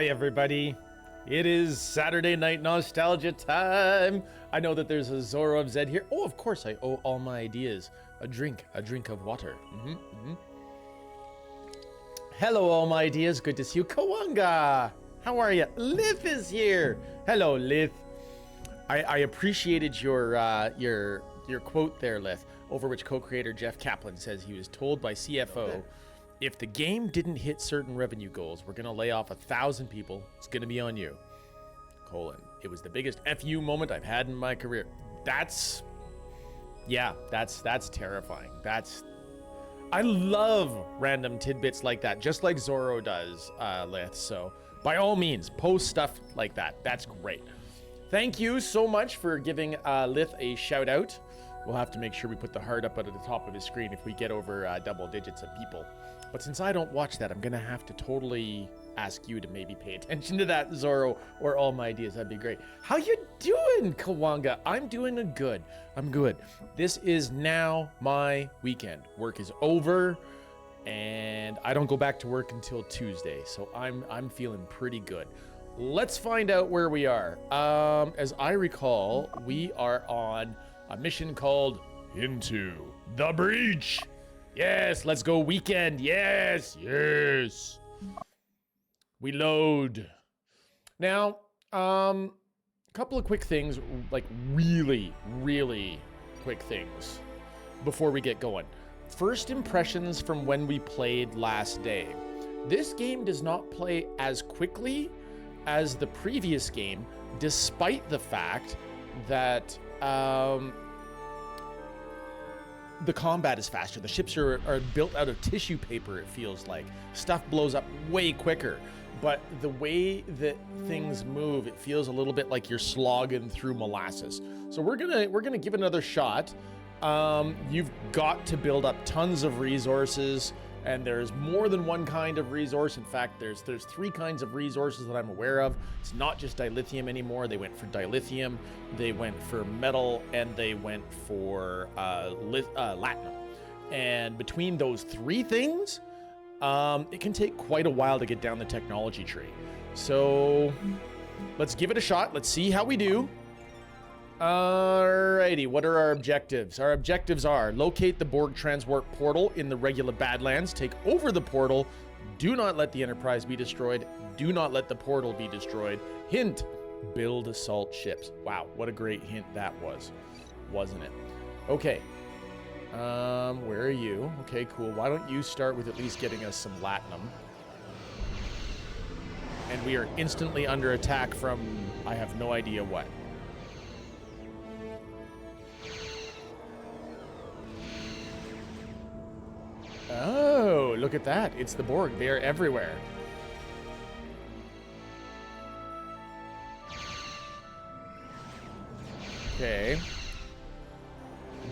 Hi, everybody. It is Saturday night nostalgia time. I know that there's a Zorro of Zed here. Oh, of course, I owe all my ideas a drink of water. Hello, all my ideas. Good to see you. Kawanga, how are you? Lith is here. Hello, Lith. I appreciated your quote there, Lith, over which co-creator Jeff Kaplan says he was told by CFO, if the game didn't hit certain revenue goals, we're gonna lay off 1,000 people. It's gonna be on you. : It was the biggest FU moment I've had in my career. That's terrifying. I love random tidbits like that, just like Zorro does, Lith. So by all means, post stuff like that. That's great. Thank you so much for giving Lith a shout out. We'll have to make sure we put the heart up at the top of his screen if we get over double digits of people. But since I don't watch that, I'm gonna have to totally ask you to maybe pay attention to that, Zorro, or all my ideas. That'd be great. How you doing, Kawanga? I'm doing good. I'm good. This is now my weekend. Work is over, and I don't go back to work until Tuesday, so I'm feeling pretty good. Let's find out where we are. As I recall, we are on a mission called Into the Breach. Yes, let's go weekend. Yes. We load. Now, a couple of quick things, like really quick things before we get going. First impressions from when we played last day. This game does not play as quickly as the previous game, despite the fact that the combat is faster. The ships are built out of tissue paper, it feels like. Stuff blows up way quicker. But the way that things move, it feels a little bit like you're slogging through molasses. So we're gonna give it another shot. You've got to build up tons of resources, and there's more than one kind of resource. In fact, there's 3 kinds of resources that I'm aware of. It's not just dilithium anymore. They went for dilithium, they went for metal, and they went for latinum. And between those 3 things, it can take quite a while to get down the technology tree. So let's give it a shot. Let's see how we do. Alrighty, what are our objectives? Our objectives are locate the Borg transport portal in the regular Badlands, take over the portal, do not let the Enterprise be destroyed, do not let the portal be destroyed. Hint, build assault ships. Wow, what a great hint that was, wasn't it? Okay, where are you? Okay, cool. Why don't you start with at least getting us some latinum? And we are instantly under attack from, I have no idea what. Oh, look at that. It's the Borg. They are everywhere. Okay.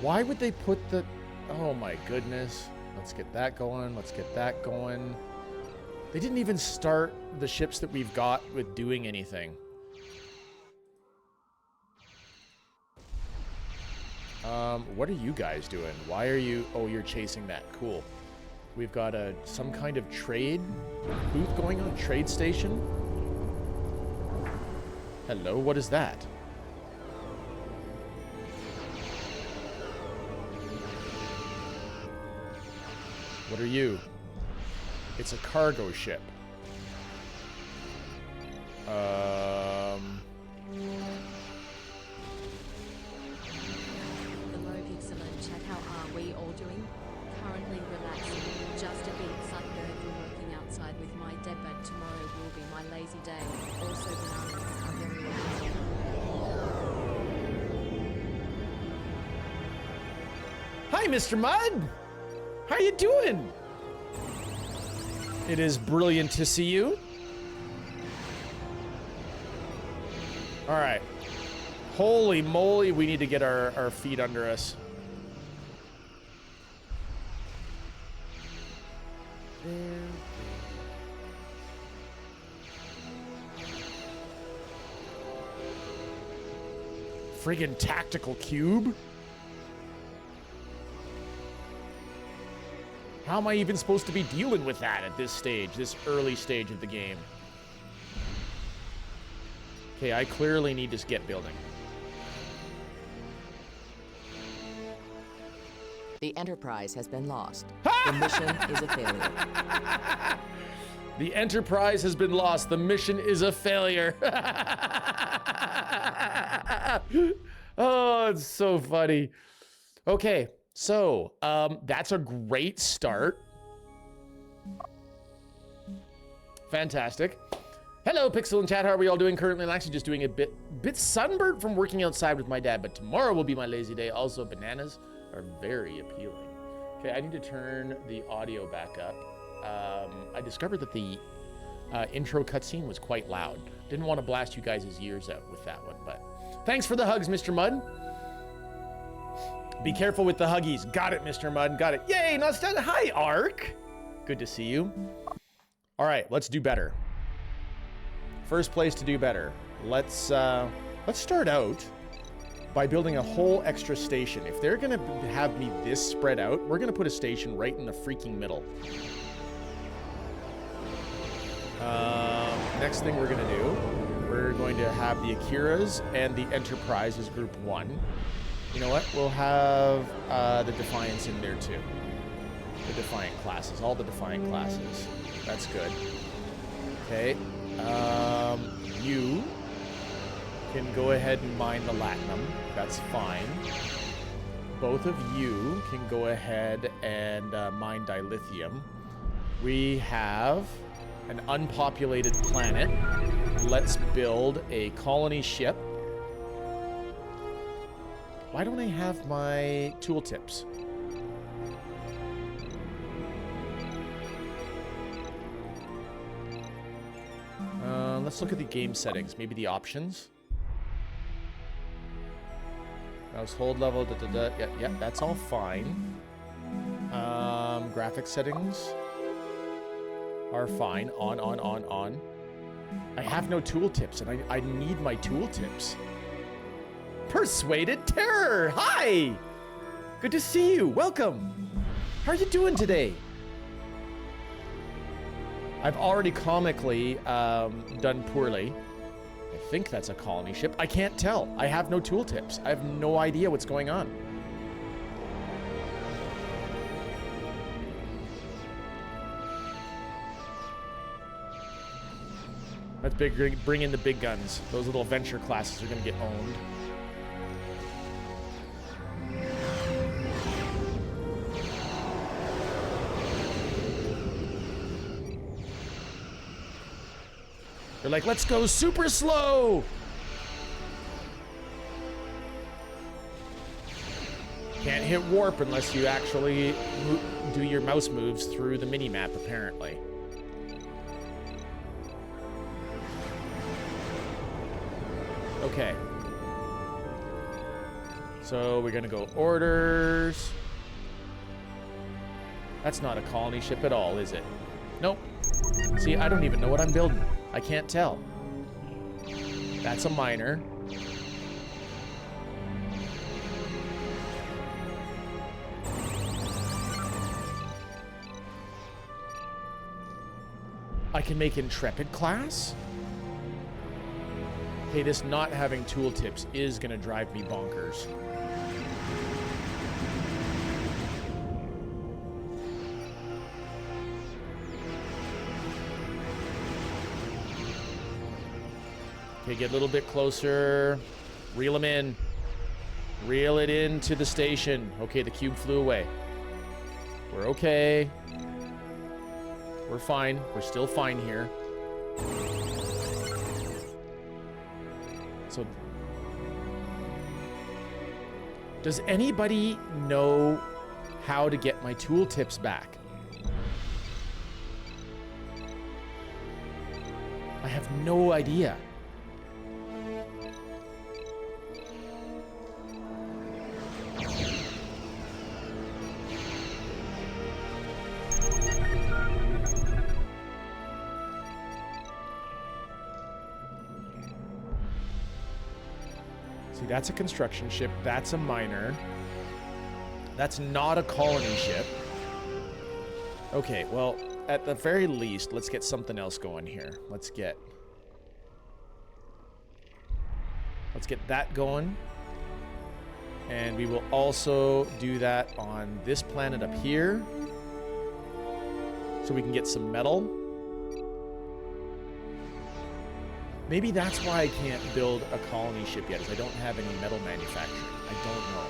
Why would they put the... Oh my goodness. Let's get that going. Let's get that going. They didn't even start the ships that we've got with doing anything. What are you guys doing? Why are you... Oh, you're chasing that. Cool. We've got some kind of trade booth going on, trade station. Hello, what is that? What are you? It's a cargo ship. Hi, Mr. Mudd! How you doing? It is brilliant to see you. All right. Holy moly, we need to get our feet under us. Friggin' tactical cube? How am I even supposed to be dealing with that at this stage, this early stage of the game? Okay, I clearly need to get building. The Enterprise has been lost. The mission is a failure. The Enterprise has been lost. The mission is a failure. Oh, it's so funny. Okay, so that's a great start. Fantastic. Hello, Pixel and chat. How are we all doing currently? I'm actually just doing a bit sunburned from working outside with my dad, but tomorrow will be my lazy day. Also, bananas are very appealing. Okay, I need to turn the audio back up. I discovered that the intro cutscene was quite loud. Didn't want to blast you guys' ears out with that one, but thanks for the hugs, Mr. Mudd. Be careful with the huggies. Got it, Mr. Mudd. Got it. Yay, nostalgia. Hi, Ark. Good to see you. All right, let's do better. First place to do better. Let's start out by building a whole extra station. If they're gonna have me this spread out, we're gonna put a station right in the freaking middle. Next thing we're gonna do, we're going to have the Akiras and the Enterprise as group 1. You know what? We'll have the Defiance in there too. The Defiant classes, all the Defiant classes. That's good. Okay. You can go ahead and mine the Latinum. That's fine. Both of you can go ahead and mine dilithium. We have an unpopulated planet. Let's build a colony ship. Why don't I have my tooltips? Let's look at the game settings. Maybe the options. Mouse hold level. Yeah, that's all fine. Graphics settings are fine. On. I have no tooltips, and I need my tooltips. Persuaded Terror! Hi! Good to see you. Welcome. How are you doing today? I've already comically done poorly. I think that's a colony ship. I can't tell. I have no tooltips. I have no idea what's going on. Let's bring in the big guns. Those little venture classes are going to get owned. They're like, let's go super slow. Can't hit warp unless you actually do your mouse moves through the mini-map, apparently. Okay. So we're gonna go orders. That's not a colony ship at all, is it? Nope. See, I don't even know what I'm building. I can't tell. That's a miner. I can make Intrepid class? Okay, this not having tooltips is gonna drive me bonkers. Okay, get a little bit closer. Reel them in. Reel it into the station. Okay, the cube flew away. We're okay. We're fine. We're still fine here. So, does anybody know how to get my tooltips back? I have no idea. That's a construction ship. That's a miner. That's not a colony ship. Okay, well, at the very least, let's get something else going here. Let's get Let's get that going. And we will also do that on this planet up here. So we can get some metal. Maybe that's why I can't build a colony ship yet, is I don't have any metal manufacturing. I don't know.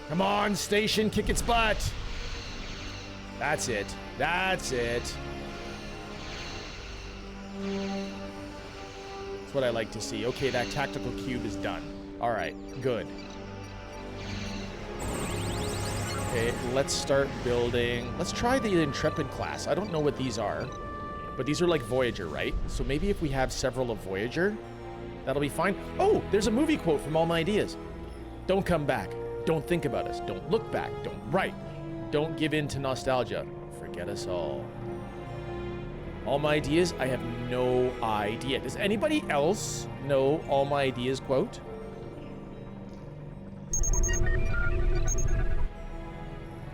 Come on, station, kick its butt. That's it. That's it. That's what I like to see. Okay, that tactical cube is done. All right, good. Okay, let's start building. Let's try the Intrepid class. I don't know what these are, but these are like Voyager, right? So maybe if we have several of Voyager, that'll be fine. Oh, there's a movie quote from All My Ideas. Don't come back. Don't think about us. Don't look back. Don't write. Don't give in to nostalgia. Forget us all. All My Ideas? I have no idea. Does anybody else know All My Ideas quote?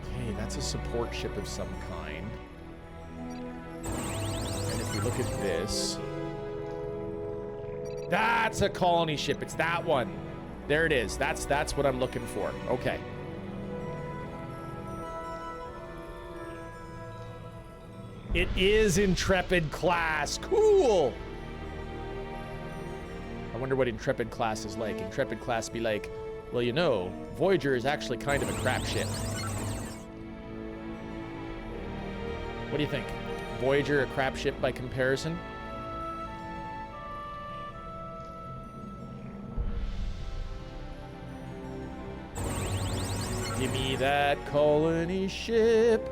Okay, that's a support ship of some kind. And if we look at this... That's a colony ship. It's that one. There it is. That's what I'm looking for. Okay. It is Intrepid class. Cool. I wonder what Intrepid class is like. Intrepid class be like, well, you know, Voyager is actually kind of a crap ship. What do you think? Voyager a crap ship by comparison? Give me that colony ship.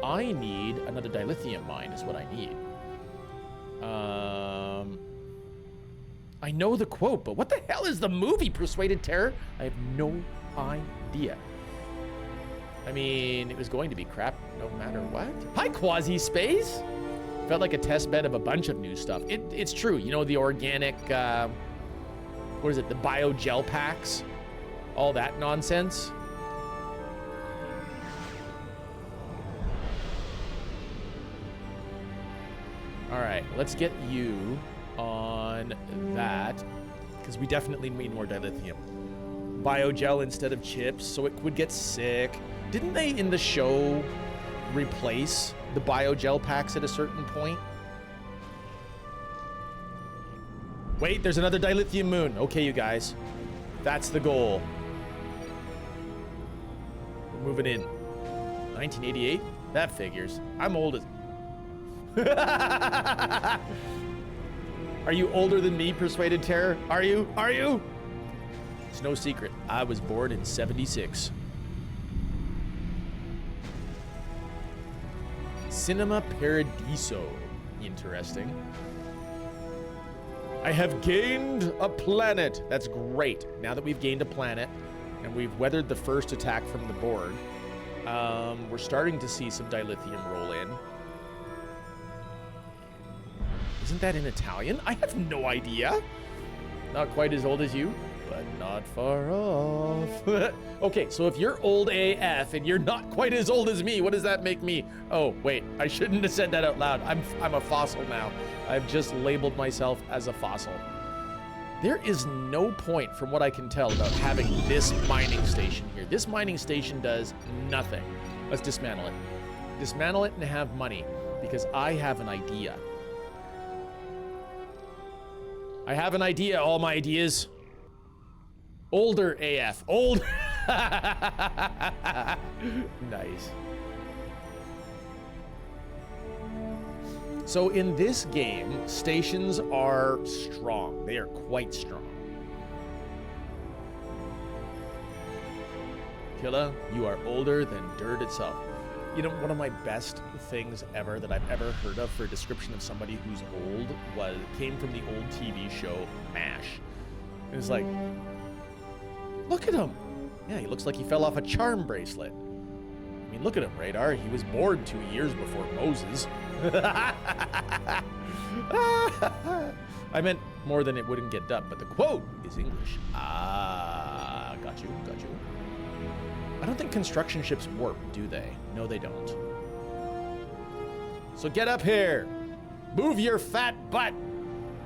I need another dilithium mine is what I need. I know the quote, but what the hell is the movie Persuaded Terror? I have no idea. I mean, it was going to be crap no matter what. Hi, Quasi-Space. Felt like a test bed of a bunch of new stuff. It's true. You know, the organic, what is it? The biogel packs? All that nonsense. All right, let's get you on that, because we definitely need more dilithium. Biogel instead of chips, so it would get sick. Didn't they, in the show, replace the biogel packs at a certain point? Wait, there's another dilithium moon. Okay, you guys. That's the goal. We're moving in. 1988? That figures. I'm old as... Are you older than me, Persuaded Terror? Are you? Are you? It's no secret. I was born in 76. Cinema Paradiso. Interesting. I have gained a planet. That's great. Now that we've gained a planet and we've weathered the first attack from the Borg, we're starting to see some dilithium roll in. Isn't that in Italian? I have no idea. Not quite as old as you, but not far off. Okay, so if you're old AF and you're not quite as old as me, what does that make me? Oh, wait, I shouldn't have said that out loud. I'm a fossil now. I've just labeled myself as a fossil. There is no point, from what I can tell, about having this mining station here. This mining station does nothing. Let's dismantle it. Dismantle it and have money, because I have an idea. I have an idea, all my ideas. Older AF. Old. Nice. So in this game, stations are strong. They are quite strong. Kila, you are older than dirt itself. You know, one of my best things ever that I've ever heard of for a description of somebody who's old came from the old TV show MASH. It was like, look at him. Yeah, he looks like he fell off a charm bracelet. I mean, look at him, Radar. He was born 2 years before Moses. I meant more than it wouldn't get dubbed, but the quote is English. Ah, got you, got you. I don't think construction ships warp, do they? No, they don't. So get up here. Move your fat butt.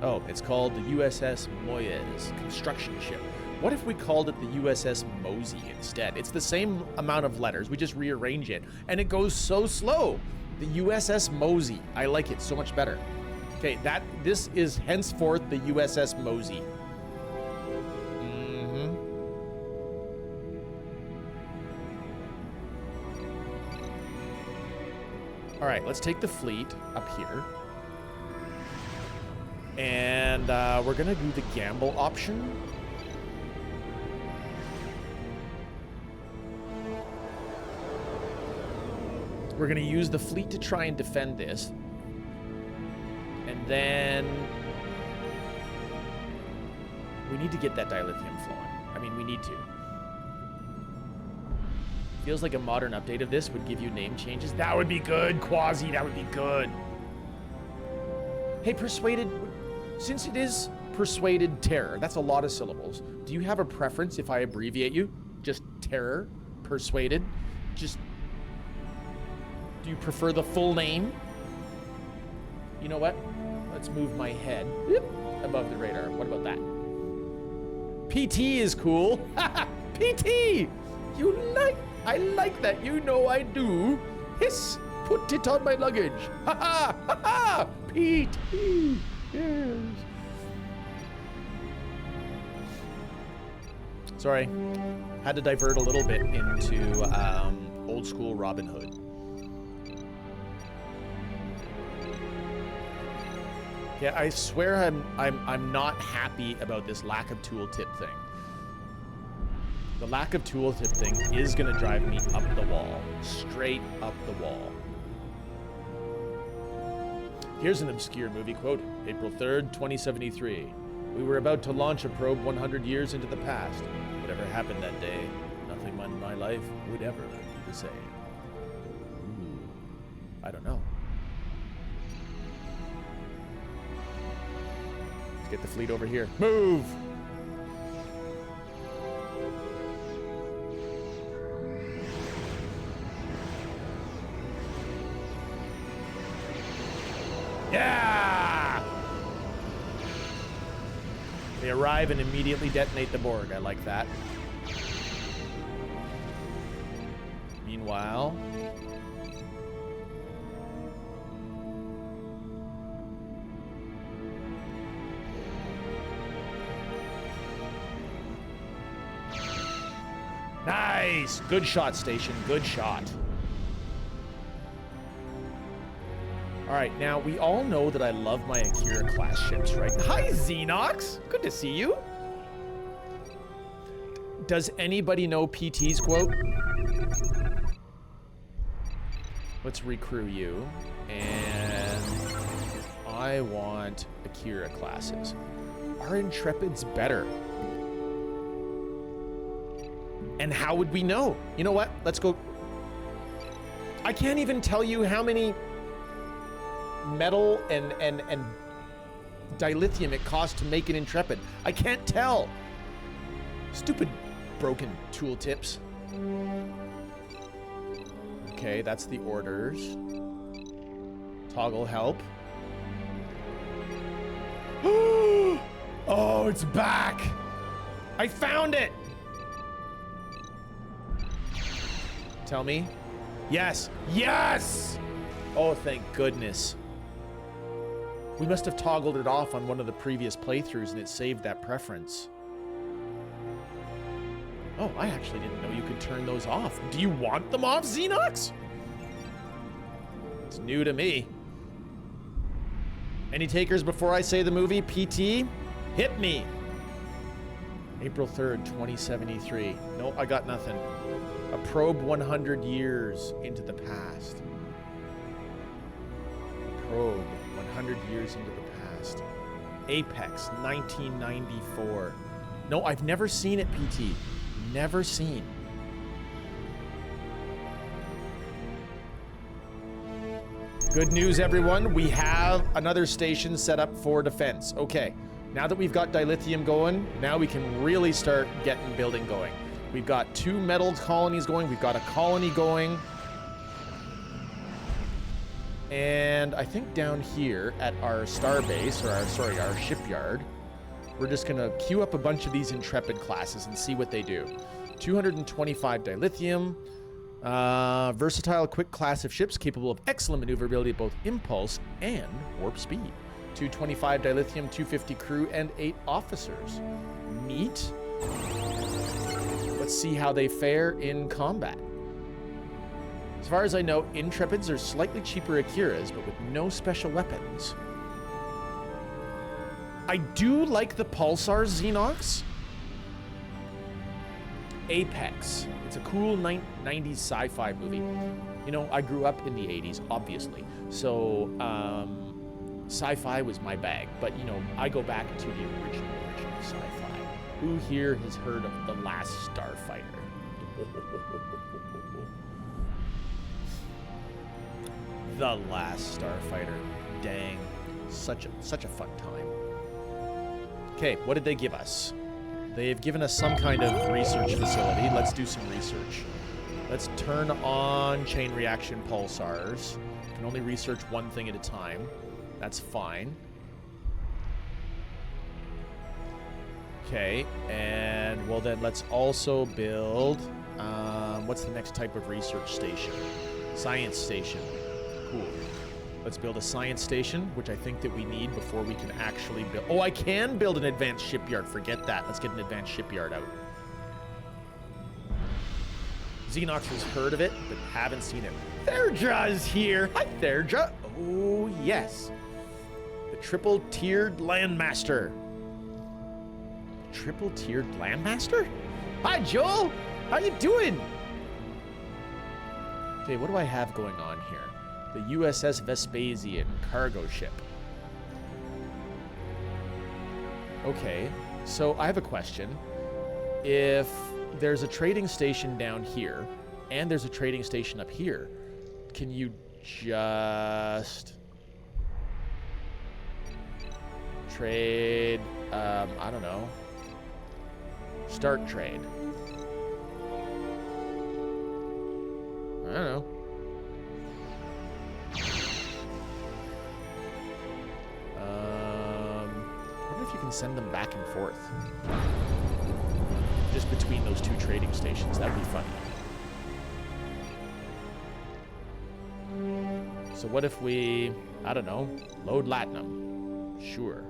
Oh, it's called the USS Moyes construction ship. What if we called it the USS Mosey instead? It's the same amount of letters, we just rearrange it, and it goes so slow. The USS Mosey. I like it so much better. Okay, this is henceforth the USS Mosey. All right, let's take the fleet up here. And we're gonna do the gamble option. We're gonna use the fleet to try and defend this. And then we need to get that dilithium flowing. I mean, we need to. Feels like a modern update of this would give you name changes. That would be good, Quasi. That would be good. Hey, Persuaded, since it is Persuaded Terror, that's a lot of syllables. Do you have a preference if I abbreviate you? Just Terror, Persuaded? Just, do you prefer the full name? You know what? Let's move my head above the radar. What about that? PT is cool. PT! You like... I like that. You know I do. Hiss. Put it on my luggage. Ha ha! Ha ha! PT. Yes. Sorry. Had to divert a little bit into old school Robin Hood. Yeah, I swear I'm not happy about this lack of tooltip thing. The lack of tooltip thing is gonna drive me up the wall. Straight up the wall. Here's an obscure movie quote. April 3rd, 2073. We were about to launch a probe 100 years into the past. Whatever happened that day, nothing in my life would ever be the same. Ooh, I don't know. Let's get the fleet over here. Move! Yeah! They arrive and immediately detonate the Borg. I like that. Meanwhile... Nice! Good shot, Station. Good shot. Alright, now we all know that I love my Akira class ships, right? Hi, Xenox! Good to see you. Does anybody know PT's quote? Let's recrew you. And I want Akira classes. Are Intrepids better? And how would we know? You know what? Let's go. I can't even tell you how many metal and dilithium it costs to make an Intrepid. I can't tell. Stupid broken tooltips. Okay, that's the orders. Toggle help. Oh, it's back. I found it. Tell me. Yes. Yes! Oh, thank goodness. We must have toggled it off on one of the previous playthroughs and it saved that preference. Oh, I actually didn't know you could turn those off. Do you want them off, Xenox? It's new to me. Any takers before I say the movie? PT? Hit me. April 3rd, 2073. No, I got nothing. A probe 100 years into the past. Probe 100 years into the past. Apex 1994. No, I've never seen it, PT. Never seen. Good news, everyone. We have another station set up for defense. Okay, now that we've got dilithium going, now we can really start getting building going. We've got 2 metal colonies going. We've got a colony going. And I think down here at our star base, or our shipyard, we're just gonna queue up a bunch of these Intrepid classes and see what they do. 225 dilithium, versatile, quick class of ships capable of excellent maneuverability at both impulse and warp speed. 225 dilithium, 250 crew, and 8 officers. Neat. Let's see how they fare in combat. As far as I know, Intrepids are slightly cheaper Akiras, but with no special weapons. I do like the Pulsar Xenox. Apex. It's a cool 90s sci-fi movie. You know, I grew up in the 80s, obviously. So, sci-fi was my bag. But, you know, I go back to the original sci-fi. Who here has heard of The Last Starfighter? The Last Starfighter. Dang. Such a fun time. Okay, what did they give us? They've given us some kind of research facility. Let's do some research. Let's turn on chain reaction pulsars. You can only research one thing at a time. That's fine. Okay, and well then let's also build, what's the next type of research station? Science station. Cool. Let's build a science station, which I think that we need before we can actually build. Oh, I can build an advanced shipyard. Forget that. Let's get an advanced shipyard out. Xenox has heard of it, but haven't seen it. Therdra here. Hi, Therdra. Oh, yes. The triple-tiered Landmaster. Triple-tiered Landmaster? Hi, Joel. How you doing? Okay, what do I have going on here? The USS Vespasian cargo ship. Okay, so I have a question. If there's a trading station down here, and there's a trading station up here, can you just trade, I don't know, start trade? I don't know. I wonder if you can send them back and forth. Just between those two trading stations. That'd be funny. So what if we, I don't know, load Latinum? Sure.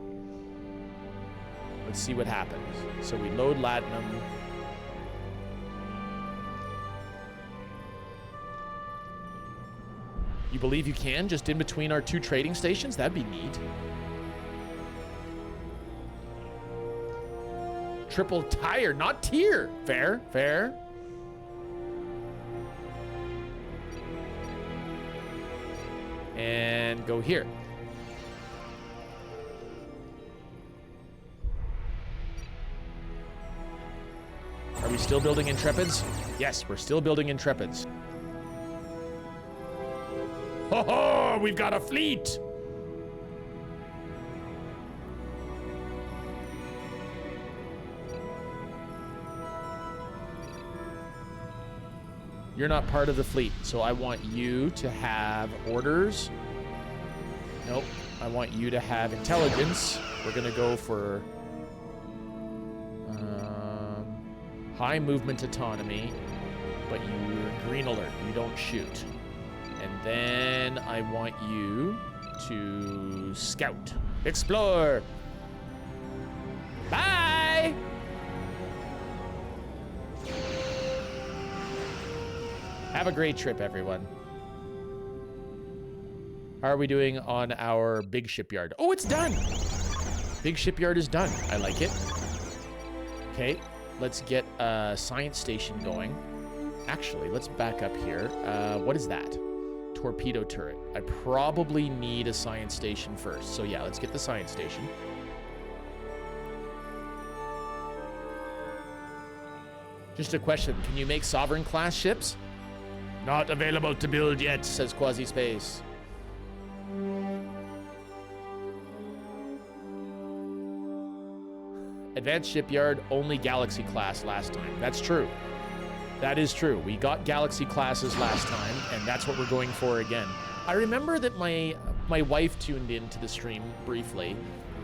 Let's see what happens. So we load Latinum. You believe you can, just in between our two trading stations? That'd be neat. Triple tire, not tier. Fair, fair. And go here. Are we still building Intrepids? Yes, we're still building Intrepids. Ho ho! We've got a fleet! You're not part of the fleet, so I want you to have orders. Nope. I want you to have intelligence. We're gonna go for high movement autonomy, but you're green alert. You don't shoot. And then I want you to scout. Explore. Bye! Have a great trip, everyone. How are we doing on our big shipyard? Oh, it's done! Big shipyard is done. I like it. Okay, let's get a science station going. Actually, let's back up here. What is that? Torpedo turret. I probably need a science station first. So yeah, let's get the science station. Just a question. Can you make Sovereign class ships? Not available to build yet, says Quasi Space. Advanced shipyard, only Galaxy class last time. That's true. That is true. We got Galaxy classes last time, and that's what we're going for again. I remember that my wife tuned into the stream briefly,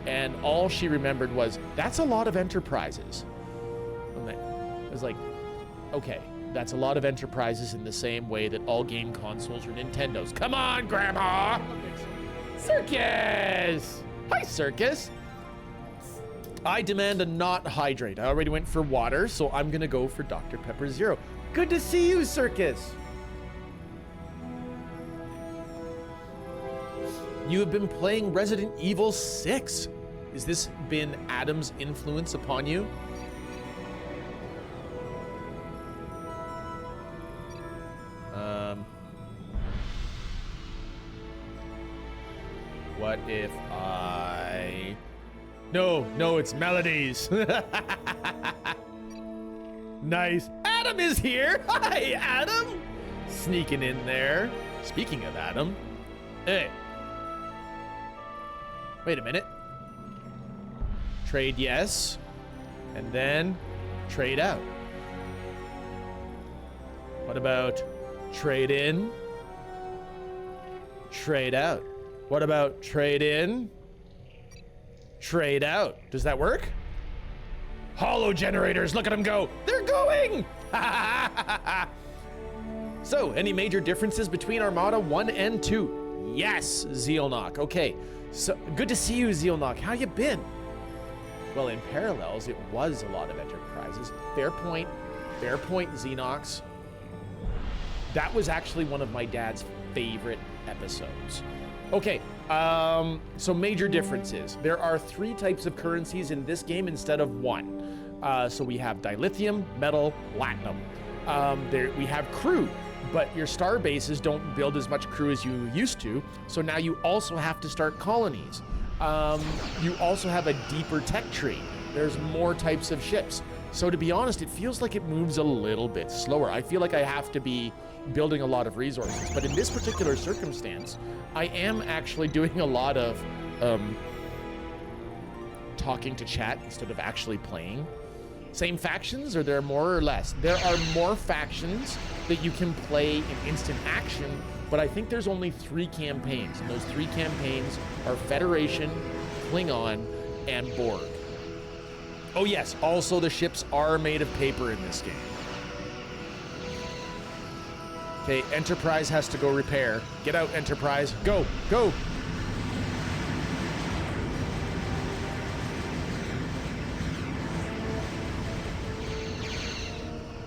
and all she remembered was, that's a lot of Enterprises. And I was like, okay, that's a lot of Enterprises in the same way that all game consoles are Nintendos. Come on, Grandma! Circus! Hi, Circus! I demand a not hydrate. I already went for water, so I'm gonna go for Dr. Pepper Zero. Good to see you, Circus! You have been playing Resident Evil 6. Has this been Adam's influence upon you? What if I... No, it's melodies. Nice. Adam is here. Hi, Adam. Sneaking in there. Speaking of Adam. Hey. Wait a minute. Trade yes. And then trade out. What about trade in? Trade out. What about trade in? Trade out. Does that work? Hollow generators, look at them go. They're going! So, any major differences between Armada 1 and 2? Yes, Zealnock. Okay, so good to see you, Zealnock. How you been? Well, in Parallels, it was a lot of Enterprises. Fair point, Xenox. That was actually one of my dad's favorite episodes. Okay, so major differences. There are 3 types of currencies in this game instead of 1. So we have dilithium, metal, platinum. We have crew, but your star bases don't build as much crew as you used to, so now you also have to start colonies. You also have a deeper tech tree. There's more types of ships. So to be honest, it feels like it moves a little bit slower. I feel like I have to be building a lot of resources, but in this particular circumstance, I am actually doing a lot of talking to chat instead of actually playing. Same factions, or there are more or less? There are more factions that you can play in instant action, but I think there's only 3 campaigns, and those 3 campaigns are Federation, Klingon, and Borg. Oh yes, also the ships are made of paper in this game. Okay, Enterprise has to go repair. Get out, Enterprise. Go, go.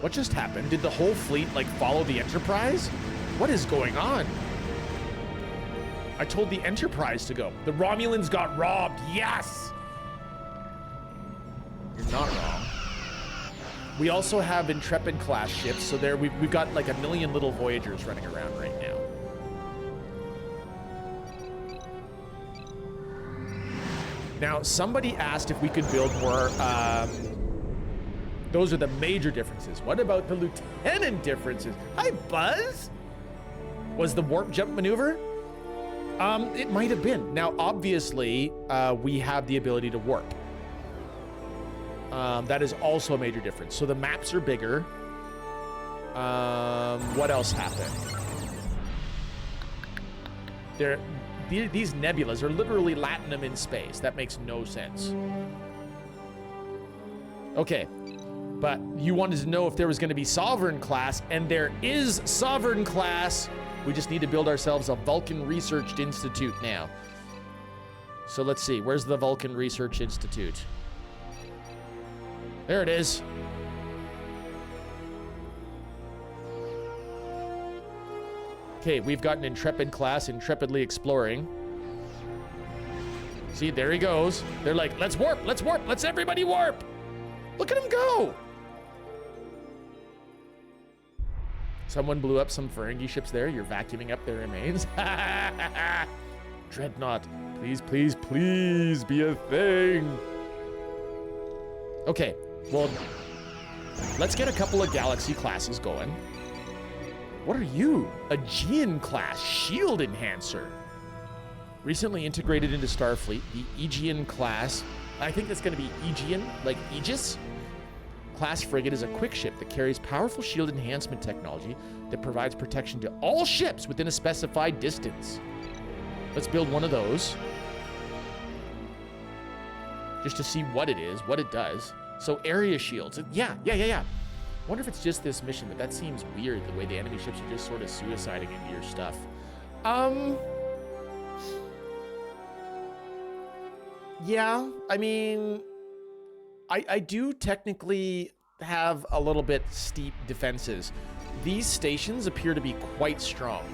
What just happened? Did the whole fleet, like, follow the Enterprise? What is going on? I told the Enterprise to go. The Romulans got robbed. Yes! You're not wrong. We also have Intrepid class ships, so there we've got like a million little Voyagers running around right now. Now, somebody asked if we could build more, those are the major differences. What about the lieutenant differences? Hi, Buzz! Was the warp jump maneuver? It might have been. Now, obviously, we have the ability to warp. That is also a major difference. So the maps are bigger. What else happened? These nebulas are literally latinum in space. That makes no sense. Okay, but you wanted to know if there was going to be Sovereign class, and there is Sovereign class. We just need to build ourselves a Vulcan Research Institute now. So let's see, where's the Vulcan Research Institute? There it is. Okay, we've got an Intrepid class intrepidly exploring. See, there he goes. They're like, let's warp, let's everybody warp. Look at him go. Someone blew up some Ferengi ships there. You're vacuuming up their remains. Dreadnought, please, please, please be a thing. Okay, well, let's get a couple of Galaxy classes going. What are you? Aegean class shield enhancer. Recently integrated into Starfleet, the Aegean class. I think that's going to be Aegean, like Aegis. class frigate is a quick ship that carries powerful shield enhancement technology that provides protection to all ships within a specified distance. Let's build one of those. Just to see what it is, what it does. So area shields. Yeah. Wonder if it's just this mission, but that seems weird, the way the enemy ships are just sort of suiciding into your stuff. Yeah, I mean, I do technically have a little bit steep defenses. These stations appear to be quite strong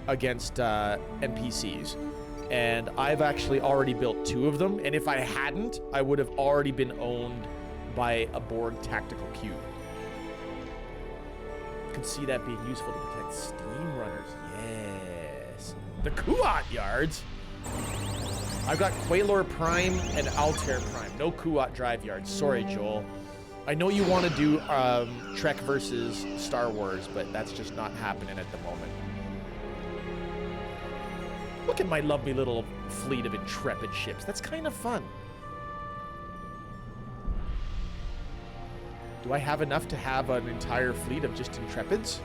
against NPCs. And I've actually already built 2 of them. And if I hadn't, I would have already been owned by a Borg tactical cube. Could see that being useful to protect steam runners. Yes. The Kuat yards. I've got Quailor Prime and Altair Prime. No Kuat drive yards. Sorry, Joel. I know you want to do Trek versus Star Wars, but that's just not happening at the moment. Look at my lovely little fleet of Intrepid ships. That's kind of fun. Do I have enough to have an entire fleet of just Intrepids?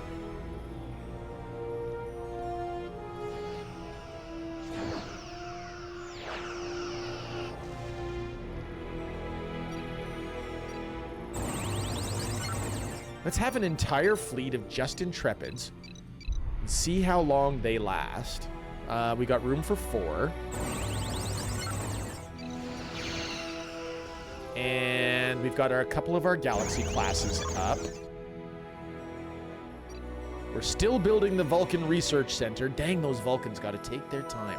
Let's have an entire fleet of just Intrepids and see how long they last. We got room for 4. And we've got a couple of our Galaxy classes up. We're still building the Vulcan Research Center. Dang, those Vulcans got to take their time.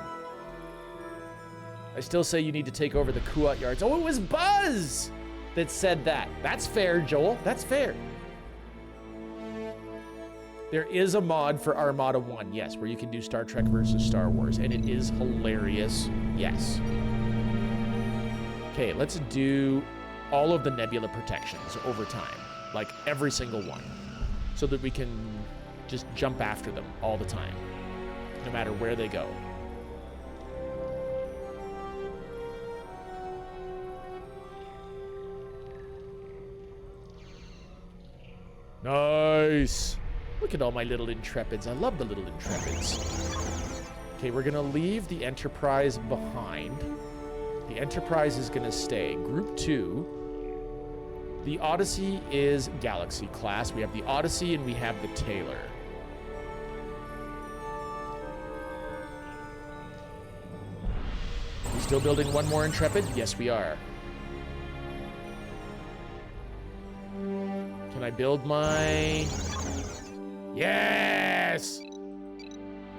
I still say you need to take over the Kuat yards. Oh, it was Buzz that said that. That's fair, Joel. That's fair. There is a mod for Armada 1, yes, where you can do Star Trek versus Star Wars, and it is hilarious, yes. Okay, let's do all of the nebula protections over time, like every single one, so that we can just jump after them all the time, no matter where they go. Nice. Look at all my little Intrepids. I love the little Intrepids. Okay, we're gonna leave the Enterprise behind. The Enterprise is gonna stay. Group 2. The Odyssey is Galaxy class. We have the Odyssey and we have the Taylor. We still building one more Intrepid? Yes, we are. Can I build my... Yes!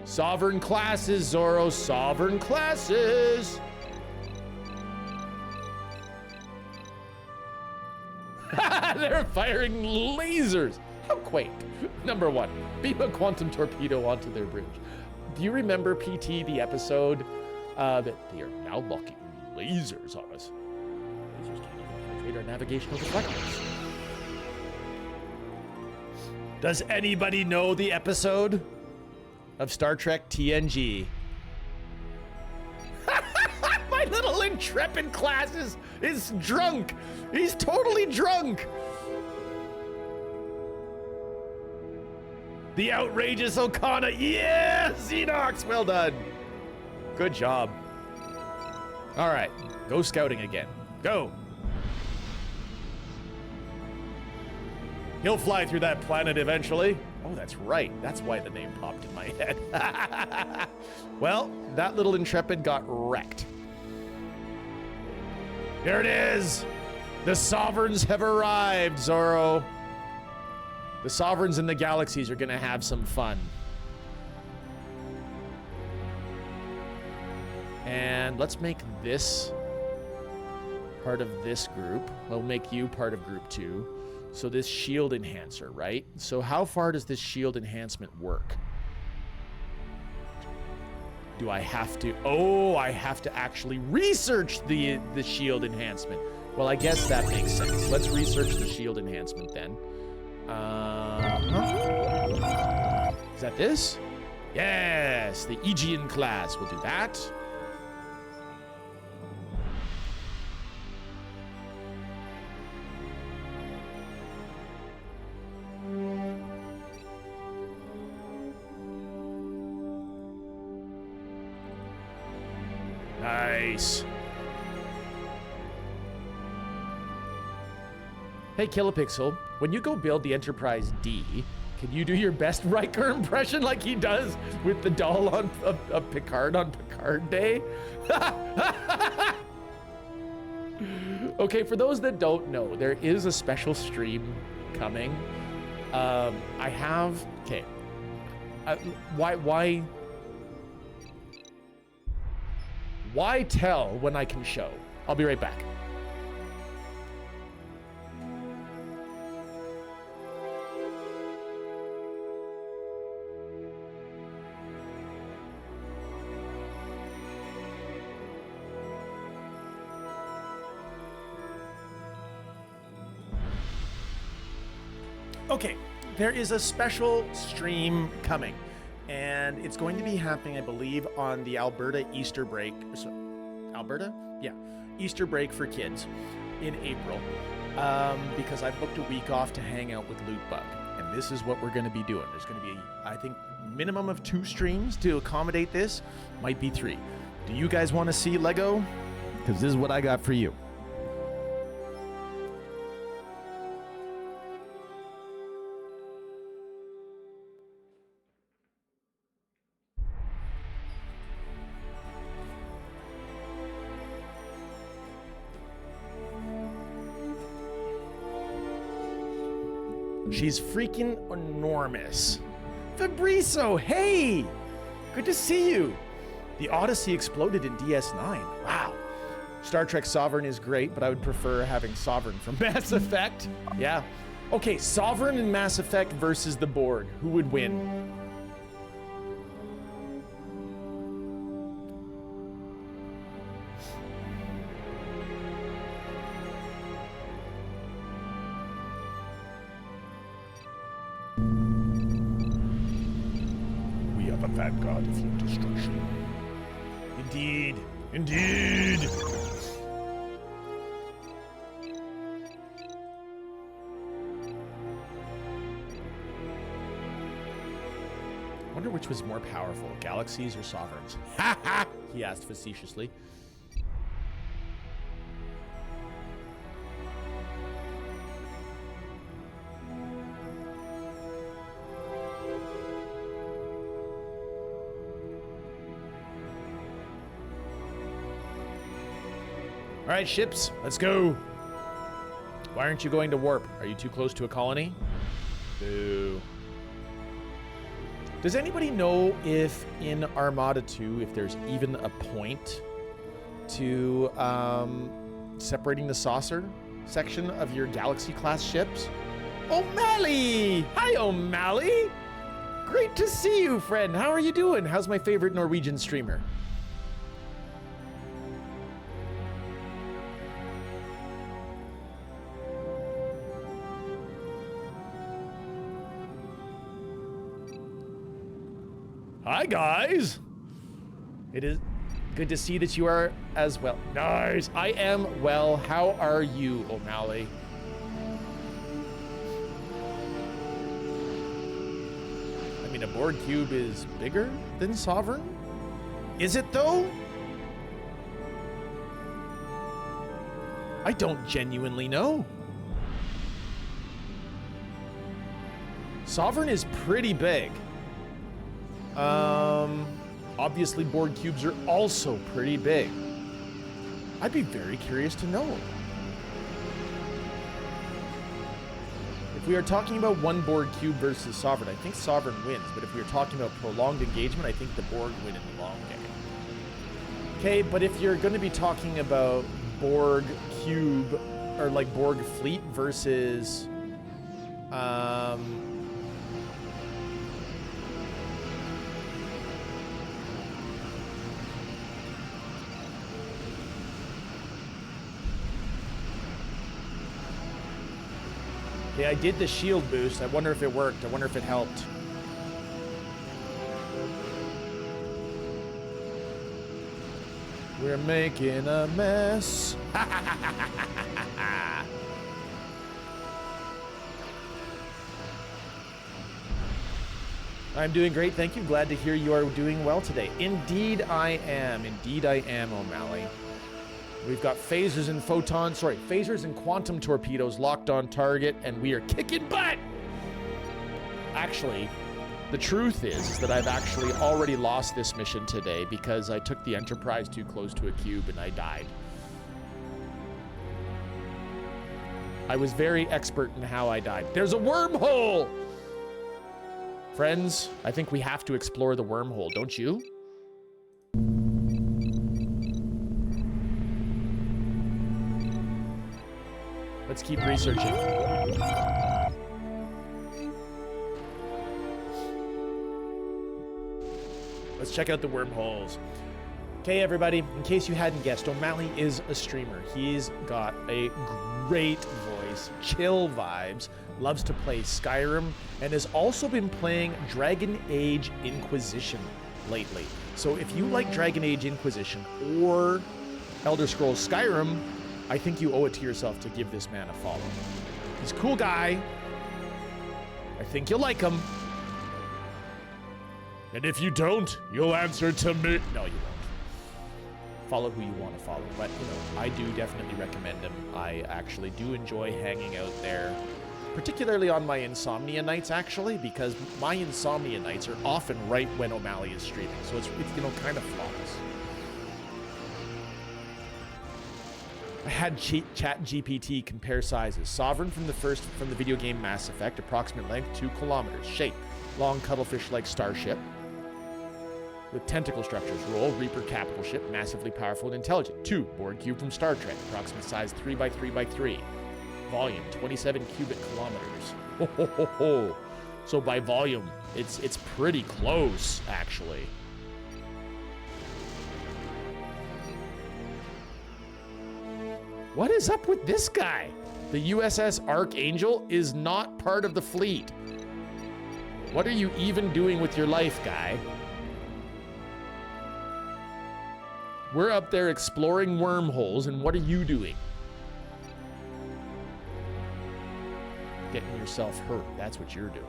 Sovereign classes, Zorro. Sovereign classes! They're firing lasers! How quaint. Number 1, beam a quantum torpedo onto their bridge. Do you remember, PT, the episode that they are now locking lasers on us? Lasers can't even penetrate our navigational deflectors. Does anybody know the episode of Star Trek TNG? My little Intrepid class is drunk. He's totally drunk. The outrageous Okana. Yes, Xenox. Well done. Good job. All right, go scouting again. Go. He'll fly through that planet eventually. Oh, that's right. That's why the name popped in my head. Well, that little Intrepid got wrecked. Here it is. The Sovereigns have arrived, Zorro. The Sovereigns and the Galaxies are gonna have some fun. And let's make this part of this group. We'll make you part of group 2. So this shield enhancer, right? So how far does this shield enhancement work? Do I have to... Oh, I have to actually research the shield enhancement. Well, I guess that makes sense. Let's research the shield enhancement then. Is that this? Yes, the Aegean class. We'll do that. Nice. Hey, Kilopixel, when you go build the Enterprise D, can you do your best Riker impression like he does with the doll on of Picard on Picard Day? Okay, for those that don't know, there is a special stream coming. I have... Okay. Why tell when I can show? I'll be right back. Okay, there is a special stream coming, and it's going to be happening, I believe, on the Alberta Easter break. Alberta? Yeah, Easter break for kids in April, because I booked a week off to hang out with Lootbug, and this is what we're going to be doing. There's going to be, I think, minimum of 2 streams to accommodate this, might be 3. Do you guys want to see Lego? Because this is what I got for you. She's freaking enormous. Fabrizo, hey! Good to see you. The Odyssey exploded in DS9. Wow. Star Trek Sovereign is great, but I would prefer having Sovereign from Mass Effect. Yeah. Okay, Sovereign and Mass Effect versus the Borg. Who would win? Vanguard of your destruction. Indeed. Indeed. Wonder which was more powerful, galaxies or sovereigns? Ha ha! He asked facetiously. All right, ships, let's go. Why aren't you going to warp? Are you too close to a colony? Boo. Does anybody know if in Armada 2, if there's even a point to separating the saucer section of your Galaxy-class ships? O'Malley! Hi, O'Malley! Great to see you, friend. How are you doing? How's my favorite Norwegian streamer? Hi, guys. It is good to see that you are as well. Nice. I am well. How are you, O'Malley? I mean, a Borg cube is bigger than Sovereign? Is it, though? I don't genuinely know. Sovereign is pretty big. Obviously Borg cubes are also pretty big. I'd be very curious to know. If we are talking about one Borg cube versus Sovereign, I think Sovereign wins, but if we are talking about prolonged engagement, I think the Borg win in the long game. Okay, but if you're going to be talking about Borg cube, or like Borg fleet versus, yeah, I did the shield boost. I wonder if it worked. I wonder if it helped. We're making a mess. I'm doing great, thank you. Glad to hear you are doing well today. Indeed I am. Indeed I am, O'Malley. We've got phasers and quantum torpedoes locked on target, and we are kicking butt! Actually, the truth is that I've actually already lost this mission today because I took the Enterprise too close to a cube and I died. I was very expert in how I died. There's a wormhole! Friends, I think we have to explore the wormhole, don't you? Let's keep researching. Let's check out the wormholes. Okay, everybody, in case you hadn't guessed, O'Malley is a streamer. He's got a great voice, chill vibes, loves to play Skyrim, and has also been playing Dragon Age Inquisition lately. So if you like Dragon Age Inquisition or Elder Scrolls Skyrim, I think you owe it to yourself to give this man a follow. He's a cool guy. I think you'll like him. And if you don't, you'll answer to me. No, you won't. Follow who you want to follow. But, you know, I do definitely recommend him. I actually do enjoy hanging out there, particularly on my insomnia nights, actually, because my insomnia nights are often right when O'Malley is streaming. So it's you know, kind of flawless. I had ChatGPT compare sizes. Sovereign from the video game Mass Effect, approximate length 2 kilometers. Shape, long cuttlefish-like starship with tentacle structures. Role, Reaper capital ship, massively powerful and intelligent. 2, Borg cube from Star Trek, approximate size 3 by 3 by 3. Volume, 27 cubic kilometers. Ho, ho, ho, ho. So by volume, it's pretty close, actually. What is up with this guy? The USS Archangel is not part of the fleet. What are you even doing with your life, guy? We're up there exploring wormholes, and what are you doing? Getting yourself hurt, that's what you're doing.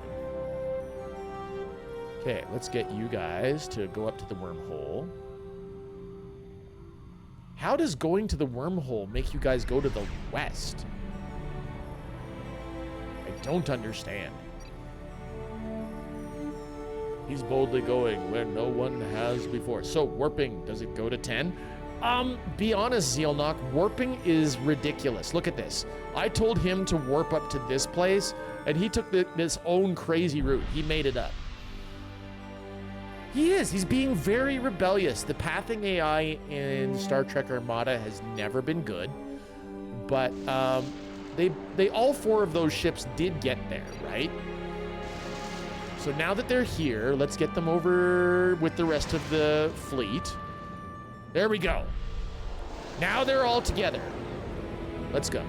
Okay, let's get you guys to go up to the wormhole. How does going to the wormhole make you guys go to the west? I don't understand. He's boldly going where no one has before. So warping, does it go to 10? Be honest, Zealnock, warping is ridiculous. Look at this. I told him to warp up to this place, and he took this own crazy route. He made it up. He is. He's being very rebellious. The pathing AI in Star Trek Armada has never been good, but they all 4 of those ships did get there, right? So now that they're here, let's get them over with the rest of the fleet. There we go. Now they're all together. Let's go.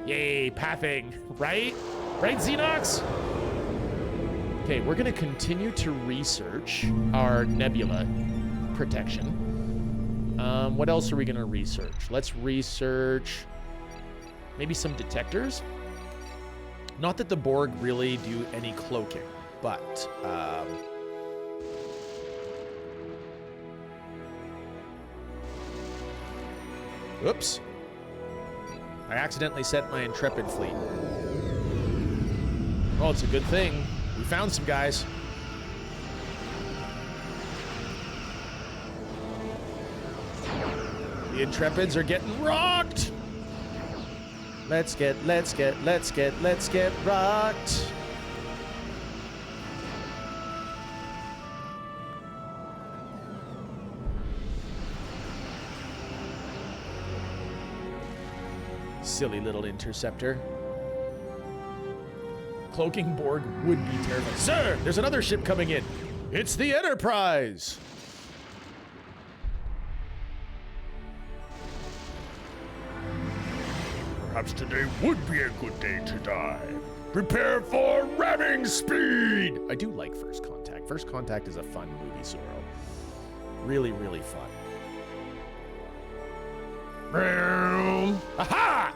Yay, pathing, right? Right, Xenox? Okay, we're gonna continue to research our nebula protection. What else are we gonna research? Let's research maybe some detectors. Not that the Borg really do any cloaking, but oops. I accidentally set my Intrepid fleet. Well, it's a good thing. We found some guys. The Intrepids are getting rocked. Let's get rocked. Silly little interceptor. Cloaking Borg would be terrifying. Sir, there's another ship coming in. It's the Enterprise. Perhaps today would be a good day to die. Prepare for ramming speed. I do like First Contact. First Contact is a fun movie, Zorro. Really, really fun. Aha!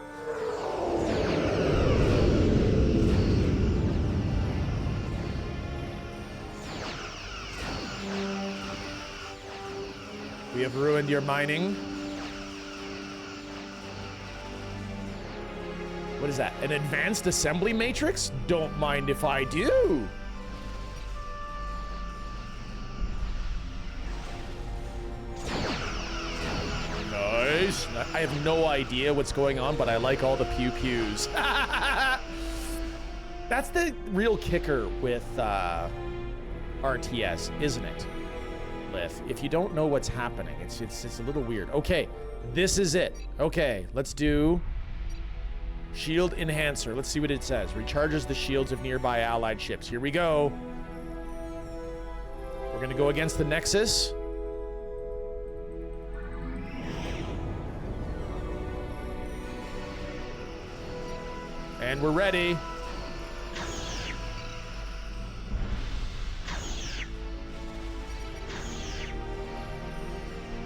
have ruined your mining. What is that? An advanced assembly matrix? Don't mind if I do. Nice. I have no idea what's going on, but I like all the pew-pews. That's the real kicker with RTS, isn't it, Lith? If you don't know what's happening, it's a little weird. Okay, this is it. Okay, let's do shield enhancer. Let's see what it says. Recharges the shields of nearby allied ships. Here we go. We're gonna go against the Nexus. And we're ready.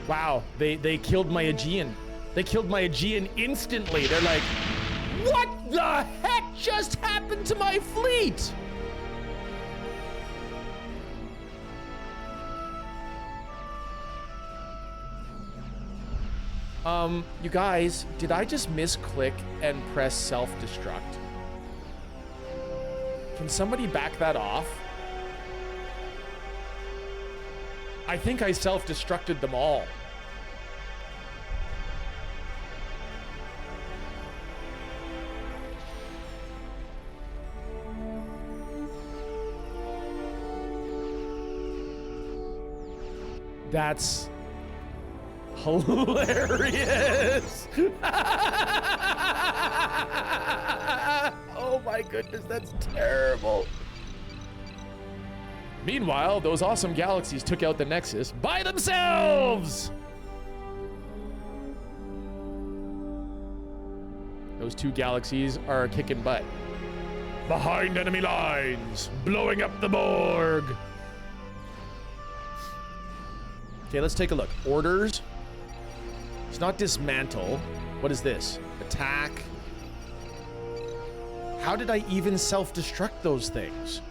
Wow, they killed my Aegean. They killed my Aegean instantly. They're like, what the heck just happened to my fleet? You guys, did I just misclick and press self-destruct? Can somebody back that off? I think I self-destructed them all. That's hilarious. Oh my goodness, that's terrible. Meanwhile, those awesome galaxies took out the Nexus by themselves. Those two galaxies are kicking butt. Behind enemy lines, blowing up the Borg. Okay, let's take a look. Orders. It's not dismantle. What is this? Attack. How did I even self-destruct those things?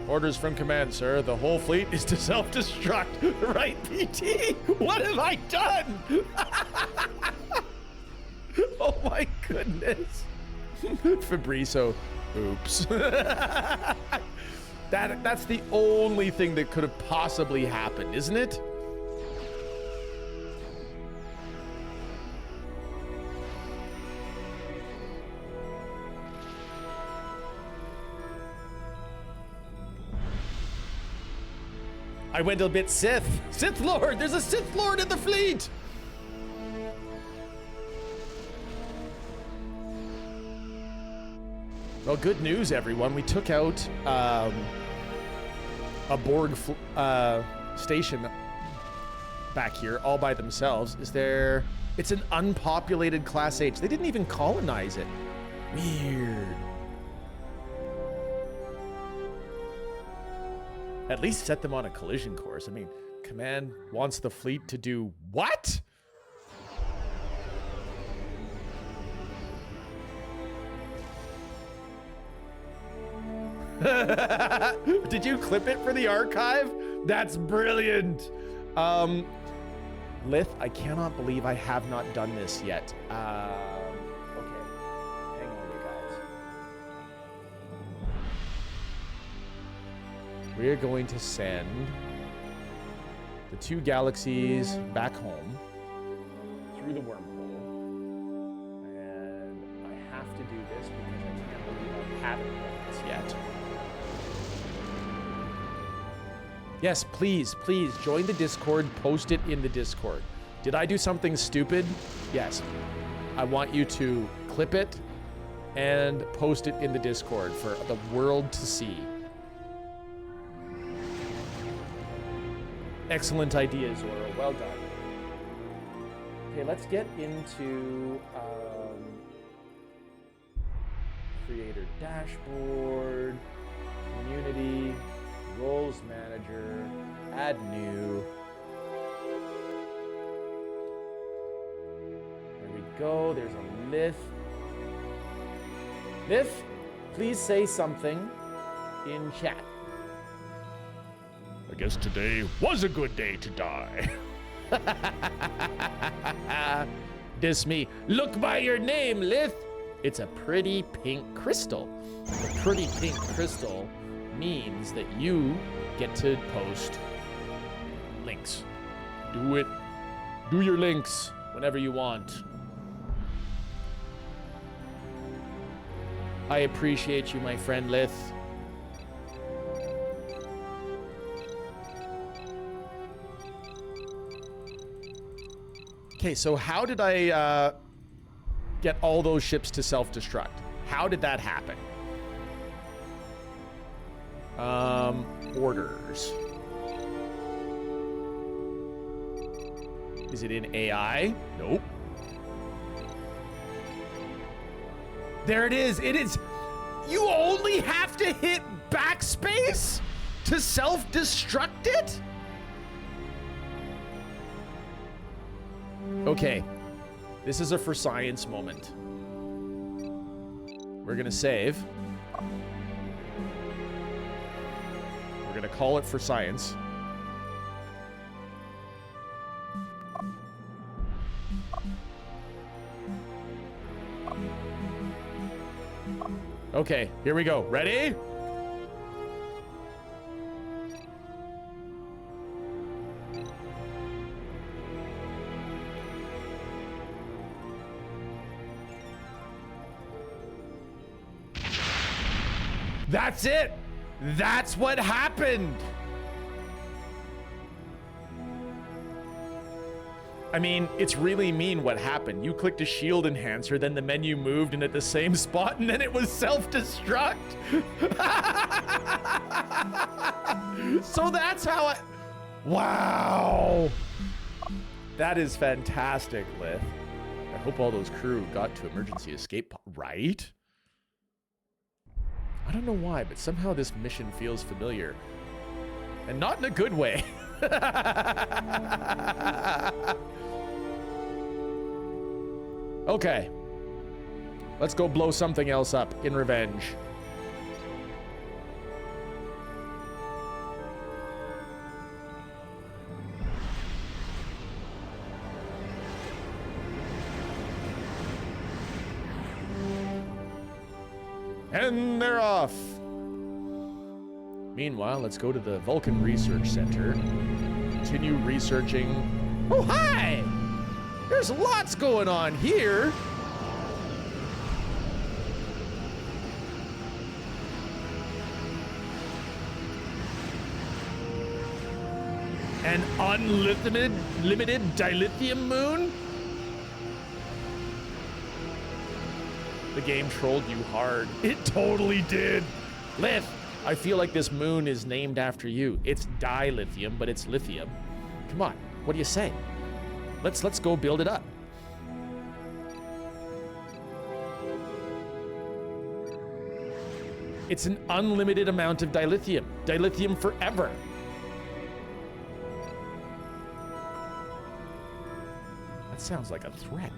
Orders from command, sir. The whole fleet is to self-destruct. Right, PT? What have I done? Oh my goodness. Fabriso. Oops. That's the only thing that could have possibly happened, isn't it? I went a bit Sith. Sith Lord! There's a Sith Lord in the fleet! Well, good news, everyone. We took out a Borg station back here all by themselves. Is there... It's an unpopulated Class H. They didn't even colonize it. Weird. At least set them on a collision course. I mean, Command wants the fleet to do what? Did you clip it for the archive? That's brilliant. Lith, I cannot believe I have not done this yet. Okay. Hang on, you guys. We're going to send the two galaxies back home through the wormhole. And I have to do this because I can't believe I haven't done this yet. Yes, please, please join the Discord, post it in the Discord. Did I do something stupid? Yes. I want you to clip it and post it in the Discord for the world to see. Excellent idea, Zoro. Well done. Okay, let's get into creator dashboard, community, roles manager, add new. There we go. There's a Lith. Lith, please say something in chat. I guess today was a good day to die. Diss me. Look by your name, Lith. It's a pretty pink crystal. A pretty pink crystal means that you get to post links. Do it. Do your links whenever you want. I appreciate you, my friend Lith. Okay, so how did I get all those ships to self-destruct? How did that happen? Orders. Is it in AI? Nope. There it is. It is. You only have to hit backspace to self-destruct it? Okay. This is a for science moment. We're gonna save. We're gonna call it for science. Okay, here we go. Ready? That's it. That's what happened. I mean, it's really mean what happened. You clicked a shield enhancer, then the menu moved and at the same spot, and then it was self-destruct. So that's how I... Wow. That is fantastic, Lith. I hope all those crew got to emergency escape, right? I don't know why, but somehow this mission feels familiar. And not in a good way. Okay. Let's go blow something else up in revenge. And they're off. Meanwhile, let's go to the Vulcan Research Center. Continue researching. Oh, hi! There's lots going on here. An unlimited dilithium moon? The game trolled you hard. It totally did. Lith, I feel like this moon is named after you. It's dilithium, but it's lithium. Come on, what do you say? Let's go build it up. It's an unlimited amount of dilithium. Dilithium forever. That sounds like a threat.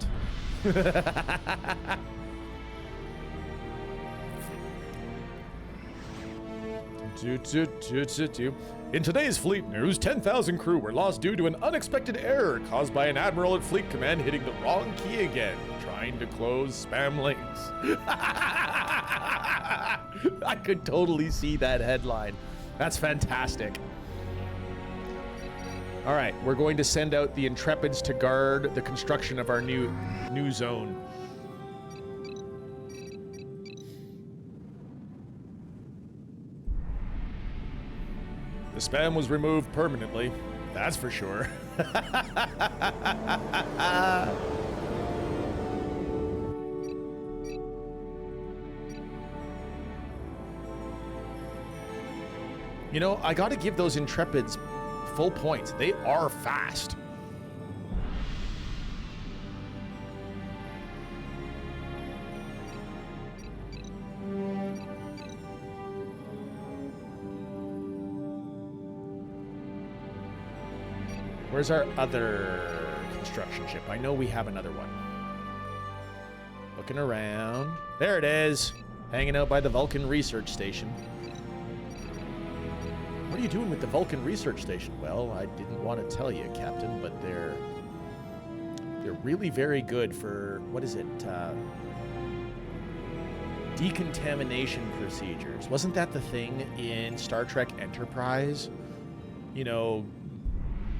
In today's fleet news, 10,000 crew were lost due to an unexpected error caused by an admiral at Fleet Command hitting the wrong key again, trying to close spam links. I could totally see that headline. That's fantastic. All right, we're going to send out the Intrepids to guard the construction of our new zone. The spam was removed permanently, that's for sure. You know, I gotta give those Intrepids full points. They are fast. Where's our other construction ship? I know we have another one. Looking around. There it is. Hanging out by the Vulcan Research Station. What are you doing with the Vulcan research station? Well, I didn't want to tell you, Captain, but they're really very good for, what is it, decontamination procedures. Wasn't that the thing in Star Trek Enterprise? You know,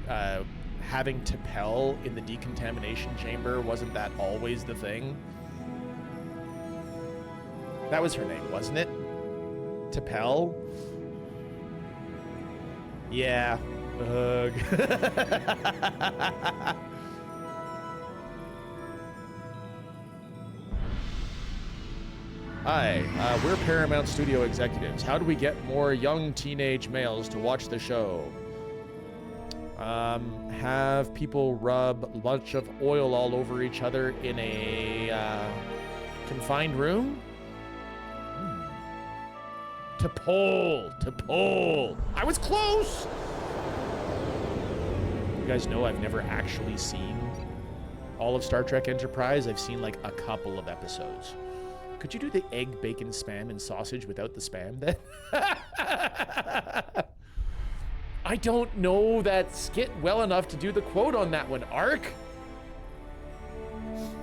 having T'Pel in the decontamination chamber, wasn't that always the thing? That was her name, wasn't it? T'Pel? Yeah. Ugh. Hi, we're Paramount Studio executives. How do we get more young teenage males to watch the show? Have people rub a bunch of oil all over each other in a confined room? To pull. I was close! You guys know I've never actually seen all of Star Trek Enterprise. I've seen like a couple of episodes. Could you do the egg, bacon, spam, and sausage without the spam then? I don't know that skit well enough to do the quote on that one, Ark.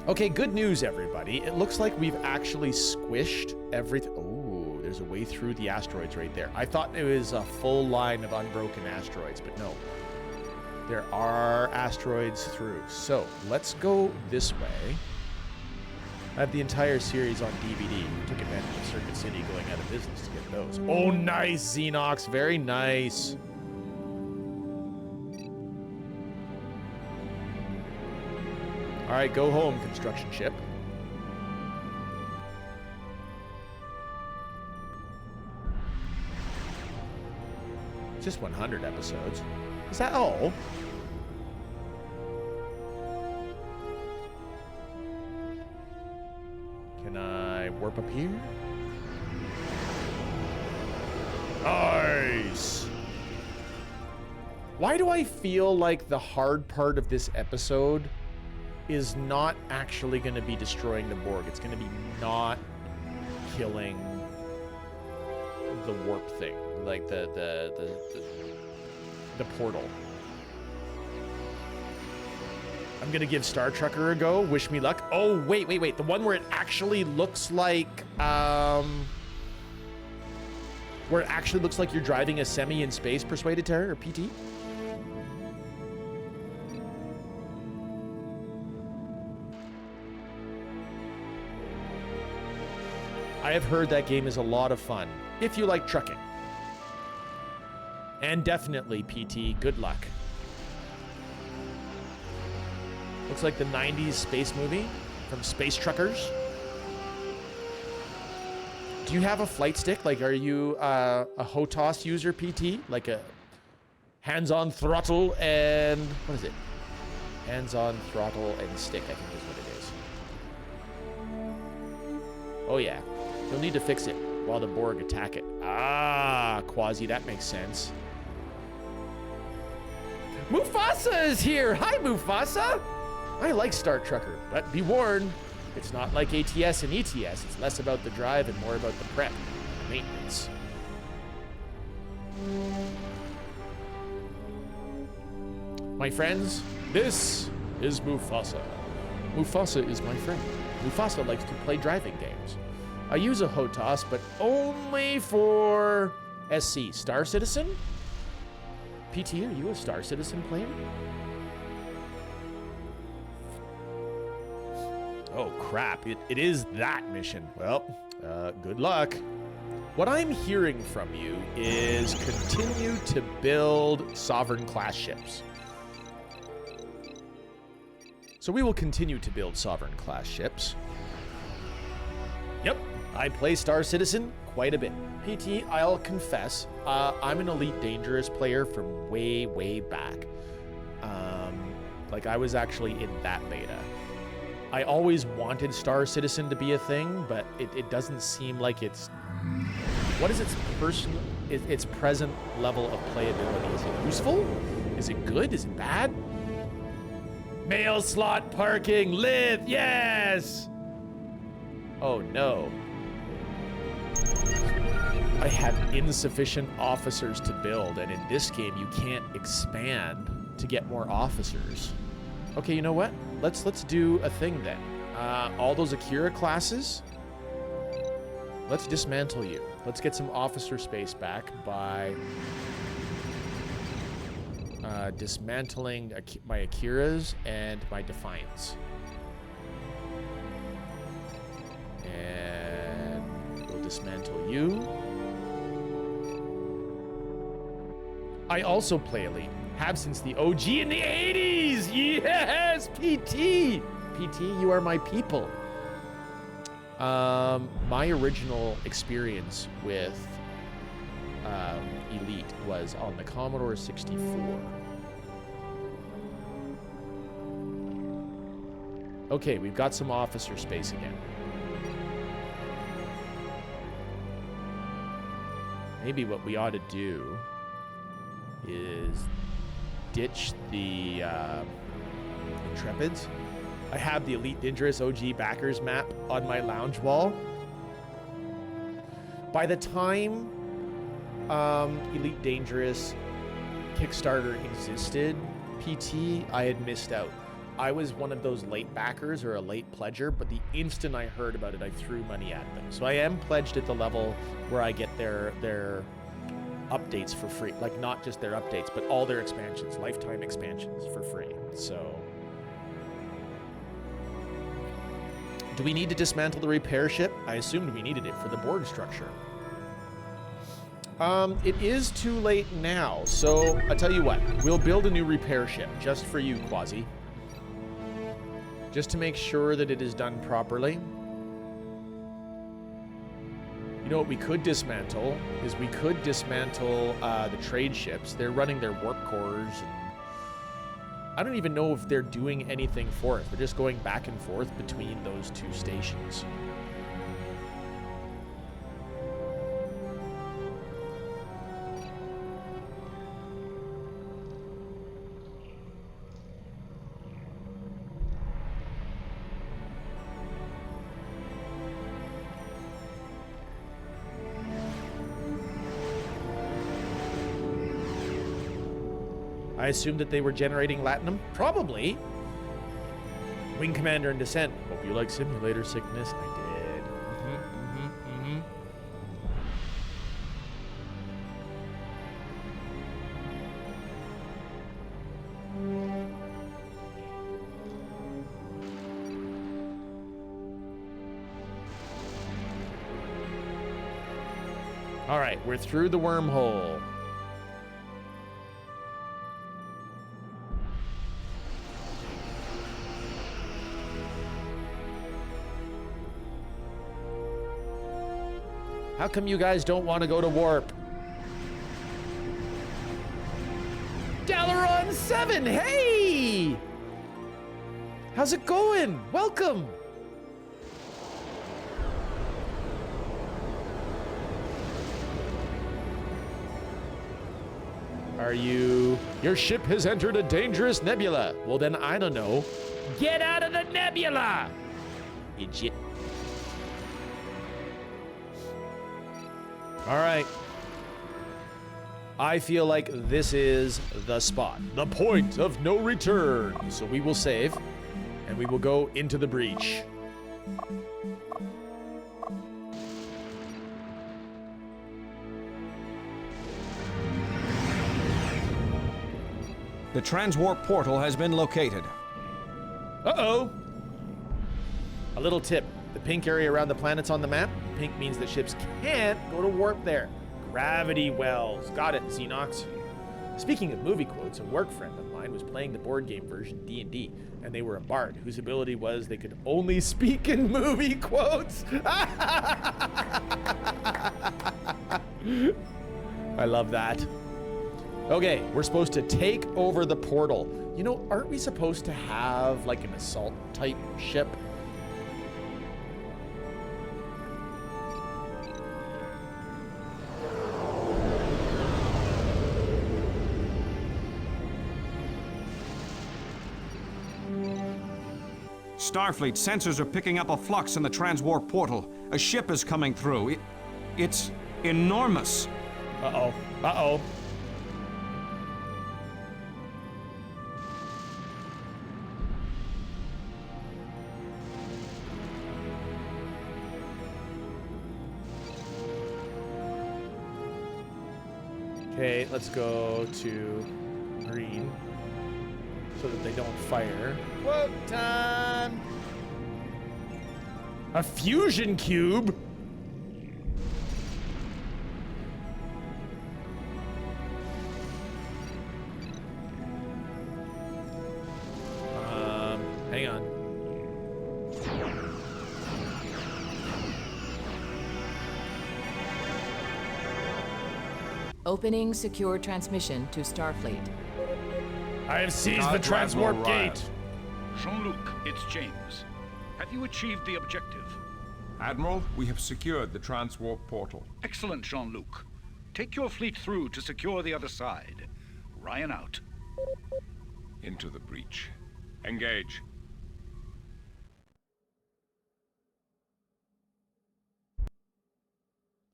Okay, good news, everybody. It looks like we've actually squished everything. Oh, there's a way through the asteroids right there. I thought it was a full line of unbroken asteroids, but no. There are asteroids through. So let's go this way. I have the entire series on DVD. Took advantage of Circuit City going out of business to get those. Oh, nice, Xenox. Very nice. All right, go home, construction ship. Just 100 episodes. Is that all? Can I warp up here? Nice! Why do I feel like the hard part of this episode is not actually going to be destroying the Borg? It's going to be not killing the warp thing, like the portal. I'm going to give Star Trekker a go. Wish me luck. Oh, wait. The one where it actually looks like, where it actually looks like you're driving a semi in space, Persuaded Terror, or PT? I have heard that game is a lot of fun, if you like trucking. And definitely, PT, good luck. Looks like the 90s space movie from Space Truckers. Do you have a flight stick? Like, are you a HOTAS user, PT? Like a hands-on throttle and... what is it? Hands-on throttle and stick, I think is what it is. Oh, yeah. You'll need to fix it while the Borg attack it. Ah, Quasi, that makes sense. Mufasa is here! Hi, Mufasa! I like Star Trekker, but be warned, it's not like ATS and ETS. It's less about the drive and more about the prep and maintenance. My friends, this is Mufasa. Mufasa is my friend. Mufasa likes to play driving games. I use a HOTAS, but only for SC, Star Citizen? PT, are you a Star Citizen player? Oh, crap. It is that mission. Well, good luck. What I'm hearing from you is continue to build Sovereign-class ships. So we will continue to build Sovereign-class ships. Yep, I play Star Citizen quite a bit. PT, I'll confess, I'm an Elite Dangerous player from way, way back. Like, I was actually in that beta. I always wanted Star Citizen to be a thing, but it doesn't seem like it's... What is its present level of playability? Is it useful? Is it good? Is it bad? Mail slot parking, Lith, yes! Oh no. I have insufficient officers to build, and in this game you can't expand to get more officers. Okay, you know what? Let's do a thing then. All those Akira classes, let's dismantle you. Let's get some officer space back by dismantling my Akiras and my Defiance. And we'll dismantle you. I also play Elite. Have since the OG in the 80s! Yes! PT! PT, you are my people. My original experience with Elite was on the Commodore 64. Okay, we've got some officer space again. Maybe what we ought to do is ditch the Intrepids. I have the Elite Dangerous OG backers map on my lounge wall. By the time Elite Dangerous Kickstarter existed, PT, I had missed out. I was one of those late backers or a late pledger, but the instant I heard about it, I threw money at them. So I am pledged at the level where I get their updates for free. Like, not just their updates, but all their expansions, lifetime expansions for free. So, do we need to dismantle the repair ship? I assumed we needed it for the Borg structure. It is too late now, so I'll tell you what. We'll build a new repair ship just for you, Quasi. Just to make sure that it is done properly. You know what we could dismantle is we could dismantle the trade ships. They're running their warp cores. And I don't even know if they're doing anything for us. They're just going back and forth between those two stations. I assumed that they were generating Latinum. Probably. Wing Commander and Descent. Hope you like simulator sickness. I did. All right, we're through the wormhole. How come you guys don't want to go to warp? Dalaron 7, hey! How's it going? Welcome! Are you... Your ship has entered a dangerous nebula. Well then, I don't know. Get out of the nebula! Idiot. All right. I feel like this is the spot, the point of no return. So we will save, and we will go into the breach. The transwarp portal has been located. Uh-oh. A little tip. The pink area around the planets on the map, pink means that ships can't go to warp there. Gravity wells. Got it, Xenox. Speaking of movie quotes, a work friend of mine was playing the board game version D&D, and they were a bard whose ability was they could only speak in movie quotes. I love that. Okay, we're supposed to take over the portal. You know, aren't we supposed to have like an assault type ship? Starfleet sensors are picking up a flux in the transwarp portal. A ship is coming through. It's enormous. Uh-oh. Uh-oh. Okay, let's go to green so that they don't fire. Quote time! A fusion cube? Hang on. Opening secure transmission to Starfleet. I have seized the transwarp gate. Jean-Luc, it's James. Have you achieved the objective? Admiral, we have secured the transwarp portal. Excellent, Jean-Luc. Take your fleet through to secure the other side. Ryan out. Into the breach. Engage.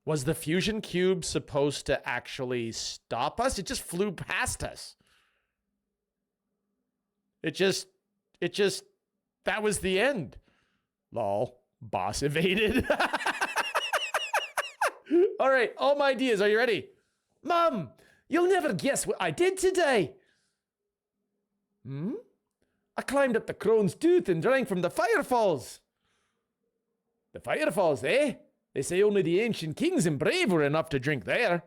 Was the fusion cube supposed to actually stop us? It just flew past us. It just, that was the end. Lol, boss evaded. All right, all my ideas, are you ready? Mom, you'll never guess what I did today. I climbed up the Crone's Tooth and drank from the Firefalls. The Firefalls, eh? They say only the ancient kings and brave were enough to drink there.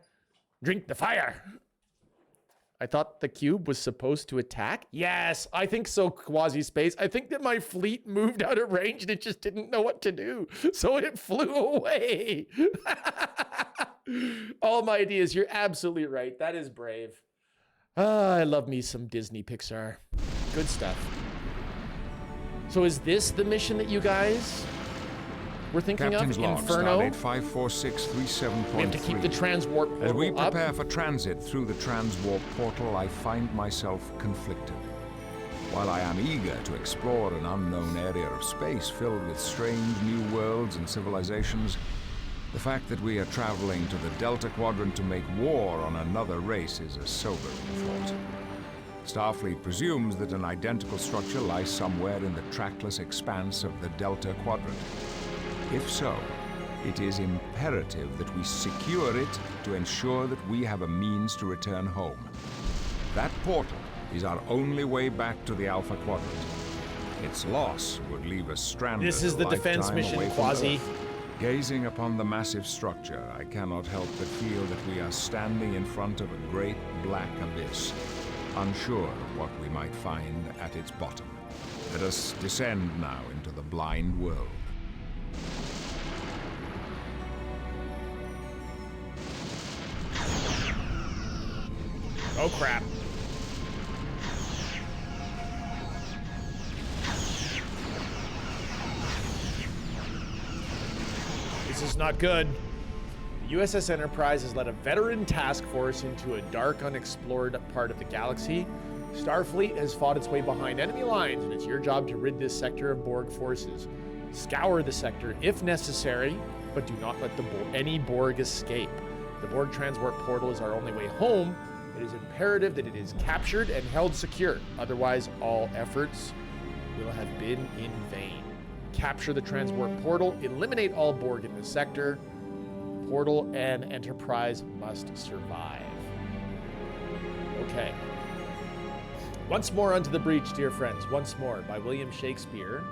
Drink the fire. I thought the cube was supposed to attack? Yes, I think so, Quasi-Space. I think that my fleet moved out of range and it just didn't know what to do. So it flew away. All my ideas, you're absolutely right. That is brave. I love me some Disney Pixar. Good stuff. So is this the mission that you guys were thinking Captain's of? log, Inferno? Stardate 54637.3. We have to keep the transwarp portal As we up. prepare for transit through the transwarp portal, I find myself conflicted. While I am eager to explore an unknown area of space filled with strange new worlds and civilizations, the fact that we are traveling to the Delta Quadrant to make war on another race is a sobering thought. Starfleet presumes that an identical structure lies somewhere in the trackless expanse of the Delta Quadrant. If so, it is imperative that we secure it to ensure that we have a means to return home. That portal is our only way back to the Alpha Quadrant. Its loss would leave us stranded. This is the a defense lifetime mission, away from Quasi. Earth. Gazing upon the massive structure, I cannot help but feel that we are standing in front of a great black abyss, unsure of what we might find at its bottom. Let us descend now into the blind world. Oh crap. This is not good. The USS Enterprise has led a veteran task force into a dark, unexplored part of the galaxy. Starfleet has fought its way behind enemy lines, and it's your job to rid this sector of Borg forces. Scour the sector if necessary, but do not let any Borg escape. The Borg transwarp portal is our only way home. It is imperative that it is captured and held secure. Otherwise, all efforts will have been in vain. Capture the transwarp portal. Eliminate all Borg in the sector. Portal and Enterprise must survive. Okay. Once more unto the breach, dear friends. Once more by William Shakespeare.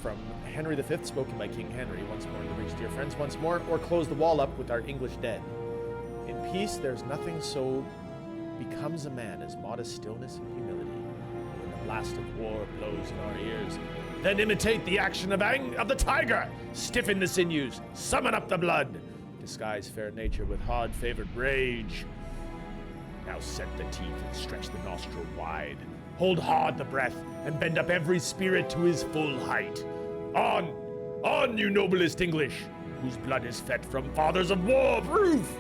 From Henry V, spoken by King Henry. Once more in the breach, dear friends. Once more, or close the wall up with our English dead. In peace, there's nothing so becomes a man as modest stillness and humility. When the blast of war blows in our ears, then imitate the action of the tiger. Stiffen the sinews, summon up the blood. Disguise fair nature with hard-favored rage. Now set the teeth and stretch the nostril wide. Hold hard the breath and bend up every spirit to his full height. On, you noblest English, whose blood is fed from fathers of war proof.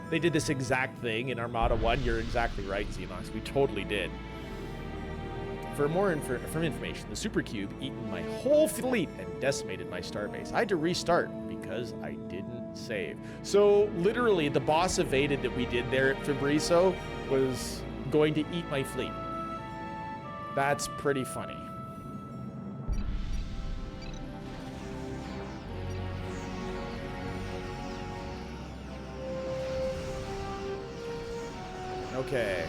They did this exact thing in Armada 1. You're exactly right, Xenos. We totally did. For more from information, the supercube eaten my whole fleet and decimated my starbase. I had to restart because I didn't save. So literally, the boss evaded that we did there at Fabriso was going to eat my fleet. That's pretty funny. Okay.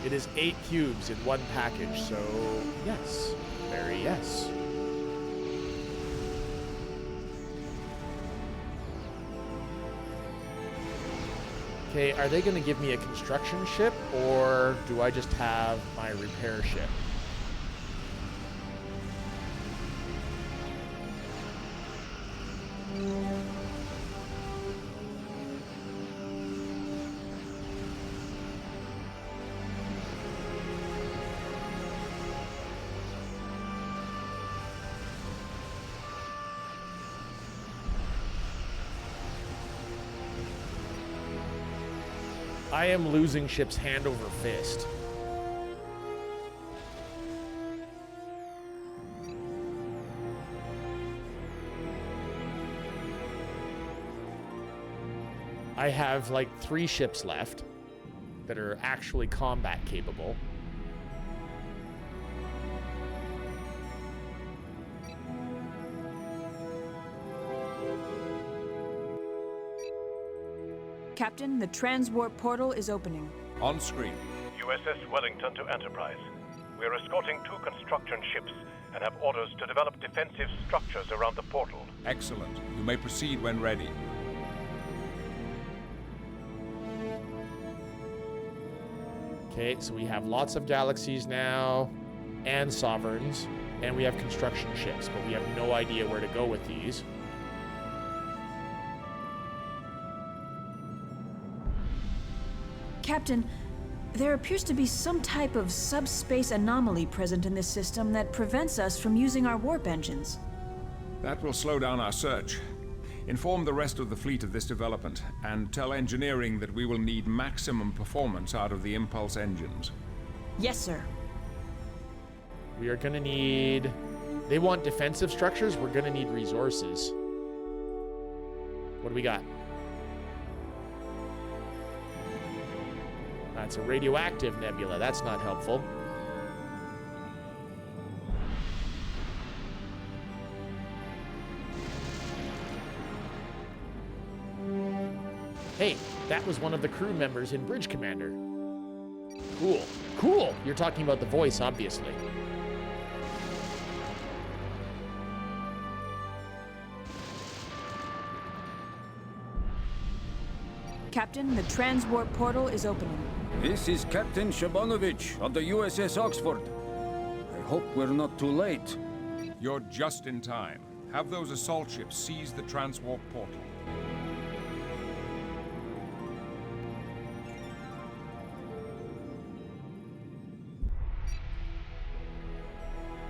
It is 8 cubes in one package, so yes. Very yes. Okay, are they going to give me a construction ship, or do I just have my repair ship? I am losing ships hand over fist. I have like 3 ships left that are actually combat capable. Captain, the transwarp portal is opening. On screen. USS Wellington to Enterprise. We're escorting 2 construction ships and have orders to develop defensive structures around the portal. Excellent. You may proceed when ready. Okay, so we have lots of galaxies now, and sovereigns, and we have construction ships, but we have no idea where to go with these. Captain, there appears to be some type of subspace anomaly present in this system that prevents us from using our warp engines. That will slow down our search. Inform the rest of the fleet of this development, and tell engineering that we will need maximum performance out of the impulse engines. Yes, sir. We are gonna need... They want defensive structures, we're gonna need resources. What do we got? That's a radioactive nebula. That's not helpful. Hey, that was one of the crew members in Bridge Commander. Cool. Cool! You're talking about the voice, obviously. Captain, the transwarp portal is opening. This is Captain Shabanovich of the USS Oxford. I hope we're not too late. You're just in time. Have those assault ships seize the transwarp portal.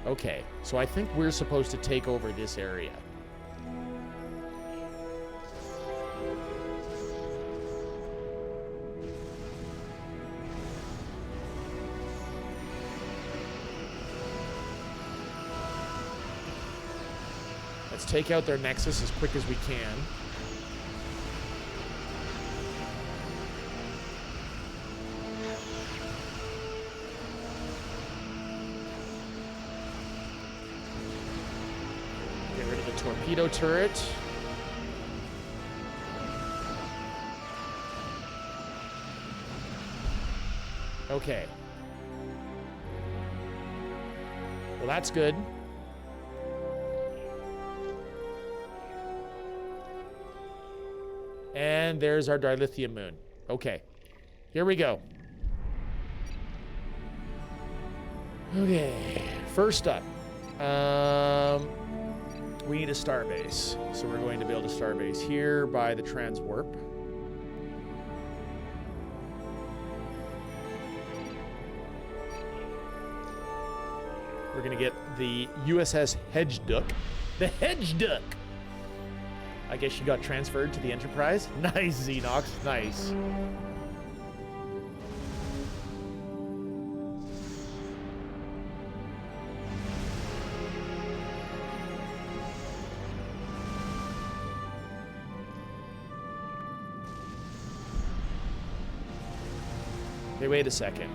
Okay, so I think we're supposed to take over this area. Let's take out their nexus as quick as we can. Get rid of the torpedo turret. Okay. Well, that's good. And there's our dilithium moon. Okay, here we go. Okay, first up, we need a starbase. So we're going to build a starbase here by the transwarp. We're gonna get the USS Hedgeduck. The Hedgeduck! I guess you got transferred to the Enterprise. Nice, Xenox. Nice. Hey, wait a second.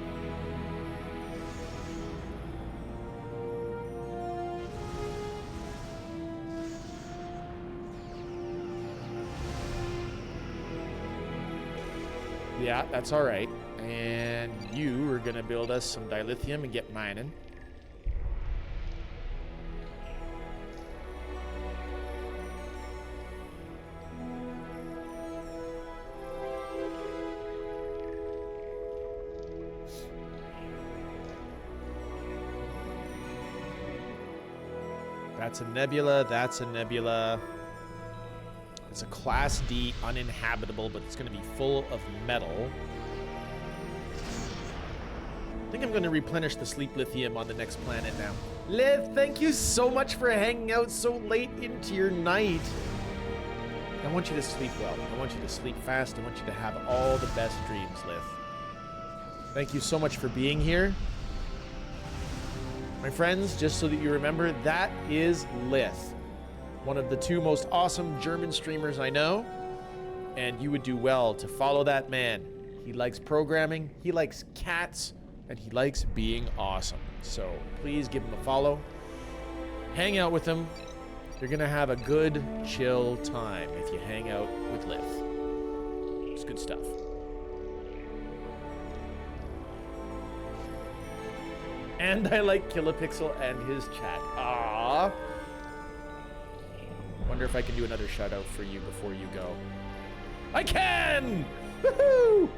Yeah, that's all right. And you are gonna build us some dilithium and get mining. That's a nebula, that's a nebula. It's a Class D uninhabitable, but it's going to be full of metal. I think I'm going to replenish the sleep lithium on the next planet now. Liv, thank you so much for hanging out so late into your night. I want you to sleep well. I want you to sleep fast. I want you to have all the best dreams, Liv. Thank you so much for being here. My friends, just so that you remember, that is Lith, one of the two most awesome German streamers I know, and you would do well to follow that man. He likes programming, he likes cats, and he likes being awesome. So please give him a follow. Hang out with him. You're gonna have a good, chill time if you hang out with Lith. It's good stuff. And I like Kilopixel and his chat. Aww. Wonder if I can do another shout out for you before you go. I can! Woohoo!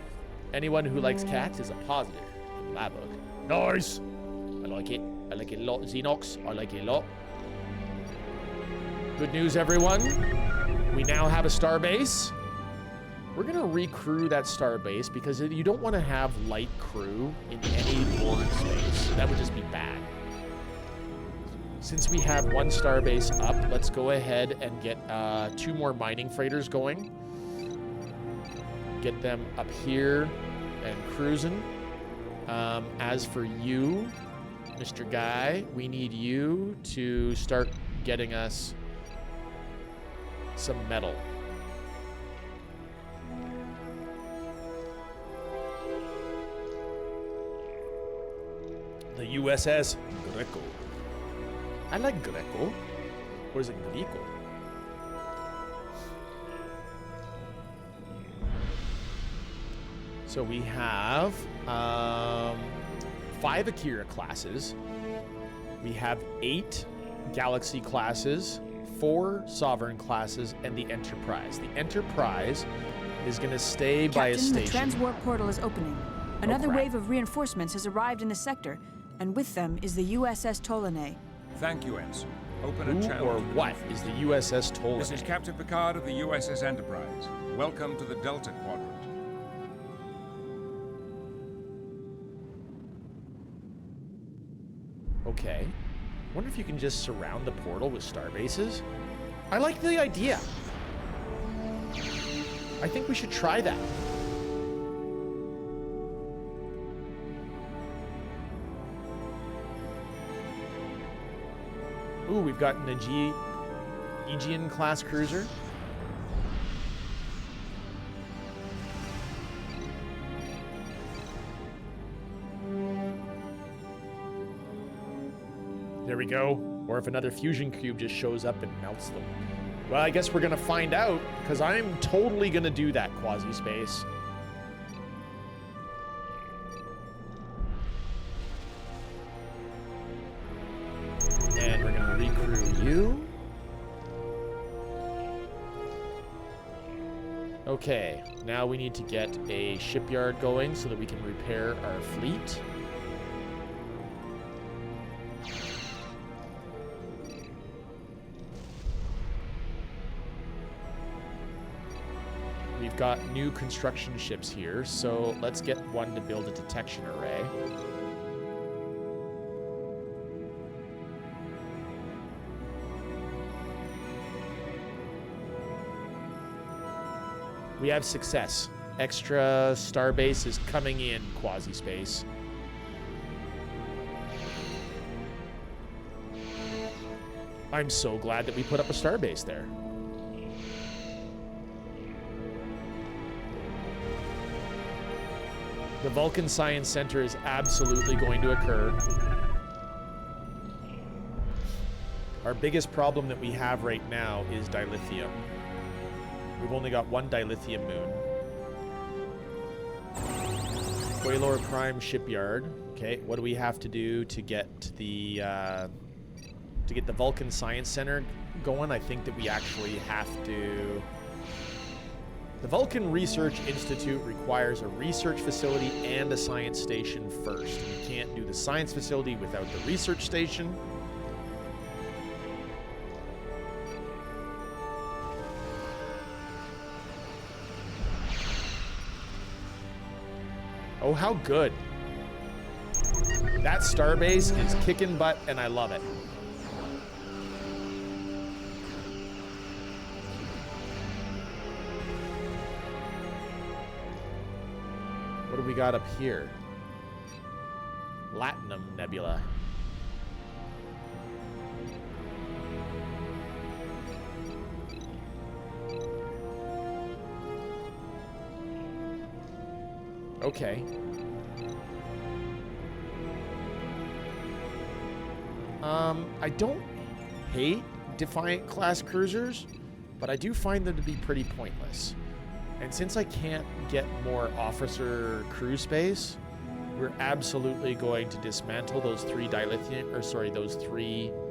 Anyone who likes cats is a positive in my book. Nice! I like it. I like it a lot, Xenox. I like it a lot. Good news, everyone. We now have a starbase. We're gonna recrew that starbase because you don't want to have light crew in any Borg space. That would just be bad. Since we have one starbase up, let's go ahead and get 2 more mining freighters going. Get them up here and cruising. As for you, Mr. Guy, we need you to start getting us some metal. The USS Greco. I like Greco. Or is it Greco? So we have 5 Akira classes. We have 8 Galaxy classes, 4 Sovereign classes, and the Enterprise. The Enterprise is going to stay by a station. Captain, the transwarp portal is opening. Another crap. wave of reinforcements has arrived in the sector, and with them is the USS Ptolemy. Thank you, Ensign. Open a Who channel. or what is the USS Ptolemy? This is Captain Picard of the USS Enterprise. Welcome to the Delta Quadrant. Okay. Wonder if you can just surround the portal with star bases? I like the idea. I think we should try that. Ooh, we've got an Aegean class cruiser. There we go. Or if another fusion cube just shows up and melts them. Well, I guess we're gonna find out, because I'm totally gonna do that, Quasi-Space. And we're gonna recrew you. Okay, now we need to get a shipyard going so that we can repair our fleet. We've got new construction ships here, so let's get one to build a detection array. We have success. Extra starbase is coming in, quasi-space. I'm so glad that we put up a starbase there. The Vulcan Science Center is absolutely going to occur. Our biggest problem that we have right now is dilithium. We've only got one dilithium moon. Quailor Prime Shipyard. Okay, what do we have to do to get the Vulcan Science Center going? I think that we actually have to... The Vulcan Research Institute requires a research facility and a science station first. We can't do the science facility without the research station. Oh, how good. That starbase is kicking butt, and I love it. What do we got up here? Latinum Nebula. Okay. I don't hate Defiant class cruisers, but I do find them to be pretty pointless. And since I can't get more officer crew space, we're absolutely going to dismantle those three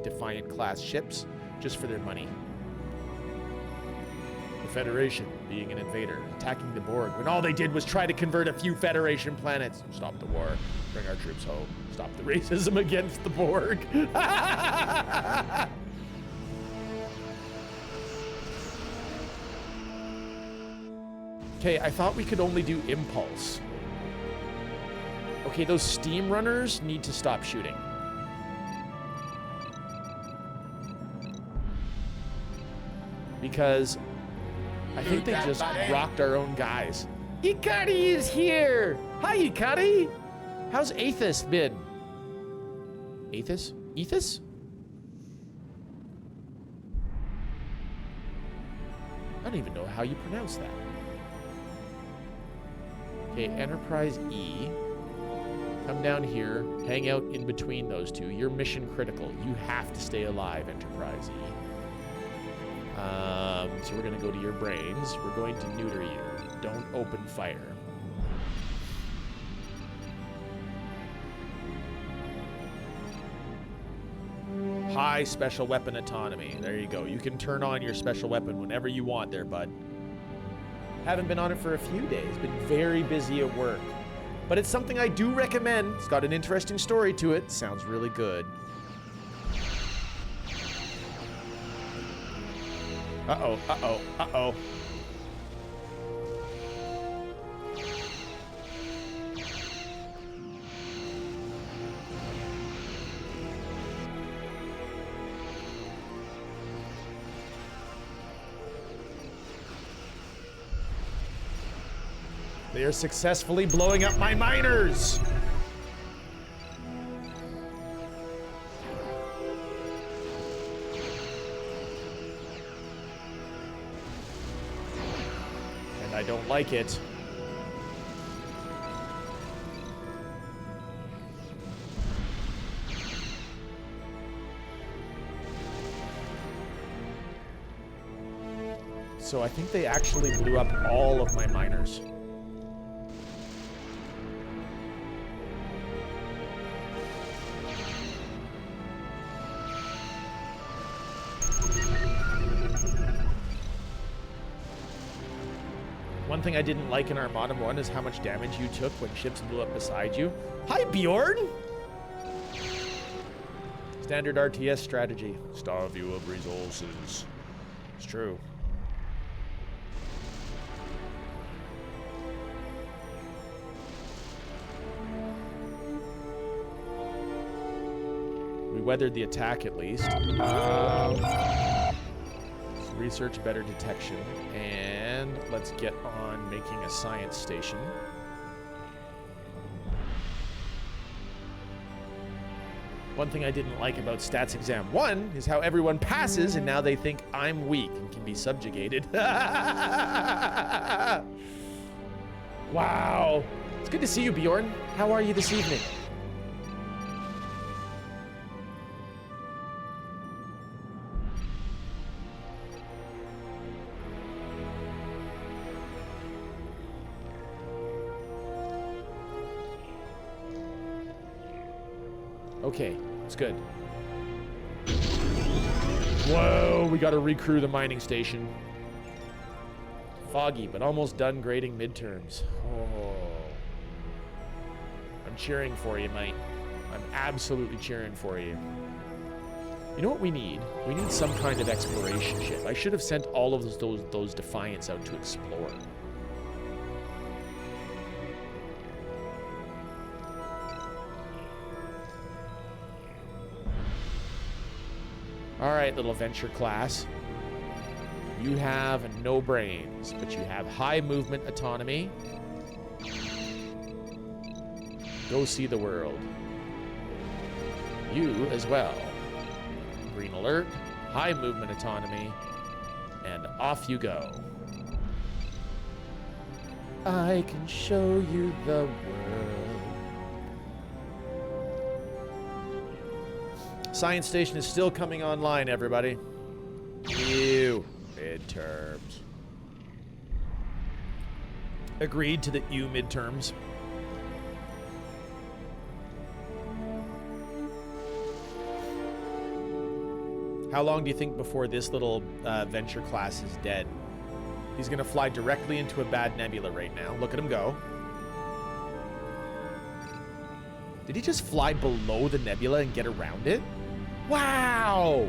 Defiant class ships just for their money. The Federation, being an invader, attacking the Borg when all they did was try to convert a few Federation planets. Stop the war, bring our troops home, stop the racism against the Borg. Okay, I thought we could only do impulse. Okay, those steam runners need to stop shooting. Because I think they just rocked our own guys. Ikari is here! Hi, Ikari! How's Aethys been? Aethys? Aethys? I don't even know how you pronounce that. Okay, Enterprise E. Come down here, hang out in between those two. You're mission critical. You have to stay alive, Enterprise E. So we're gonna go to your brains. We're going to neuter you. Don't open fire. High special weapon autonomy. There you go. You can turn on your special weapon whenever you want there, bud. Haven't been on it for a few days. Been very busy at work. But it's something I do recommend. It's got an interesting story to it. Sounds really good. Uh-oh, uh-oh, uh-oh. They are successfully blowing up my miners! And I don't like it. So I think they actually blew up all of my miners. One thing I didn't like in Armada 1 is how much damage you took when ships blew up beside you. Hi, Bjorn! Standard RTS strategy. Star view of resources. It's true. We weathered the attack at least. research better detection. And let's get on making a science station. One thing I didn't like about Stats Exam 1 is how everyone passes and now they think I'm weak and can be subjugated. Wow. It's good to see you, Bjorn. How are you this evening? Okay, it's good. Whoa, we gotta recrew the mining station. Foggy, but almost done grading midterms. Oh. I'm cheering for you, mate. I'm absolutely cheering for you. You know what we need? We need some kind of exploration ship. I should have sent all of those Defiants out to explore. All right, little venture class. You have no brains, but you have high movement autonomy. Go see the world. You as well. Green alert, high movement autonomy, and off you go. I can show you the world. Science station is still coming online, everybody. Ew. Midterms. Agreed to the U midterms. How long do you think before this little venture class is dead? He's gonna fly directly into a bad nebula right now. Look at him go. Did he just fly below the nebula and get around it? Wow!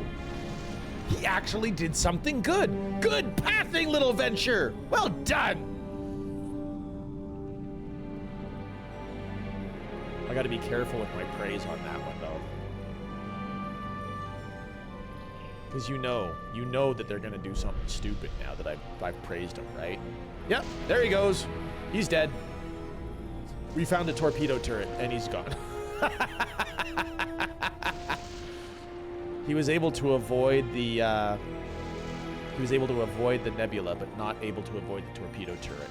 He actually did something good. Good pathing, little venture. Well done. I gotta be careful with my praise on that one, though. Because you know that they're gonna do something stupid now that I've praised him, right? Yep, there he goes. He's dead. We found a torpedo turret, and he's gone. He was able to avoid the nebula, but not able to avoid the torpedo turret.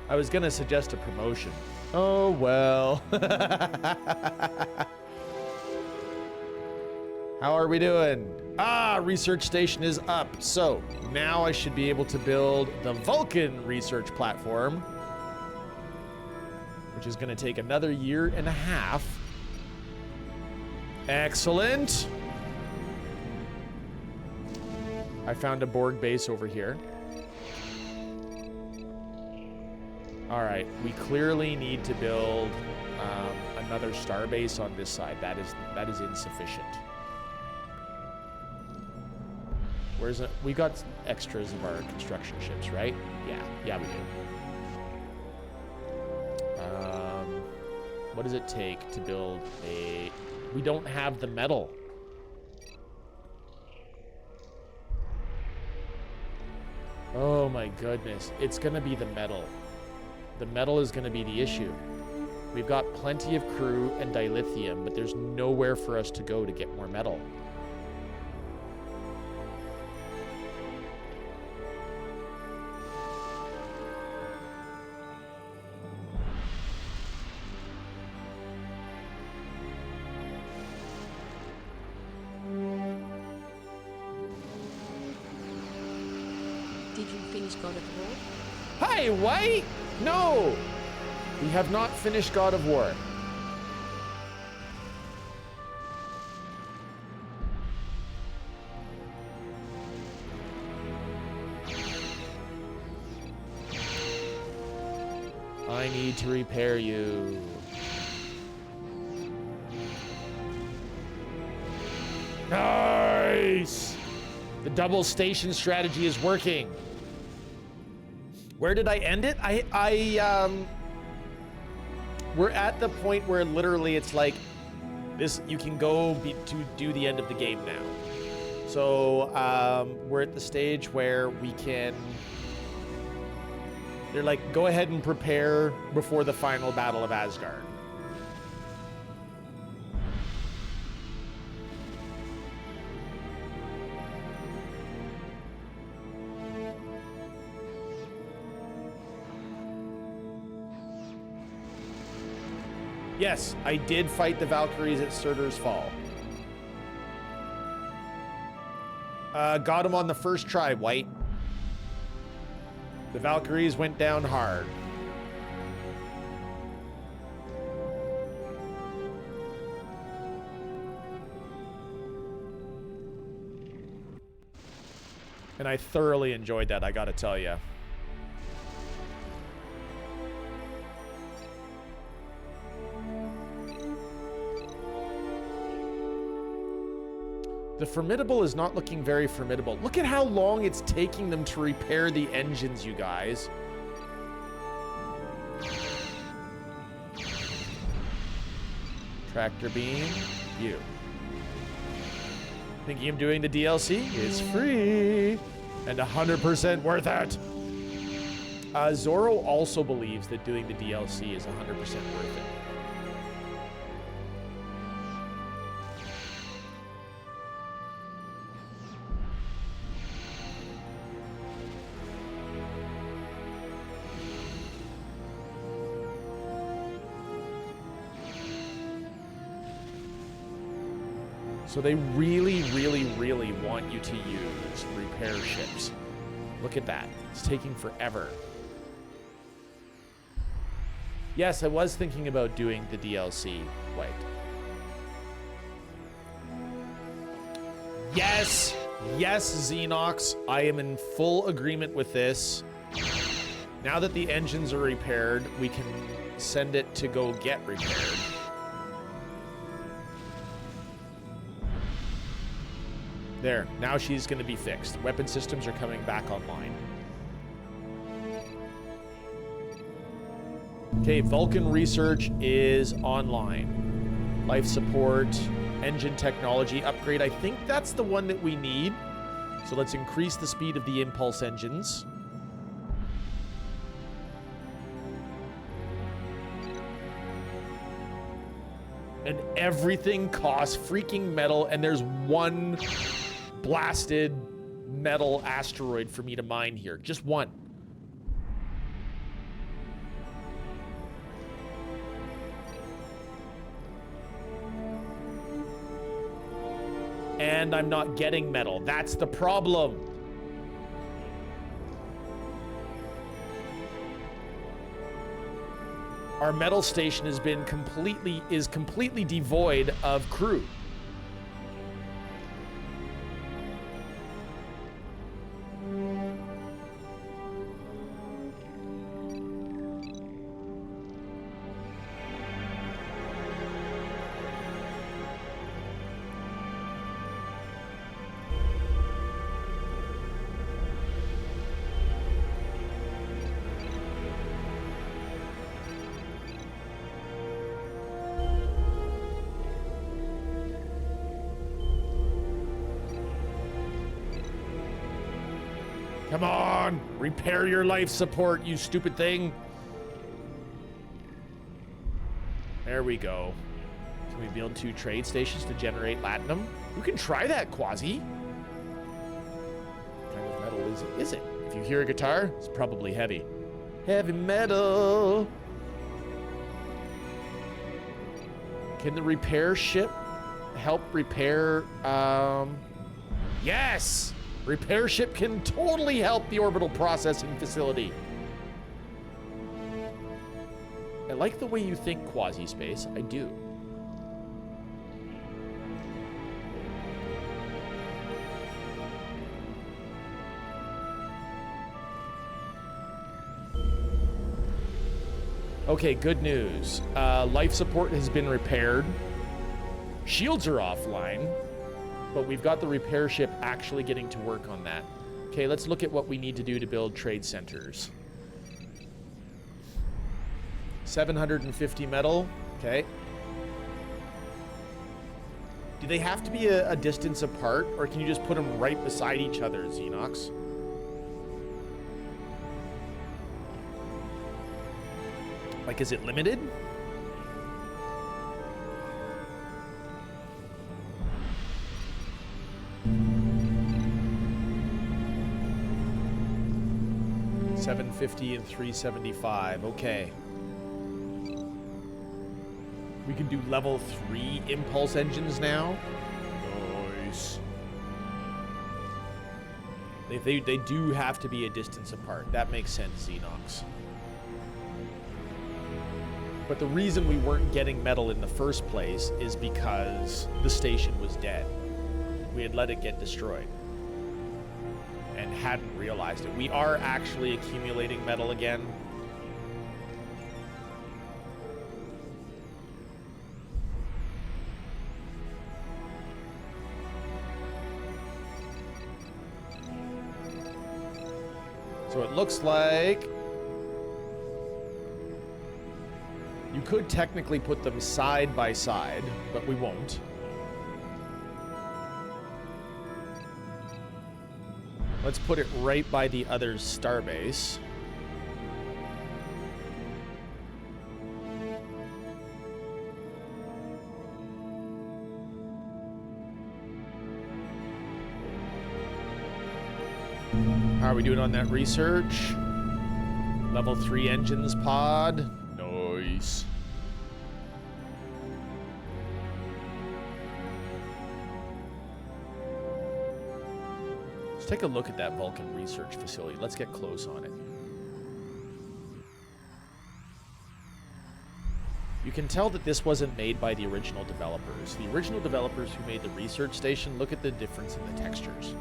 I was gonna suggest a promotion. Oh well. How are we doing? Ah, research station is up. So now I should be able to build the Vulcan research platform, which is going to take another 1.5 years. Excellent. I found a Borg base over here. All right, we clearly need to build another star base on this side. That is insufficient. Where's it? We got extras of our construction ships, right? Yeah, we do. What does it take to build a... We don't have the metal. Oh my goodness. It's gonna be the metal. The metal is gonna be the issue. We've got plenty of crew and dilithium, but there's nowhere for us to go to get more metal. Did you finish God of War? Hi, White! No! We have not finished God of War. I need to repair you. Nice! The double station strategy is working. Where did I end it? We're at the point where literally it's like You can go to do the end of the game now. So we're at the stage where we can. They're like, go ahead and prepare before the final battle of Asgard. Yes, I did fight the Valkyries at Surtur's Fall. Got him on the first try, White. The Valkyries went down hard. And I thoroughly enjoyed that, I gotta tell you. The Formidable is not looking very formidable. Look at how long it's taking them to repair the engines, you guys. Tractor beam, you. Thinking of doing the DLC? It's free and 100% worth it. Zorro also believes that doing the DLC is 100% worth it. So they really, really, really want you to use repair ships. Look at that. It's taking forever. Yes, I was thinking about doing the DLC, White. Yes! Yes, Xenox. I am in full agreement with this. Now that the engines are repaired, we can send it to go get repaired. There, now she's going to be fixed. Weapon systems are coming back online. Okay, Vulcan research is online. Life support, engine technology upgrade. I think that's the one that we need. So let's increase the speed of the impulse engines. And everything costs freaking metal, and there's one blasted metal asteroid for me to mine here. Just one. And I'm not getting metal. That's the problem. Our metal station is completely devoid of crew. Come on, repair your life support, you stupid thing. There we go. Can we build 2 trade stations to generate latinum? You can try that, Quasi. What kind of metal is it? If you hear a guitar, it's probably heavy. Heavy metal. Can the repair ship help repair, yes! Repair ship can totally help the orbital processing facility. I like the way you think, Quasi-Space. I do. Okay, good news. Life support has been repaired. Shields are offline. But we've got the repair ship actually getting to work on that. Okay, let's look at what we need to do to build trade centers. 750 metal. Okay. Do they have to be a distance apart, or can you just put them right beside each other, Xenox? Like, is it limited? $750 and $375. Okay. We can do level 3 impulse engines now. Nice. They do have to be a distance apart. That makes sense, Xenox. But the reason we weren't getting metal in the first place is because the station was dead. We had let it get destroyed and hadn't realized it. We are actually accumulating metal again. So it looks like you could technically put them side by side, but we won't. Let's put it right by the other starbase. How are we doing on that research? Level 3 engines pod. Nice. Let's take a look at that Vulcan research facility. Let's get close on it. You can tell that this wasn't made by the original developers. The original developers who made the research station, look at the difference in the textures.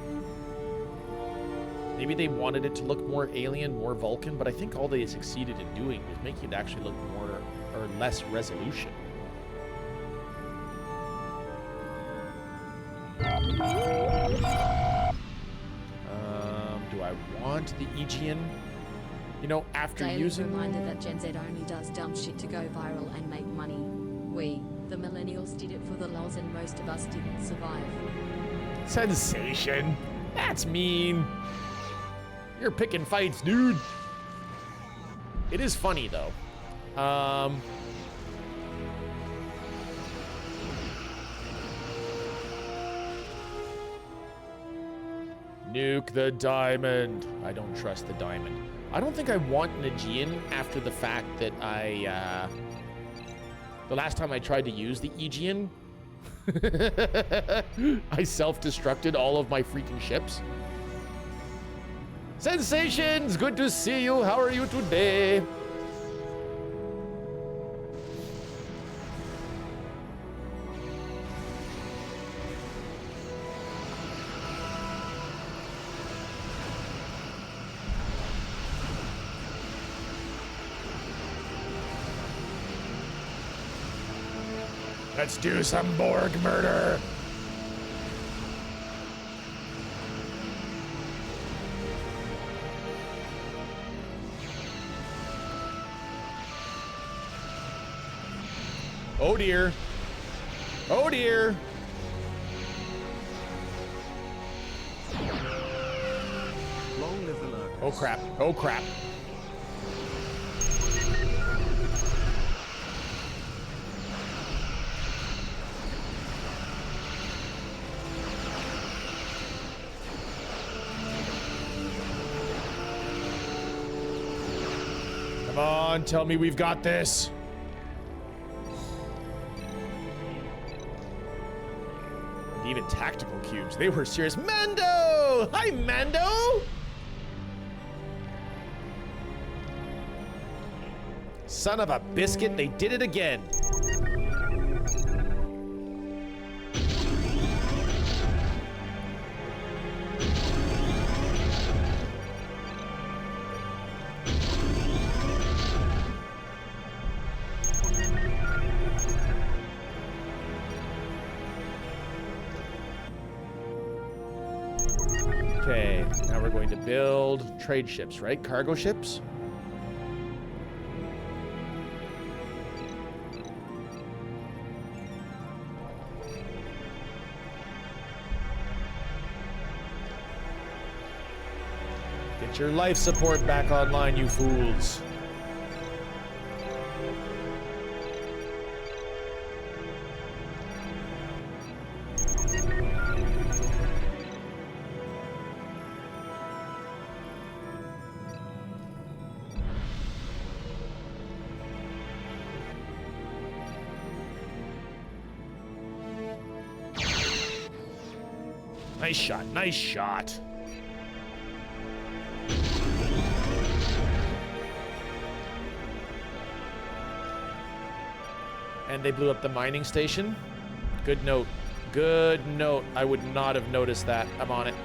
Maybe they wanted it to look more alien, more Vulcan, but I think all they succeeded in doing was making it actually look more or less resolution. Do I want the Aegean? You know, after Daily using... reminder that Gen Z only does dumb shit to go viral and make money. We, the millennials, did it for the lols and most of us didn't survive. Sensation. That's mean. You're picking fights, dude. It is funny, though. Nuke the diamond. I don't trust the diamond. I don't think I want an Aegean after the fact that the last time I tried to use the Aegean, I self-destructed all of my freaking ships. Sensations! Good to see you. How are you today? Let's do some Borg murder. Oh dear. Oh dear. Long live the lurkers. Oh crap. Oh crap. Come on, tell me we've got this. Even tactical cubes. They were serious. Mando! Hi, Mando! Son of a biscuit, they did it again. Okay, now we're going to build trade ships, right? Cargo ships? Get your life support back online, you fools. Nice shot, nice shot. And they blew up the mining station. Good note. Good note. I would not have noticed that. I'm on it.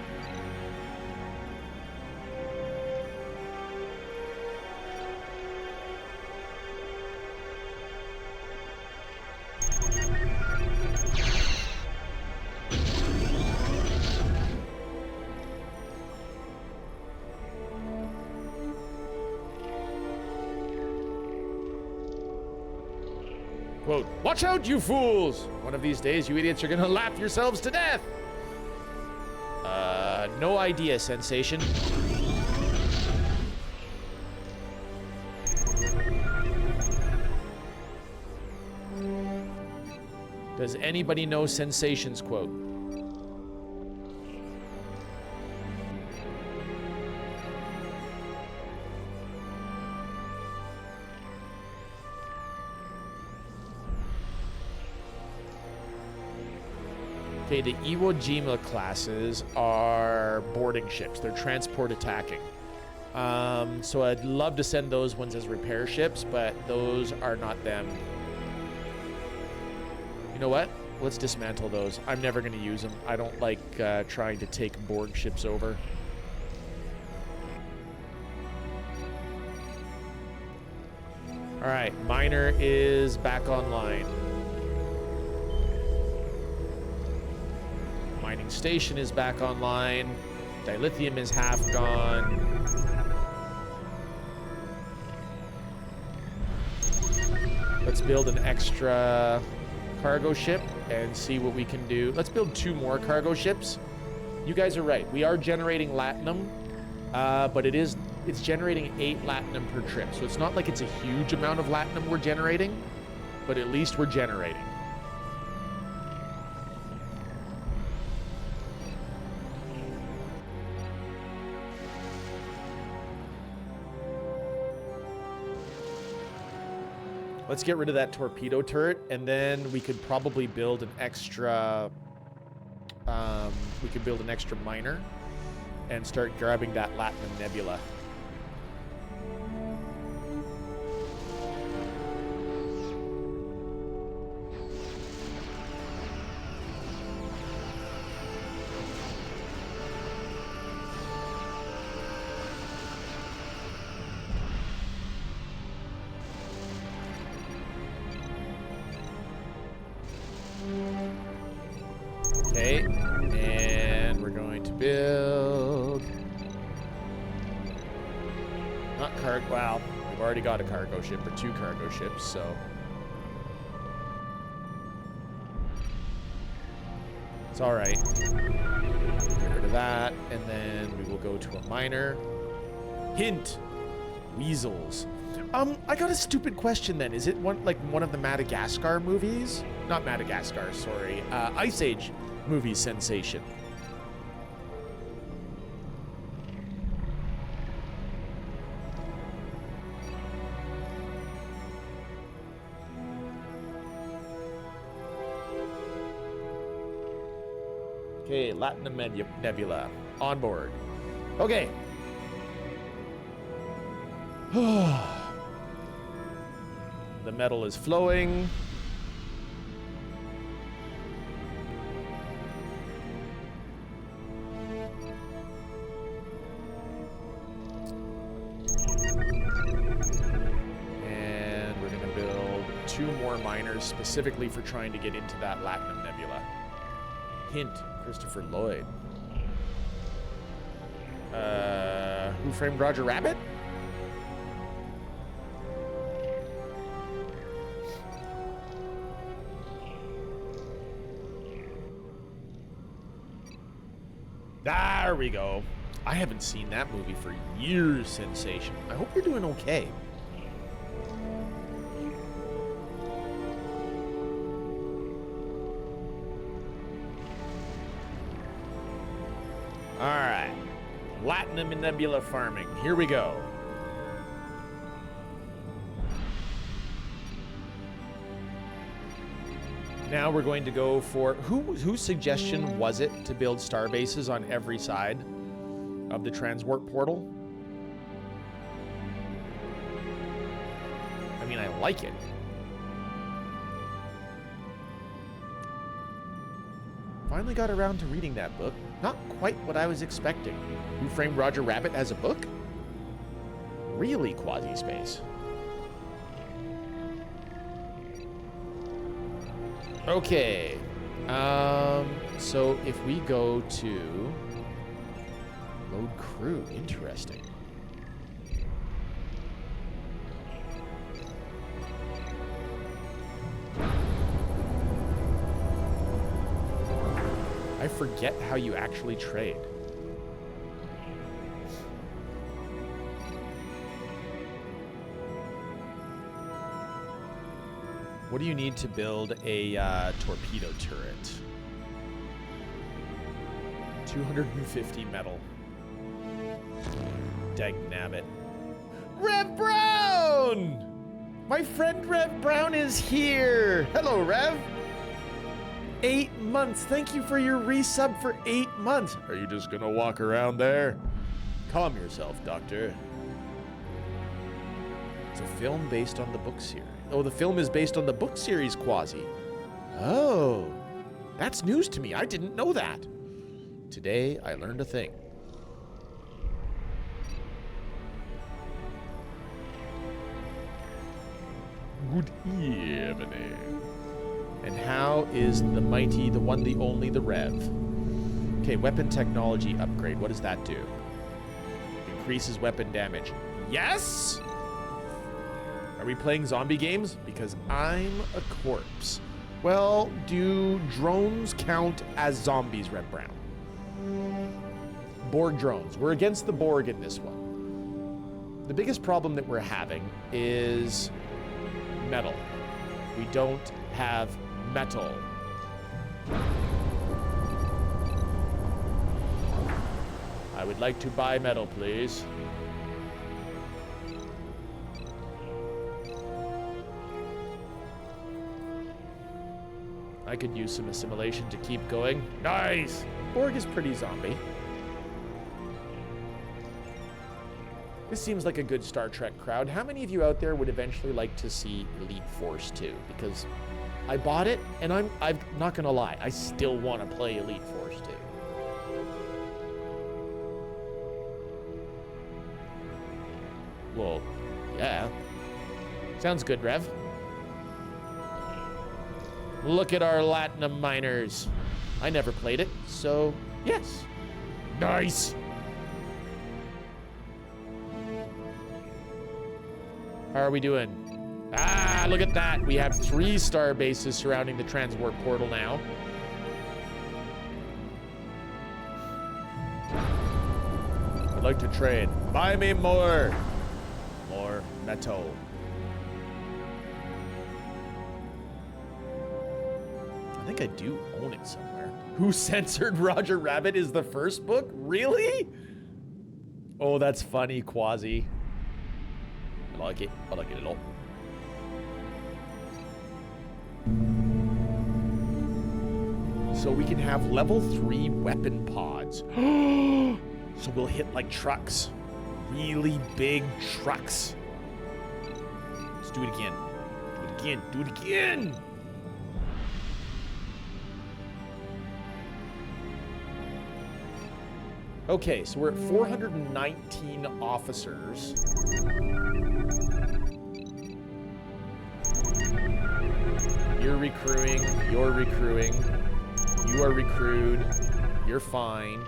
Quote, watch out, you fools! One of these days, you idiots are gonna laugh yourselves to death! No idea, Sensation. Does anybody know Sensation's quote? Okay, the Iwo Jima classes are boarding ships. They're transport attacking. So I'd love to send those ones as repair ships, but those are not them. You know what? Let's dismantle those. I'm never going to use them. I don't like trying to take Borg ships over. All right, miner is back online. Mining station is back online. Dilithium is half gone. Let's build an extra cargo ship and see what we can do. Let's build 2 more cargo ships. You guys are right. We are generating latinum, but it's generating 8 latinum per trip. So it's not like it's a huge amount of latinum we're generating, but at least we're generating. Let's get rid of that torpedo turret, and then we could probably build an extra. We could build an extra miner, and start grabbing that Latinum Nebula. Okay, and we're going to build... Not cargo... Wow, we've already got a cargo ship, or 2 cargo ships, so... It's alright. Get rid of that, and then we will go to a miner. Hint! Weasels. I got a stupid question then. Is it one of the Madagascar movies? Not Madagascar, sorry. Ice Age movie Sensation. Okay, Latinum Nebula. On board. Okay. The metal is flowing. And we're going to build 2 more miners specifically for trying to get into that Latinum Nebula. Hint, Christopher Lloyd. Who Framed Roger Rabbit? There we go. I haven't seen that movie for years, Sensation. I hope you're doing okay. Alright. Platinum and Nebula farming. Here we go. Now we're going to go for... Whose suggestion was it to build star bases on every side of the transwarp portal? I mean, I like it. Finally got around to reading that book. Not quite what I was expecting. Who Framed Roger Rabbit as a book? Really quasi-space. Okay. So if we go to load crew, interesting. I forget how you actually trade. What do you need to build a torpedo turret? 250 metal. Dagnabbit. Rev Brown! My friend Rev Brown is here! Hello, Rev! 8 months. Thank you for your resub for 8 months. Are you just gonna walk around there? Calm yourself, Doctor. It's a film based on the book series. Oh, the film is based on the book series, Quasi. Oh, that's news to me. I didn't know that. Today, I learned a thing. Good evening. And how is the mighty, the one, the only, the Rev? Okay, weapon technology upgrade. What does that do? Increases weapon damage. Yes! Are we playing zombie games? Because I'm a corpse. Well, do drones count as zombies, Red Brown? Borg drones. We're against the Borg in this one. The biggest problem that we're having is metal. We don't have metal. I would like to buy metal, please. I could use some assimilation to keep going. Nice! Borg is pretty zombie. This seems like a good Star Trek crowd. How many of you out there would eventually like to see Elite Force 2? Because I bought it, and I'm not gonna lie, I still want to play Elite Force 2. Well, yeah. Sounds good, Rev. Look at our Latinum miners. I never played it, so yes. Nice. How are we doing? Ah, look at that. We have 3 star bases surrounding the transwarp portal now. I'd like to trade. Buy me more. More metal. I think I do own it somewhere. Who Censored Roger Rabbit is the first book? Really? Oh, that's funny, Quasi. I like it. I like it a lot. So we can have level 3 weapon pods. So we'll hit like trucks. Really big trucks. Let's do it again. Do it again. Do it again. Okay, so we're at 419 officers. You're recruiting, you're recruiting, you are recruited, you're fine.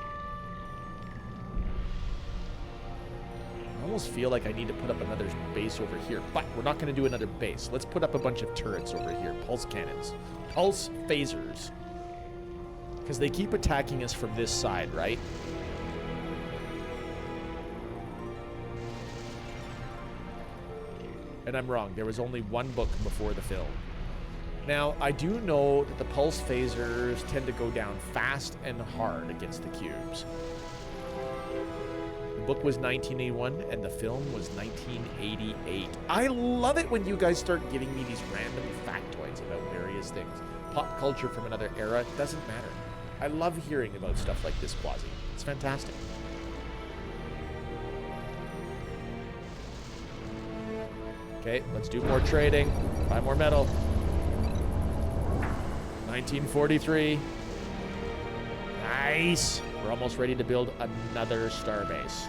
I almost feel like I need to put up another base over here, but we're not gonna do another base. Let's put up a bunch of turrets over here, pulse cannons, pulse phasers. Because they keep attacking us from this side, right? And I'm wrong. There was only one book before the film. Now, I do know that the pulse phasers tend to go down fast and hard against the cubes. The book was 1981 and the film was 1988. I love it when you guys start giving me these random factoids about various things. Pop culture from another era, it doesn't matter. I love hearing about stuff like this, Quasi. It's fantastic. Okay, let's do more trading. Buy more metal. 1943. Nice. We're almost ready to build another starbase.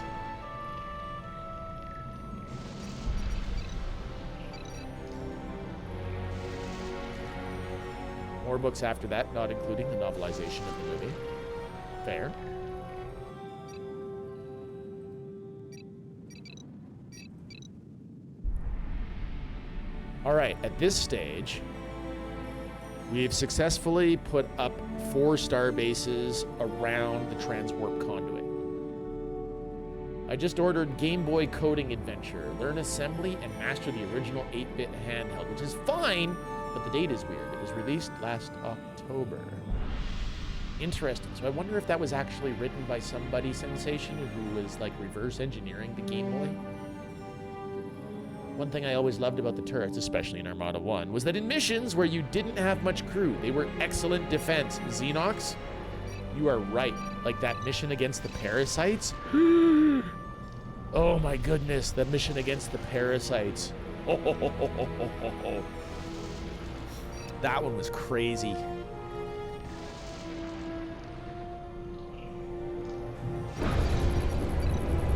More books after that, not including the novelization of the movie. Fair. All right, at this stage, we've successfully put up 4 star bases around the transwarp conduit. I just ordered Game Boy Coding Adventure, learn assembly, and master the original 8-bit handheld, which is fine, but the date is weird. It was released last October. Interesting. So I wonder if that was actually written by somebody sensation who was like reverse engineering the Game Boy. One thing I always loved about the turrets, especially in Armada 1, was that in missions where you didn't have much crew, they were excellent defense. Xenox, you are right. Like that mission against the parasites. Oh my goodness, the mission against the parasites. That one was crazy.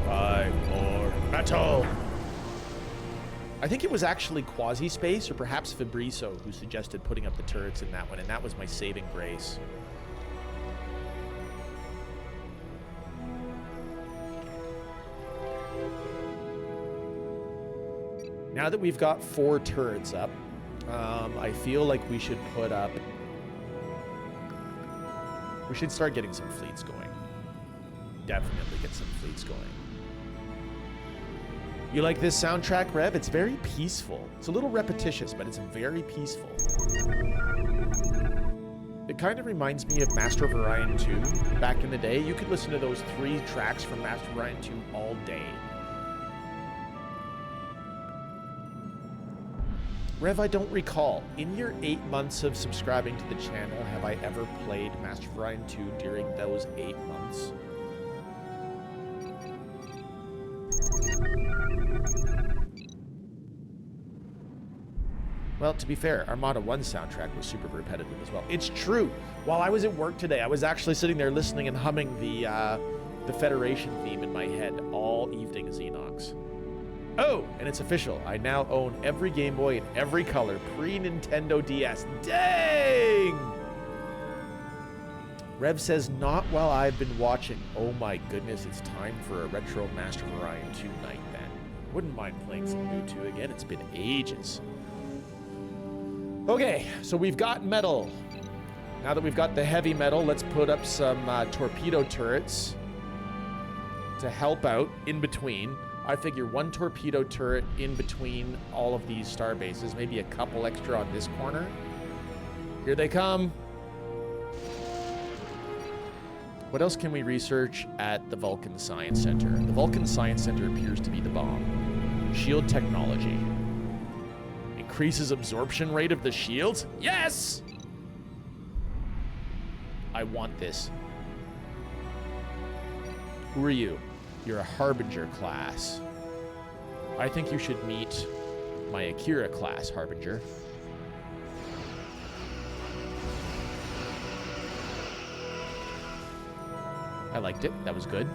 Buy more metal. I think it was actually Quasi-Space or perhaps Fabriso who suggested putting up the turrets in that one, and that was my saving grace. Now that we've got 4 turrets up, I feel like we should put up... We should start getting some fleets going. Definitely get some fleets going. You like this soundtrack, Rev? It's very peaceful. It's a little repetitious, but it's very peaceful. It kind of reminds me of Master of Orion 2 back in the day. You could listen to those 3 tracks from Master of Orion 2 all day. Rev, I don't recall. In your 8 months of subscribing to the channel, have I ever played Master of Orion 2 during those 8 months? Well, to be fair, Armada 1's soundtrack was super repetitive as well. It's true. While I was at work today, I was actually sitting there listening and humming the Federation theme in my head all evening, Xenox. Oh, and it's official. I now own every Game Boy in every color, pre-Nintendo DS. Dang! Rev says, not while I've been watching. Oh my goodness, it's time for a retro Master of Orion 2 night then. Wouldn't mind playing some new 2 again. It's been ages. Okay, so we've got metal. Now that we've got the heavy metal, let's put up some torpedo turrets to help out in between. I figure 1 torpedo turret in between all of these star bases, maybe a couple extra on this corner. Here they come. What else can we research at the Vulcan Science Center? The Vulcan Science Center appears to be the bomb. Shield technology. Increases absorption rate of the shields? Yes! I want this. Who are you? You're a Harbinger class. I think you should meet my Akira class, Harbinger. I liked it. That was good.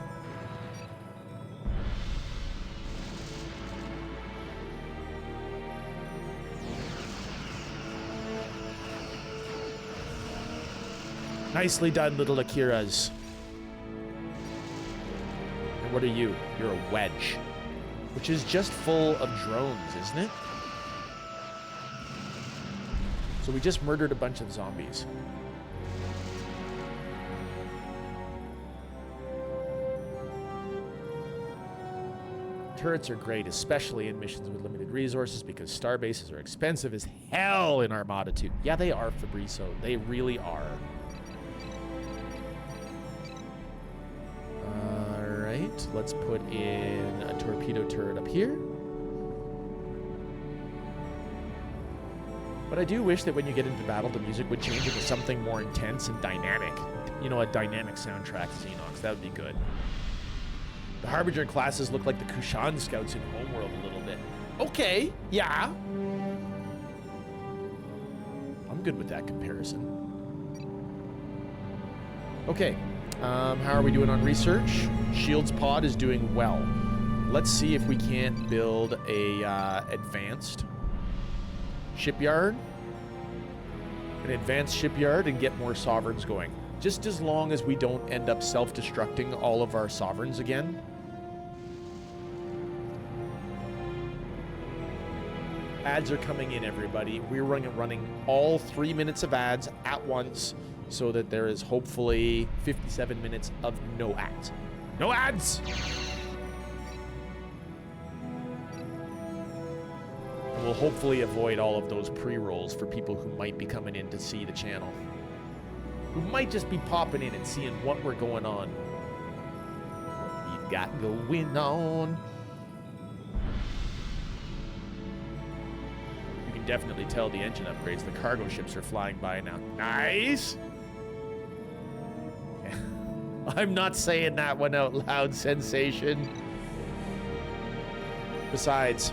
Nicely done, little Akiras. And what are you? You're a wedge. Which is just full of drones, isn't it? So we just murdered a bunch of zombies. Turrets are great, especially in missions with limited resources, because starbases are expensive as hell in Armada 2. Yeah, they are, Fabriso. They really are. Alright, let's put in a torpedo turret up here. But I do wish that when you get into battle, the music would change into something more intense and dynamic. You know, a dynamic soundtrack to Xenox. That would be good. The Harbinger classes look like the Kushan scouts in Homeworld a little bit. Okay, yeah. I'm good with that comparison. Okay, how are we doing on research? Shields pod is doing well. Let's see if we can't build a advanced shipyard. An advanced shipyard and get more sovereigns going. Just as long as we don't end up self-destructing all of our sovereigns again. Ads are coming in, everybody. We're running all 3 minutes of ads at once so that there is hopefully 57 minutes of no ads. No ads! And we'll hopefully avoid all of those pre-rolls for people who might be coming in to see the channel. Who might just be popping in and seeing what we're going on. What we've got going on. You can definitely tell the engine upgrades. The cargo ships are flying by now. Nice! I'm not saying that one out loud, Sensation. Besides,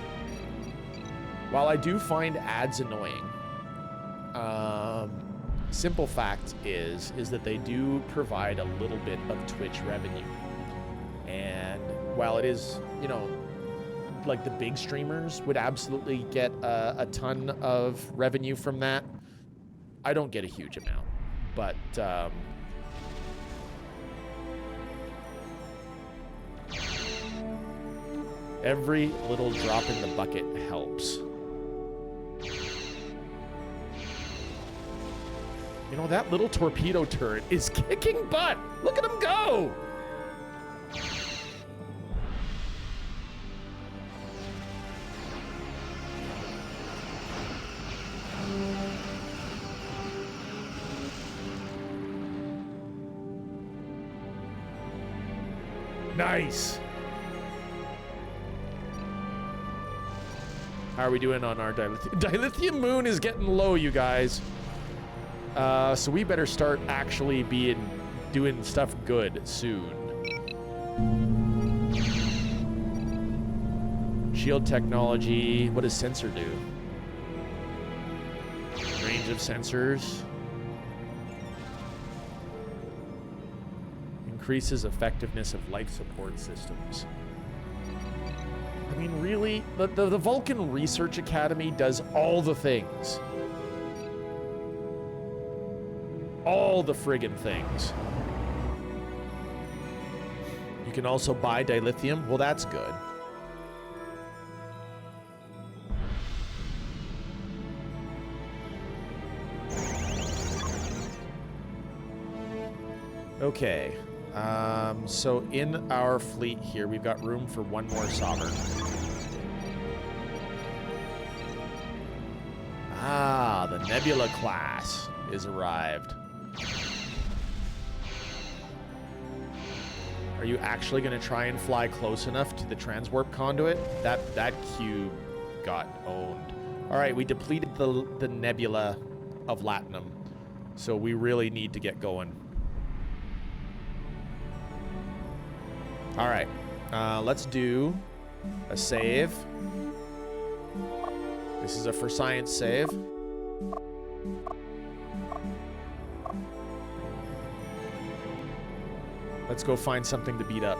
while I do find ads annoying, simple fact is that they do provide a little bit of Twitch revenue. And while it is, you know, like the big streamers would absolutely get a ton of revenue from that, I don't get a huge amount. But, every little drop in the bucket helps. You know, that little torpedo turret is kicking butt. Look at him go. Nice. How are we doing on our dilithium? Dilithium moon is getting low, you guys. So we better start actually doing stuff good soon. Shield technology. What does sensor do? Range of sensors. Increases effectiveness of life support systems. I mean, really? The Vulcan Research Academy does all the things. All the friggin' things. You can also buy dilithium. Well, that's good. Okay. So in our fleet here, we've got room for one more sovereign. Ah, the Nebula class is arrived. Are you actually going to try and fly close enough to the transwarp conduit? That cube got owned. All right, we depleted the Nebula of Latinum, so we really need to get going. All right, let's do a save. This is a for science save. Let's go find something to beat up.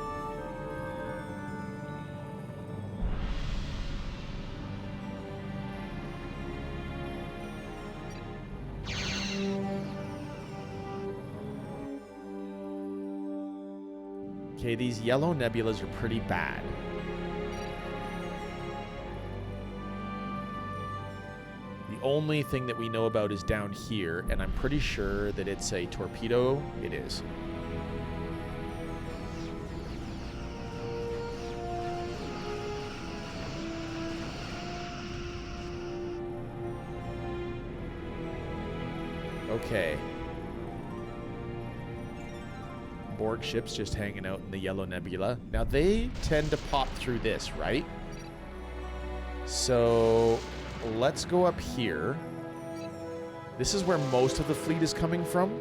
Okay, these yellow nebulas are pretty bad. The only thing that we know about is down here, and I'm pretty sure that it's a torpedo. It is. Okay. Borg ships just hanging out in the yellow nebula. Now, they tend to pop through this, right? So, let's go up here. This is where most of the fleet is coming from.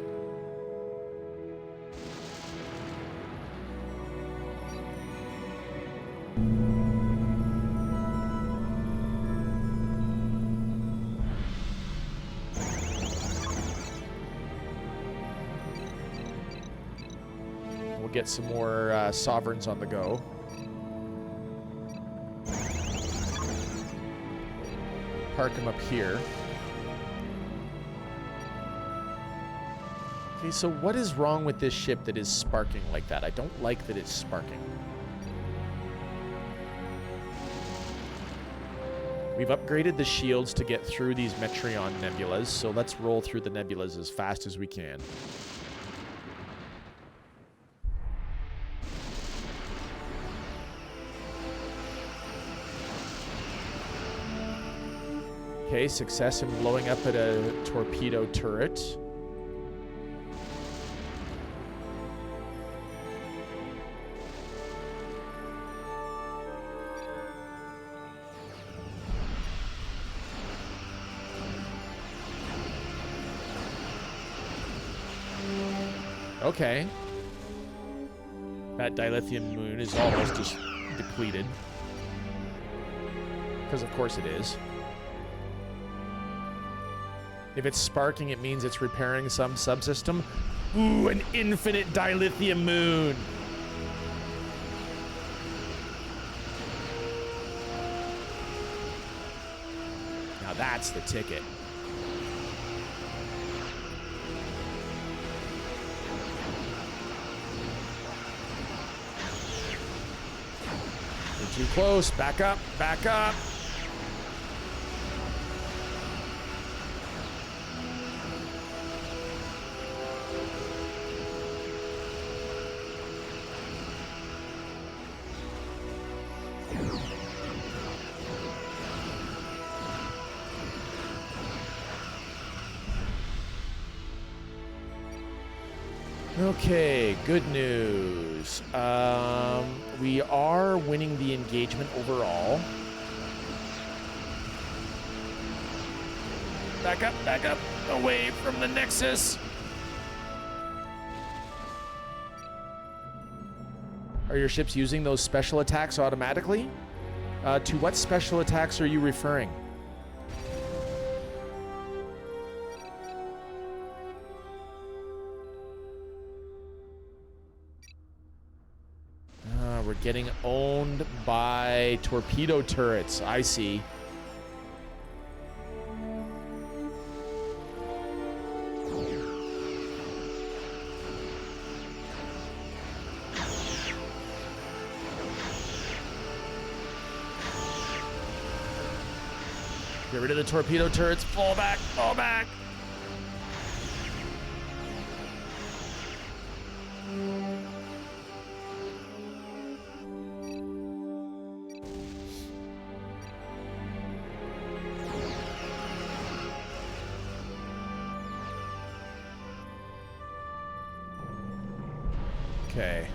We'll get some more sovereigns on the go. Park them up here. Okay, so what is wrong with this ship that is sparking like that? I don't like that it's sparking. We've upgraded the shields to get through these Metreon nebulas, so let's roll through the nebulas as fast as we can. Okay, success in blowing up at a torpedo turret. Okay. That dilithium moon is almost just depleted. Because of course it is. If it's sparking, it means it's repairing some subsystem. Ooh, an infinite dilithium moon. Now that's the ticket. You're too close. Back up. Back up. Okay, good news. We are winning the engagement overall. Back up, away from the Nexus. Are your ships using those special attacks automatically? To what special attacks are you referring? We're getting owned by torpedo turrets. I see. Get rid of the torpedo turrets. Fall back. Fall back. Okay.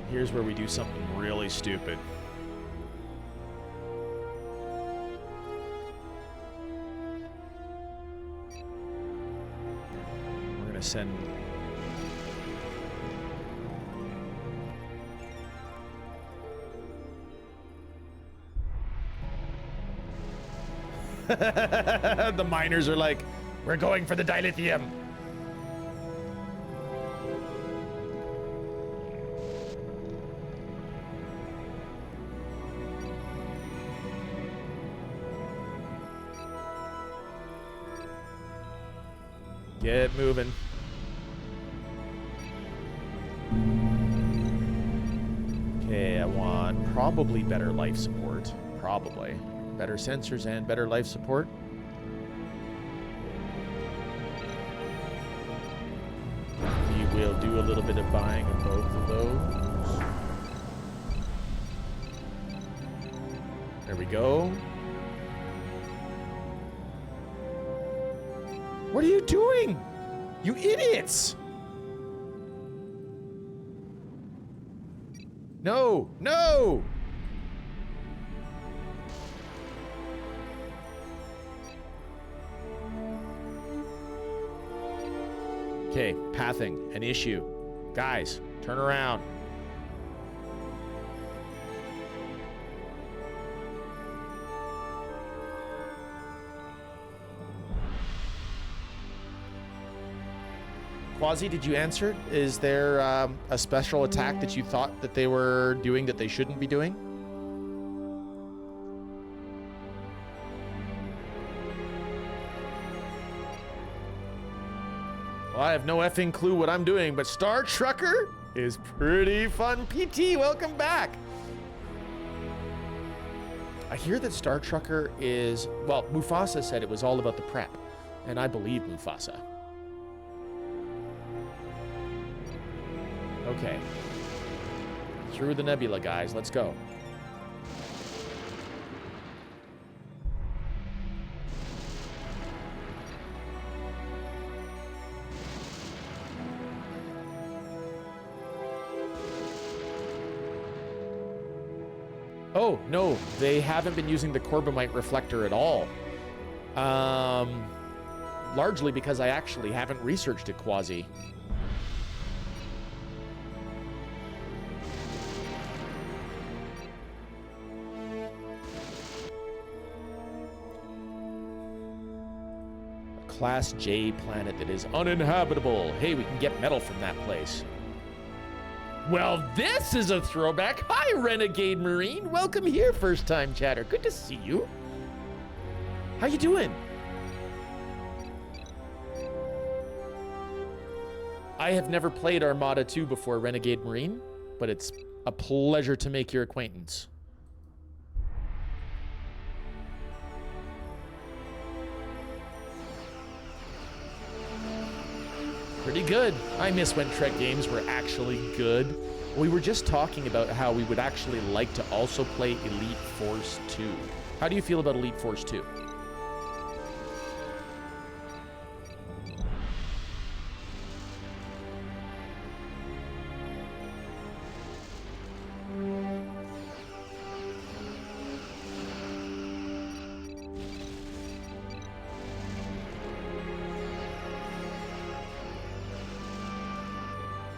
Here's where we do something really stupid. We're gonna send... The miners are like, we're going for the dilithium. Get moving. Okay, I want probably better life support. Probably. Better sensors and better life support. We will do a little bit of buying of both of those. There we go. What are you doing? You idiots! No, no! Okay, pathing, an issue. Guys, turn around. Quasi, did you answer? Is there a special attack that you thought that they were doing that they shouldn't be doing? Well, I have no effing clue what I'm doing, but Star Trucker is pretty fun. PT, welcome back. I hear that Star Trucker is, well, Mufasa said it was all about the prep, and I believe Mufasa. Okay. Through the nebula, guys. Let's go. Oh, no. They haven't been using the Corbomite reflector at all. Largely because I actually haven't researched it, Quasi. Class J planet that is uninhabitable. Hey, we can get metal from that place. Well, this is a throwback. Hi, Renegade Marine. Welcome here, first time chatter. Good to see you. How you doing? I have never played Armada 2 before, Renegade Marine, but it's a pleasure to make your acquaintance. Pretty good. I miss when Trek games were actually good. We were just talking about how we would actually like to also play Elite Force 2. How do you feel about Elite Force 2?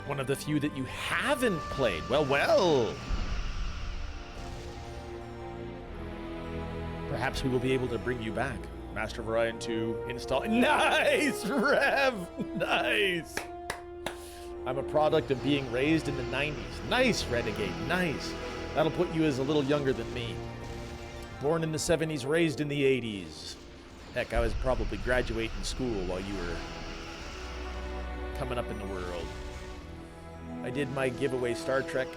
One of the few that you haven't played. Well, well. Perhaps we will be able to bring you back. Master of Orion 2 install. Nice, Rev! Nice! I'm a product of being raised in the 90s. Nice, Renegade, nice. That'll put you as a little younger than me. Born in the 70s, raised in the 80s. Heck, I was probably graduating school while you were coming up in the world. I did my giveaway Star Trek.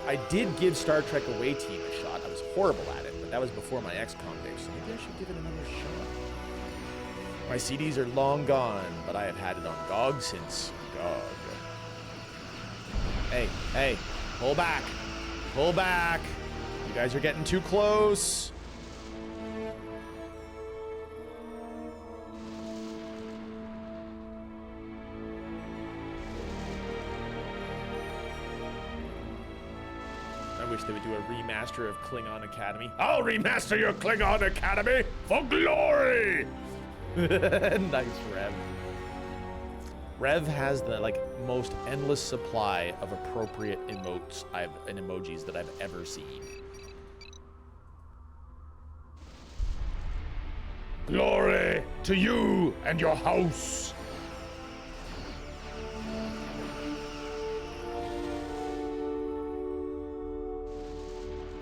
I did give Star Trek Away Team a shot. I was horrible at it, but that was before my XCOM days, so maybe I should give it another shot. My CDs are long gone, but I have had it on GOG since GOG. Hey, hey, pull back. Pull back. You guys are getting too close. I wish they would do a remaster of Klingon Academy. I'll remaster your Klingon Academy for glory! Nice, Rev. Rev has the most endless supply of appropriate emotes and emojis that I've ever seen. Glory to you and your house!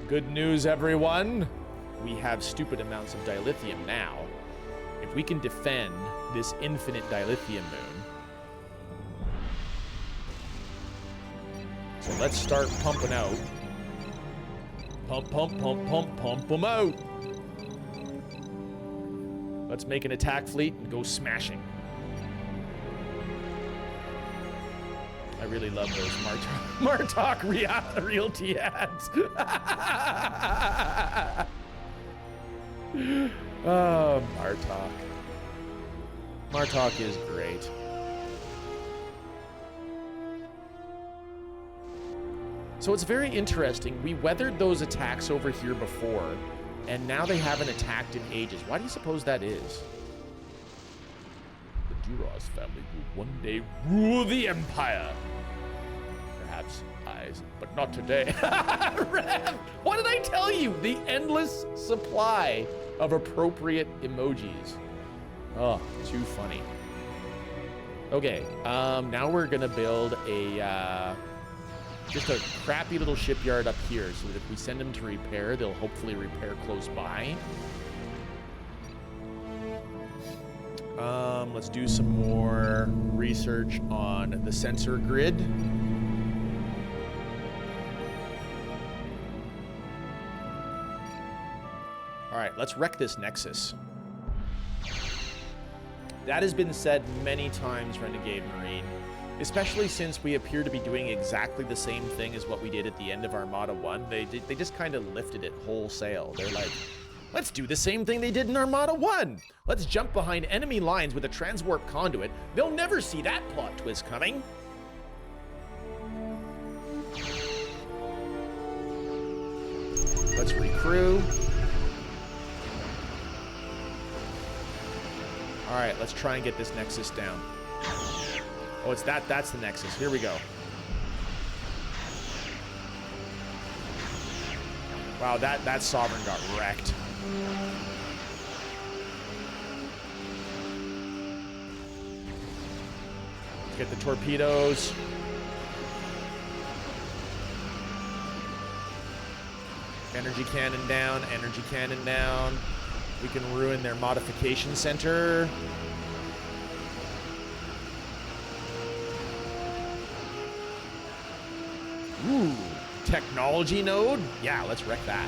Good news, everyone. We have stupid amounts of dilithium now. If we can defend this infinite dilithium moon. So let's start pumping out. Pump, pump, pump, pump, pump them out. Let's make an attack fleet and go smashing. I really love those Martok Realty ads. Oh, Martok. Martok is great. So it's very interesting. We weathered those attacks over here before, and now they haven't attacked in ages. Why do you suppose that is? The Duras family will one day rule the Empire. Perhaps eyes, but not today. What did I tell you? The endless supply of appropriate emojis. Oh, too funny. Okay, now we're gonna build a, just a crappy little shipyard up here so that if we send them to repair, they'll hopefully repair close by. Let's do some more research on the sensor grid. All right, let's wreck this Nexus. That has been said many times, Renegade Marine, especially since we appear to be doing exactly the same thing as what we did at the end of Armada 1. They just kind of lifted it wholesale. They're like, let's do the same thing they did in Armada 1. Let's jump behind enemy lines with a transwarp conduit. They'll never see that plot twist coming. Let's recrew. All right, let's try and get this Nexus down. Oh, it's that's the Nexus. Here we go. Wow, that Sovereign got wrecked. Let's get the torpedoes. Energy cannon down, energy cannon down. We can ruin their modification center. Ooh, technology node? Yeah, let's wreck that.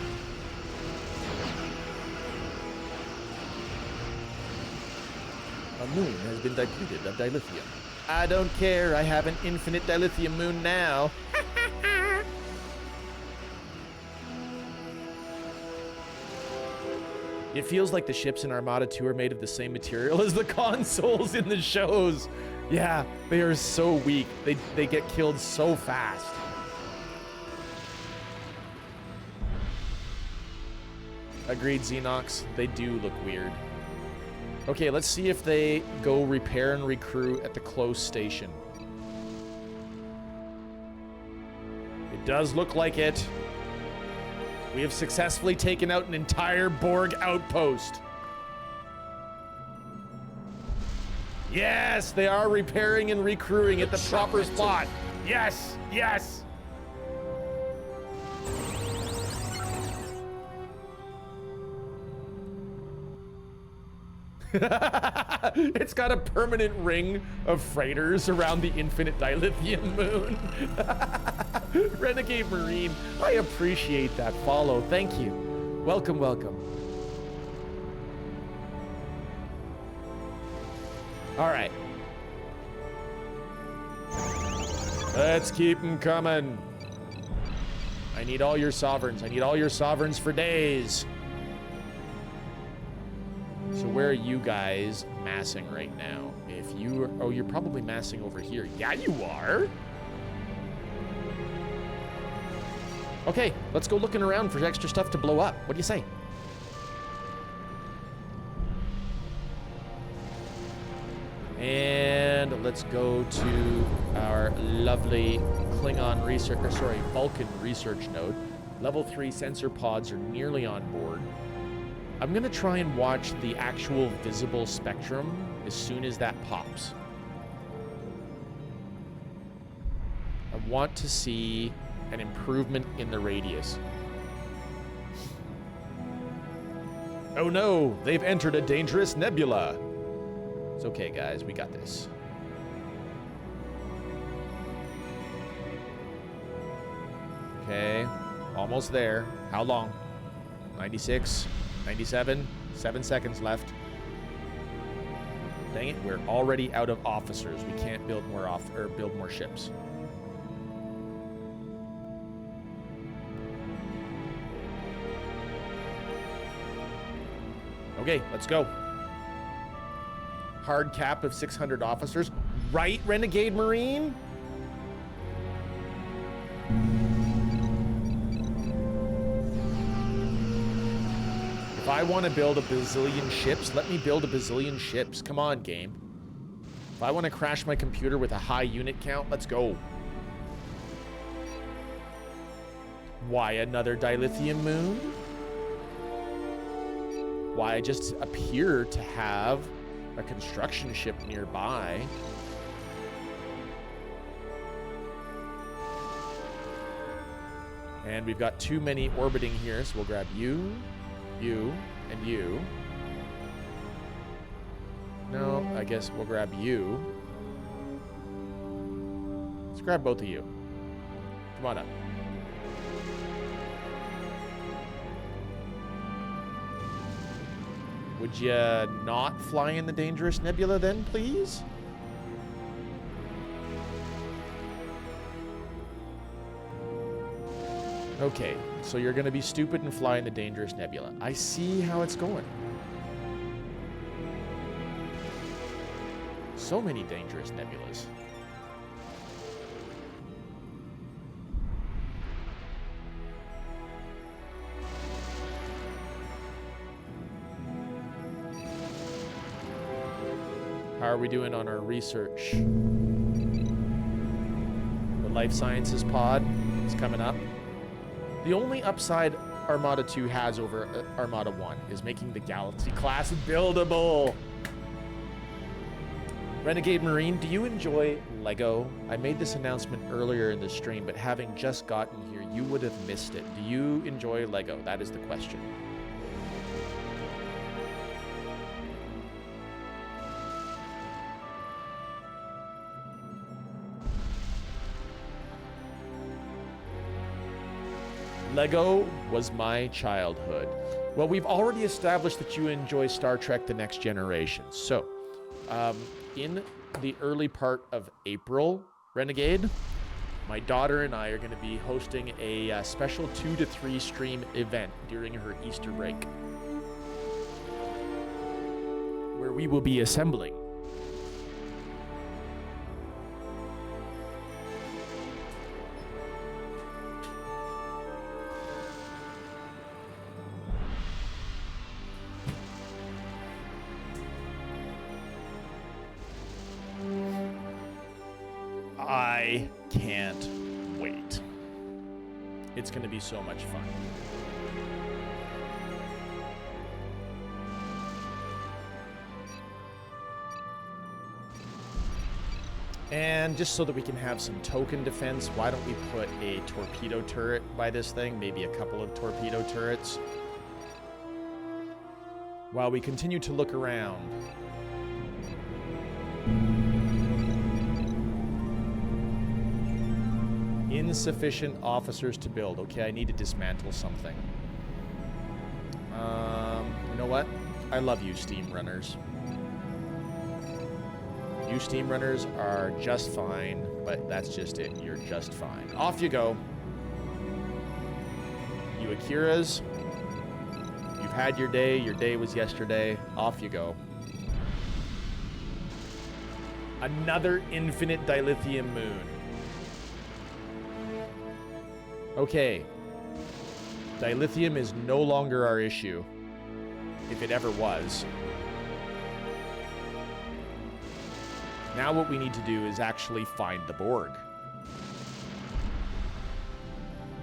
A moon has been depleted of dilithium. I don't care, I have an infinite dilithium moon now. It feels like the ships in Armada 2 are made of the same material as the consoles in the shows. Yeah, they are so weak. They get killed so fast. Agreed, Xenox. They do look weird. Okay, let's see if they go repair and recruit at the close station. It does look like it. We have successfully taken out an entire Borg outpost. Yes, they are repairing and recrewing at the proper spot. Yes, yes. It's got a permanent ring of freighters around the infinite dilithium moon. Renegade Marine, I appreciate that follow. Thank you. Welcome, welcome. All right. Let's keep them coming. I need all your sovereigns. I need all your sovereigns for days. So where are you guys massing right now? If you are, oh, you're probably massing over here. Yeah, you are. Okay, let's go looking around for extra stuff to blow up. What do you say? And let's go to our lovely Klingon research, or sorry, Vulcan research node. Level 3 sensor pods are nearly on board. I'm gonna try and watch the actual visible spectrum as soon as that pops. I want to see an improvement in the radius. Oh no, they've entered a dangerous nebula. It's okay, guys, we got this. Okay, almost there. How long? 96, 97, 7 seconds left. Dang it, we're already out of officers. We can't build more build more ships. Okay, let's go. Hard cap of 600 officers. Right, Renegade Marine? If I want to build a bazillion ships, let me build a bazillion ships. Come on, game. If I want to crash my computer with a high unit count, let's go. Why another dilithium moon? Why I just appear to have a construction ship nearby. And we've got too many orbiting here, so we'll grab you, you, and you. No, I guess we'll grab you. Let's grab both of you. Come on up. Would you not fly in the dangerous nebula then, please? Okay, so you're gonna be stupid and fly in the dangerous nebula. I see how it's going. So many dangerous nebulas. How are we doing on our research? The life sciences pod is coming up. The only upside Armada 2 has over Armada 1 is making the Galaxy class buildable. Renegade Marine, do you enjoy Lego? I made this announcement earlier in the stream, but having just gotten here, you would have missed it. Do you enjoy Lego? That is the question. Lego was my childhood. Well, we've already established that you enjoy Star Trek: The Next Generation. So, in the early part of April, Renegade, my daughter and I are going to be hosting a special 2 to 3 stream event during her Easter break, where we will be assembling I can't wait. It's going to be so much fun. And just so that we can have some token defense, why don't we put a torpedo turret by this thing? Maybe a couple of torpedo turrets. While we continue to look around. Insufficient officers to build. Okay, I need to dismantle something. You know what? I love you, Steam Runners. You Steam Runners are just fine, but that's just it. You're just fine. Off you go. You Akiras, you've had your day. Your day was yesterday. Off you go. Another infinite dilithium moon. Okay. Dilithium is no longer our issue, if it ever was. Now what we need to do is actually find the Borg.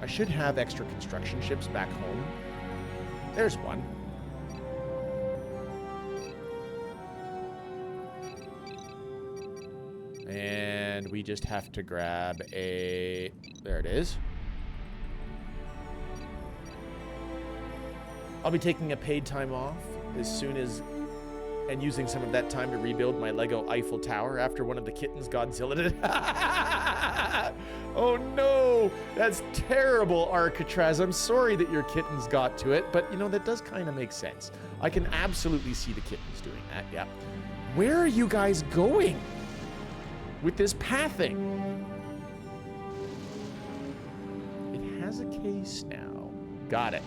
I should have extra construction ships back home. There's one. And we just have to grab a... There it is. I'll be taking a paid time off as soon as... and using some of that time to rebuild my Lego Eiffel Tower after one of the kittens Godzilla did. Oh no! That's terrible, Arcatraz. I'm sorry that your kittens got to it, but you know, that does kind of make sense. I can absolutely see the kittens doing that, yeah. Where are you guys going with this pathing? It has a case now. Got it.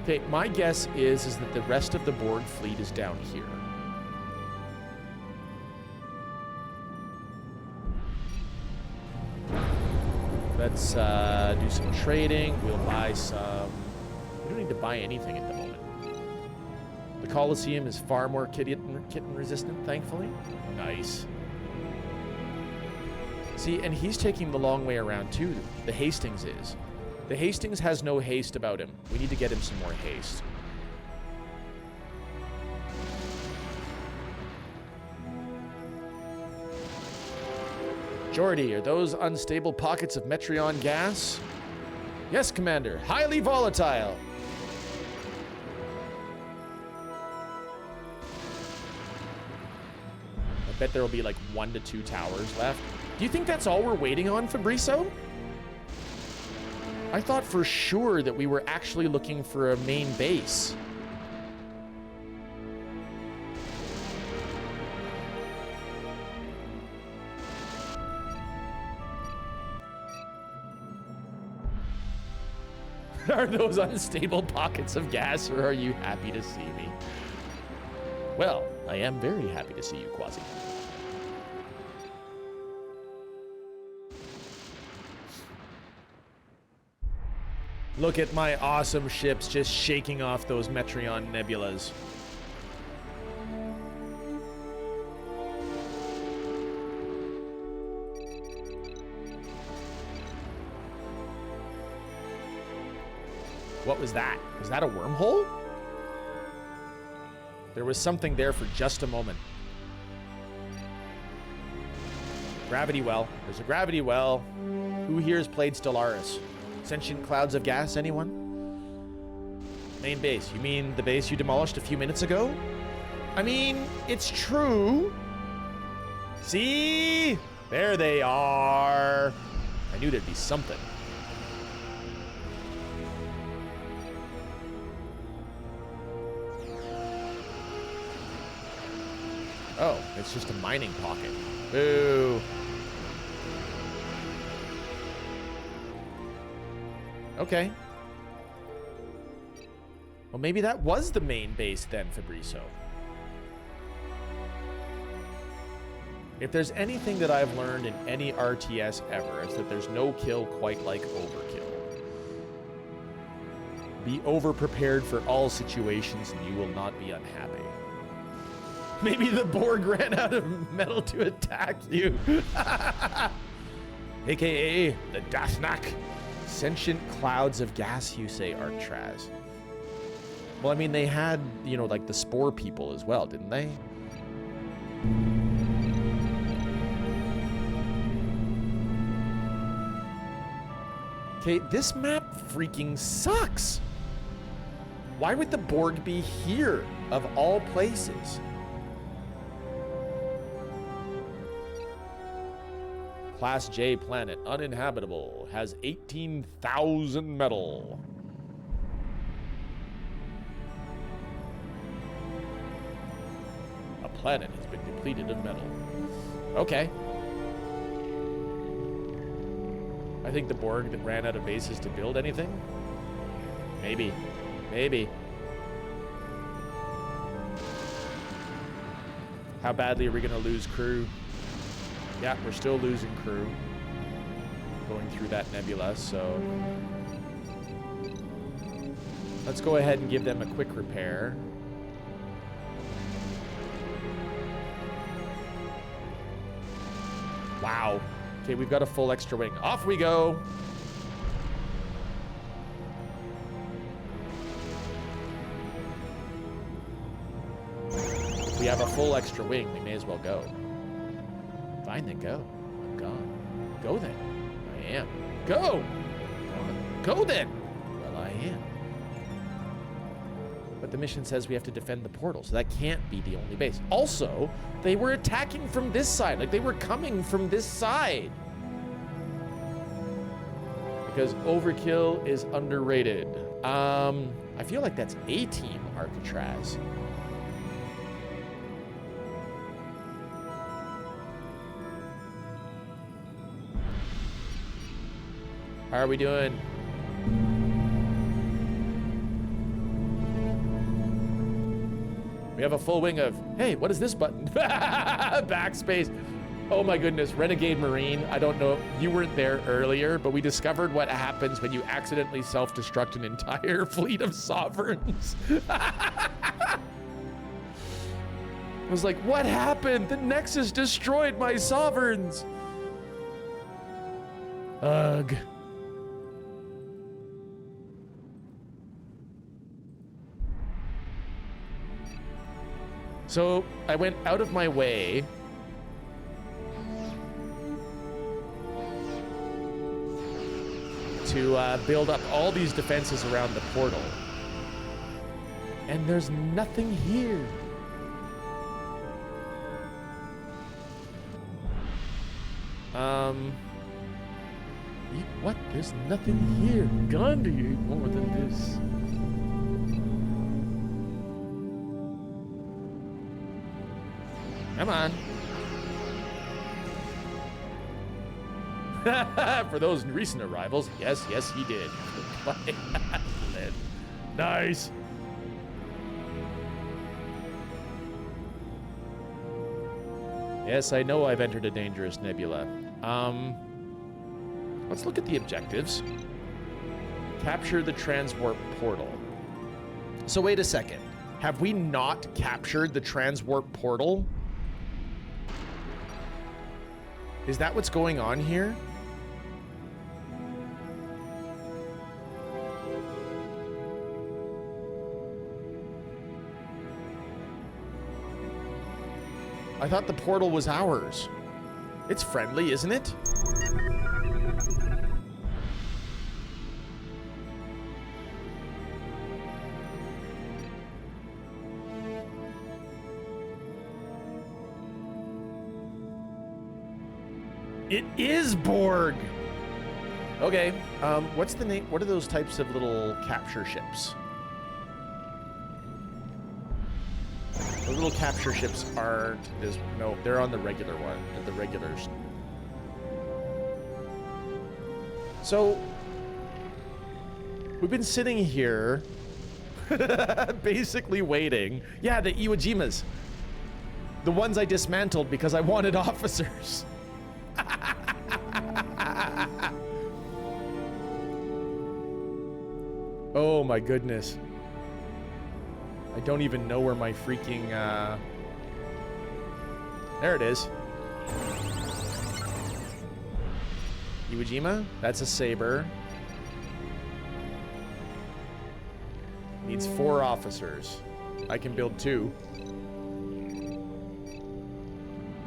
Okay, my guess is that the rest of the Borg fleet is down here. Let's do some trading. We'll buy some... We don't need to buy anything at the moment. The Colosseum is far more kitten resistant, thankfully. Nice. See, and he's taking the long way around too. The Hastings is. The Hastings has no haste about him. We need to get him some more haste. Geordi, are those unstable pockets of Metreon gas? Yes, Commander. Highly volatile. I bet there will be like 1 to 2 towers left. Do you think that's all we're waiting on, Fabrizio? I thought for sure that we were actually looking for a main base. Are those unstable pockets of gas, or are you happy to see me? Well, I am very happy to see you, Quasi. Look at my awesome ships just shaking off those Metreon nebulas. What was that? Was that a wormhole? There was something there for just a moment. Gravity well. There's a gravity well. Who here has played Stellaris? Sentient clouds of gas, anyone? Main base. You mean the base you demolished a few minutes ago? I mean, it's true. See? There they are. I knew there'd be something. Oh, it's just a mining pocket. Boo. Okay. Well, maybe that was the main base then, Fabrizio. If there's anything that I've learned in any RTS ever, it's that there's no kill quite like overkill. Be over-prepared for all situations and you will not be unhappy. Maybe the Borg ran out of metal to attack you. AKA the Dathnak. Sentient clouds of gas, you say, Artraz. Well, I mean, they had, you know, like the spore people as well, didn't they? Okay, this map freaking sucks. Why would the Borg be here, of all places? Class J planet, uninhabitable, has 18,000 metal. A planet has been depleted of metal. Okay. I think the Borg that ran out of bases to build anything? Maybe. Maybe. How badly are we gonna lose crew? Yeah, we're still losing crew going through that nebula, so let's go ahead and give them a quick repair. Wow. Okay, we've got a full extra wing. Off we go. If we have a full extra wing, we may as well go. Fine, then go. I'm gone. Go then. I am. Go! Go then! Well, I am. But the mission says we have to defend the portal, so that can't be the only base. Also, they were attacking from this side. Like, they were coming from this side. Because overkill is underrated. I feel like that's A-Team Alcatraz. How are we doing? We have a full wing of, hey, what is this button? Backspace. Oh my goodness, Renegade Marine. I don't know, you weren't there earlier, but we discovered what happens when you accidentally self-destruct an entire fleet of sovereigns. I was like, what happened? The Nexus destroyed my sovereigns. Ugh. So I went out of my way to build up all these defenses around the portal. And there's nothing here. What? There's nothing here. Gandhi ain't more than this. Come on. For those recent arrivals, yes, he did. Nice. Yes, I know I've entered a dangerous nebula. Let's look at the objectives. Capture the transwarp portal. So wait a second. Have we not captured the transwarp portal? Is that what's going on here? I thought the portal was ours. It's friendly, isn't it? It is Borg. Okay, what's the name? What are those types of little capture ships? The little capture ships aren't as, no, they're on the regular one, the regulars. So, we've been sitting here, basically waiting. Yeah, the Iwo Jimas. The ones I dismantled because I wanted officers. Oh my goodness. I don't even know where my freaking, there it is. Iwo Jima? That's a saber. Needs 4 officers. I can build 2.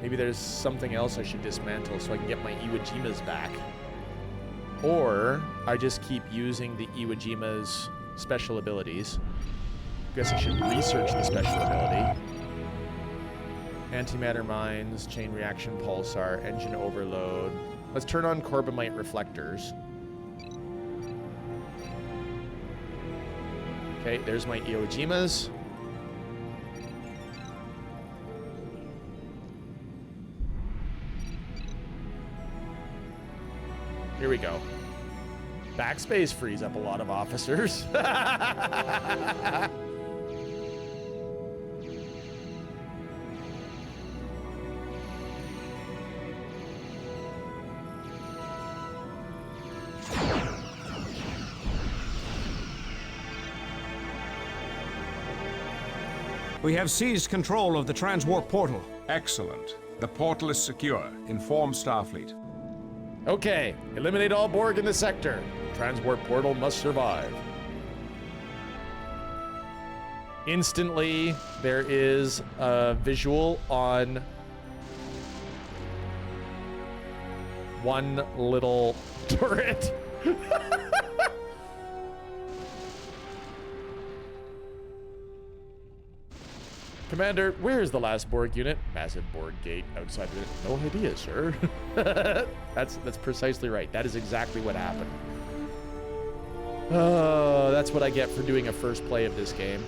Maybe there's something else I should dismantle so I can get my Iwo Jimas back. Or I just keep using the Iwo Jima's special abilities. Guess I should research the special ability. Antimatter mines, chain reaction pulsar, engine overload. Let's turn on Corbomite reflectors. Okay, there's my Iwo Jimas. Here we go. Backspace frees up a lot of officers. We have seized control of the transwarp portal. Excellent. The portal is secure. Inform Starfleet. Okay, eliminate all Borg in the sector. Transwarp portal must survive. Instantly, there is a visual on one little turret. Commander, where is the last Borg unit? Massive Borg gate outside of it. No idea, sir. That's precisely right. That is exactly what happened. Oh, that's what I get for doing a first play of this game.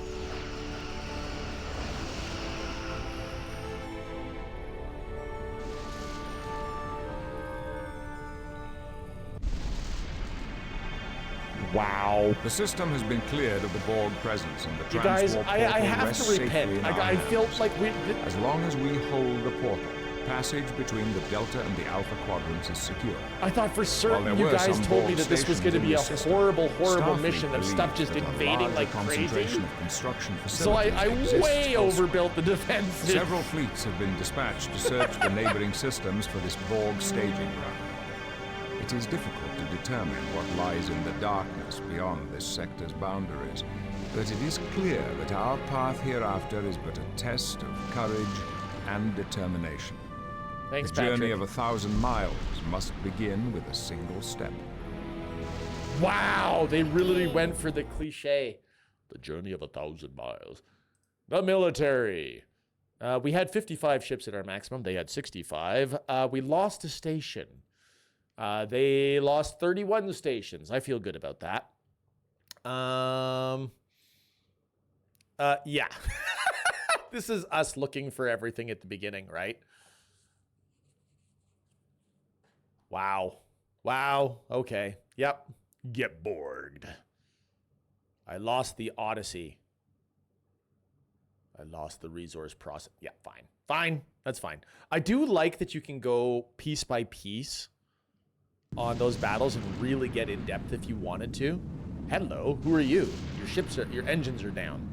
Wow. The system has been cleared of the Borg presence, and the You guys, transport I portal have rests to safely repent. in our I felt hands. like we... As long as we hold the portal, passage between the Delta and the Alpha quadrants is secure. I thought for While certain there you were guys some told me Borg that this was going stations to be in a the system, horrible Starfleet mission of stuff just believes that a invading larger like crazy. concentration of construction So I facilities exists way elsewhere. overbuilt the defenses. Several fleets have been dispatched to search the neighboring systems for this Borg staging ground. It is difficult to determine what lies in the darkness beyond this sector's boundaries, but it is clear that our path hereafter is but a test of courage and determination. Thanks, The journey Patrick. of 1,000 miles must begin with a single step. Wow, they really went for the cliche. The journey of 1,000 miles. The military. We had 55 ships at our maximum. They had 65. We lost a station. They lost 31 stations. I feel good about that. Yeah. This is us looking for everything at the beginning, right? Wow. Wow. Okay. Yep. Get Borged. I lost the Odyssey. I lost the resource process. Yeah, fine. Fine. That's fine. I do like that you can go piece by piece on those battles and really get in depth if you wanted to. Hello, who are you? Your engines are down.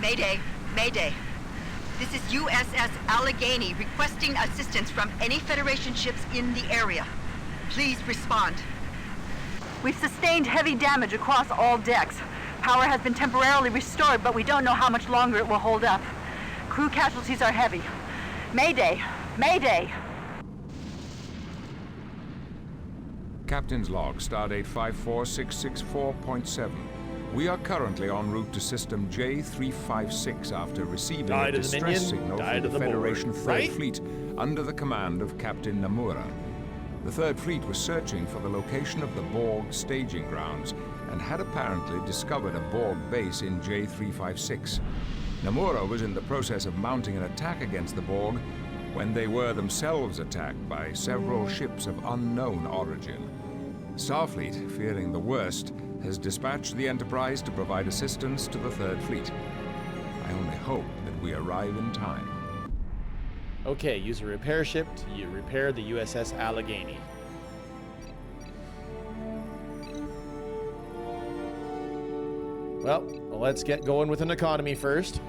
Mayday, Mayday. This is USS Allegheny requesting assistance from any Federation ships in the area. Please respond. We've sustained heavy damage across all decks. Power has been temporarily restored, but we don't know how much longer it will hold up. Crew casualties are heavy. Mayday! Mayday! Captain's log, stardate 54664.7. We are currently en route to system J356 after receiving a distress signal from the Federation Third Fleet under the command of Captain Nomura. The Third Fleet was searching for the location of the Borg staging grounds and had apparently discovered a Borg base in J356. Nomura was in the process of mounting an attack against the Borg when they were themselves attacked by several ships of unknown origin. Starfleet, fearing the worst, has dispatched the Enterprise to provide assistance to the Third Fleet. I only hope that we arrive in time. Okay, use a repair ship to repair the USS Allegheny. Well, let's get going with an economy first.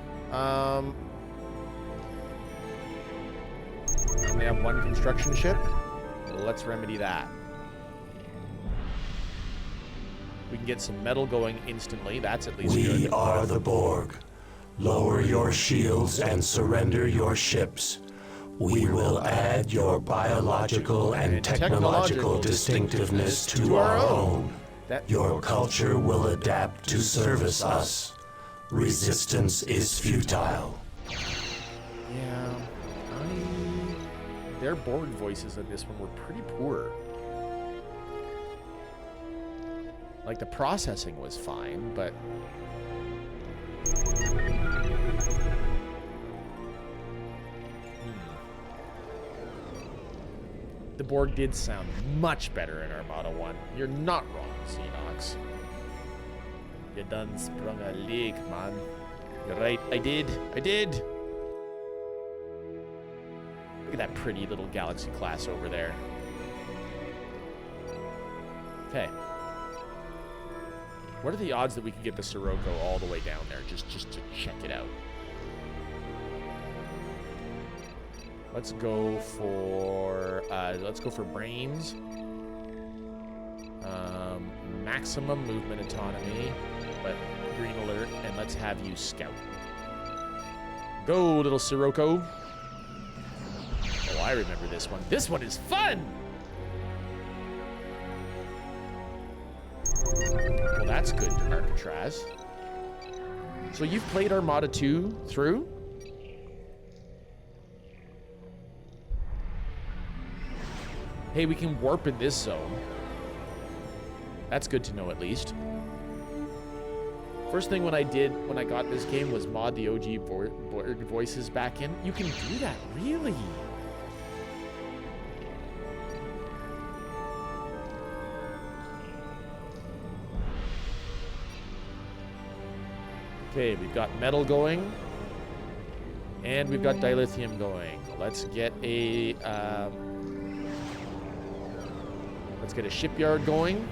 We have one construction ship. Let's remedy that. We can get some metal going instantly. That's at least good. We are the Borg. Lower your shields and surrender your ships. We will add your biological and technological distinctiveness to our own. Your culture will adapt to service us. Resistance is futile. Yeah, their Borg voices on this one were pretty poor. Like, the processing was fine, but... The Borg did sound much better in Armada 1. You're not wrong, Xenox. You done sprung a leak, man. You're right, I did. Look at that pretty little Galaxy class over there. Okay. What are the odds that we can get the Sirocco all the way down there just to check it out? Let's go for brains. Maximum movement autonomy, but green alert, and let's have you scout. Go, little Sirocco. Oh, I remember this one. This one is fun! Well, that's good, Alcatraz. So you've played Armada 2 through? Hey, we can warp in this zone. That's good to know, at least. First thing when I got this game was mod the OG Borg voices back in. You can do that, really? Okay, we've got metal going. And we've got dilithium going. Let's get a shipyard going.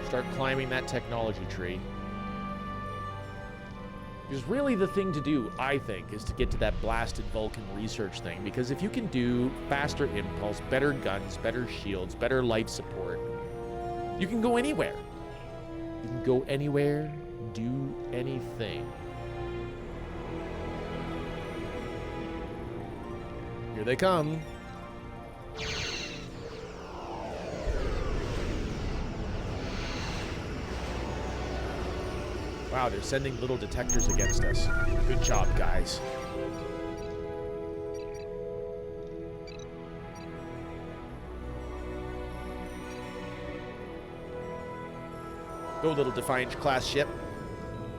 Start climbing that technology tree. Because really the thing to do, I think, is to get to that blasted Vulcan research thing. Because if you can do faster impulse, better guns, better shields, better life support, you can go anywhere. You can go anywhere, do anything. Here they come. Wow, they're sending little detectors against us. Good job, guys. Go, little Defiant class ship.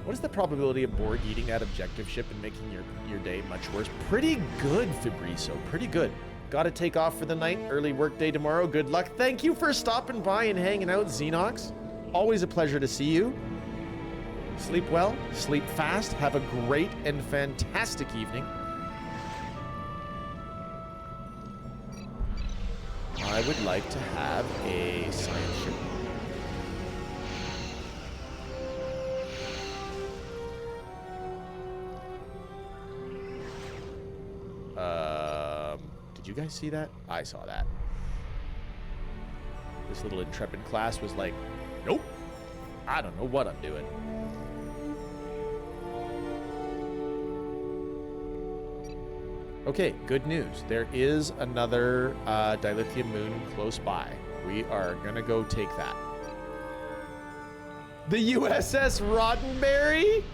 What is the probability of Borg eating that objective ship and making your day much worse? Pretty good, Fabriso. Pretty good. Gotta take off for the night. Early work day tomorrow. Good luck. Thank you for stopping by and hanging out, Xenox. Always a pleasure to see you. Sleep well, sleep fast, have a great and fantastic evening. I would like to have a science ship. Did you guys see that? I saw that. This little Intrepid class was like, nope, I don't know what I'm doing. Okay, good news. There is another dilithium moon close by. We are gonna go take that. The USS Roddenberry?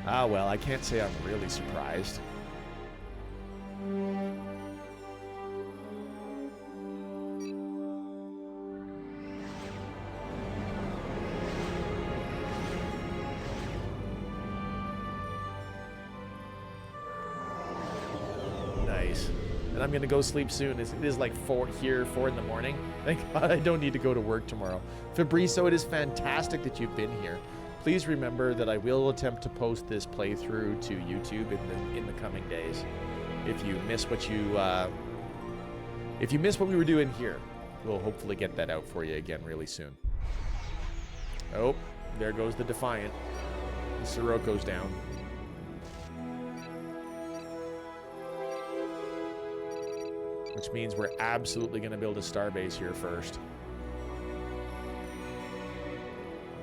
Ah, well, I can't say I'm really surprised. And I'm gonna go sleep soon. It is like 4 in the morning. Thank God I don't need to go to work tomorrow. Fabriso, it is fantastic that you've been here. Please remember that I will attempt to post this playthrough to YouTube in the coming days. If you miss what we were doing here, we'll hopefully get that out for you again really soon. Oh, there goes the Defiant. The Siroko's down. Which means we're absolutely going to build a starbase here first.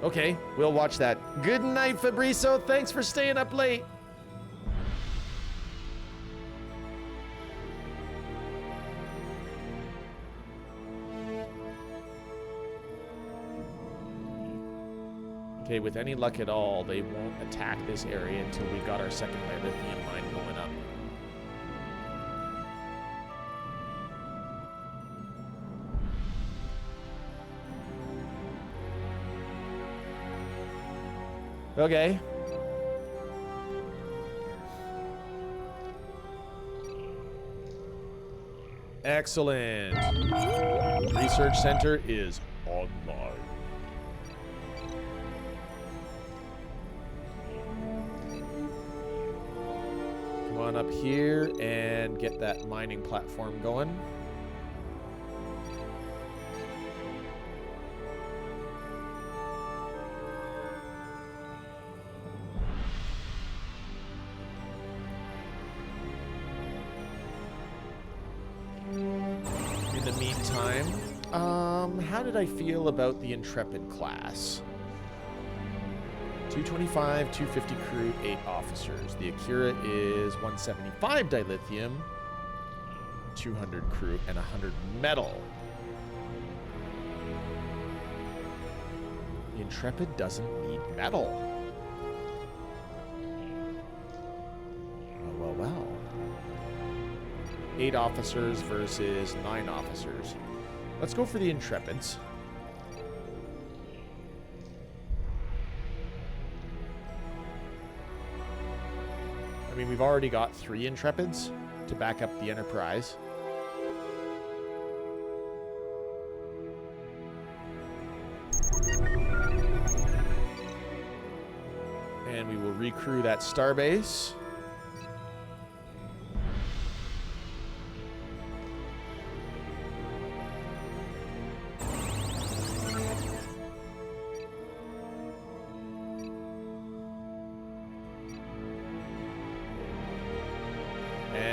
Okay, we'll watch that. Good night, Fabriso. Thanks for staying up late. Okay, with any luck at all, they won't attack this area until we got our second lithium mine going up. Okay. Excellent. Research center is online. Come on up here and get that mining platform going. In the meantime, how did I feel about the Intrepid class? 225, 250 crew, 8 officers. The Akira is 175 dilithium, 200 crew, and 100 metal. The Intrepid doesn't need metal. Oh, well. 8 officers versus 9 officers. Let's go for the Intrepids. I mean, we've already got 3 Intrepids to back up the Enterprise. And we will recrew that starbase.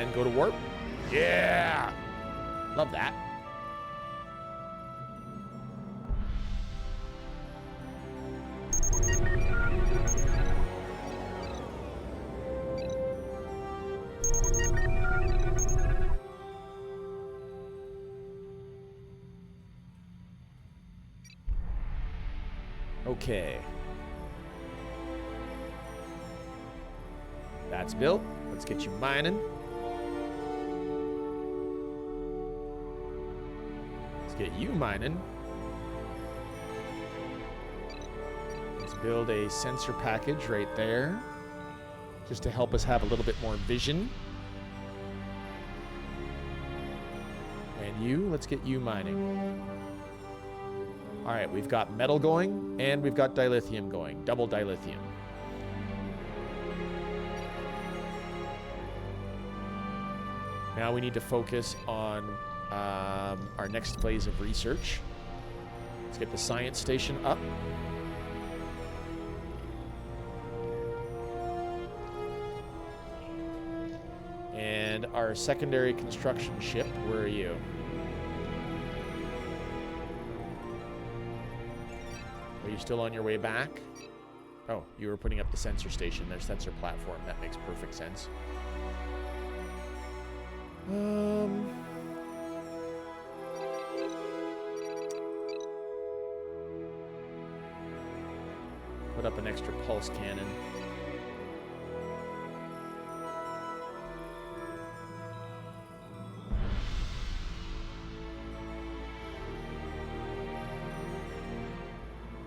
And go to warp. Yeah! Love that. Okay. That's built. Let's get you mining. Let's get you mining. Let's build a sensor package right there, just to help us have a little bit more vision. And you, let's get you mining. All right, we've got metal going, and we've got dilithium going. Double dilithium. Now we need to focus on our next phase of research. Let's get the science station up. And our secondary construction ship, where are you? Are you still on your way back? Oh, you were putting up the sensor station, their sensor platform. That makes perfect sense. Put up an extra pulse cannon.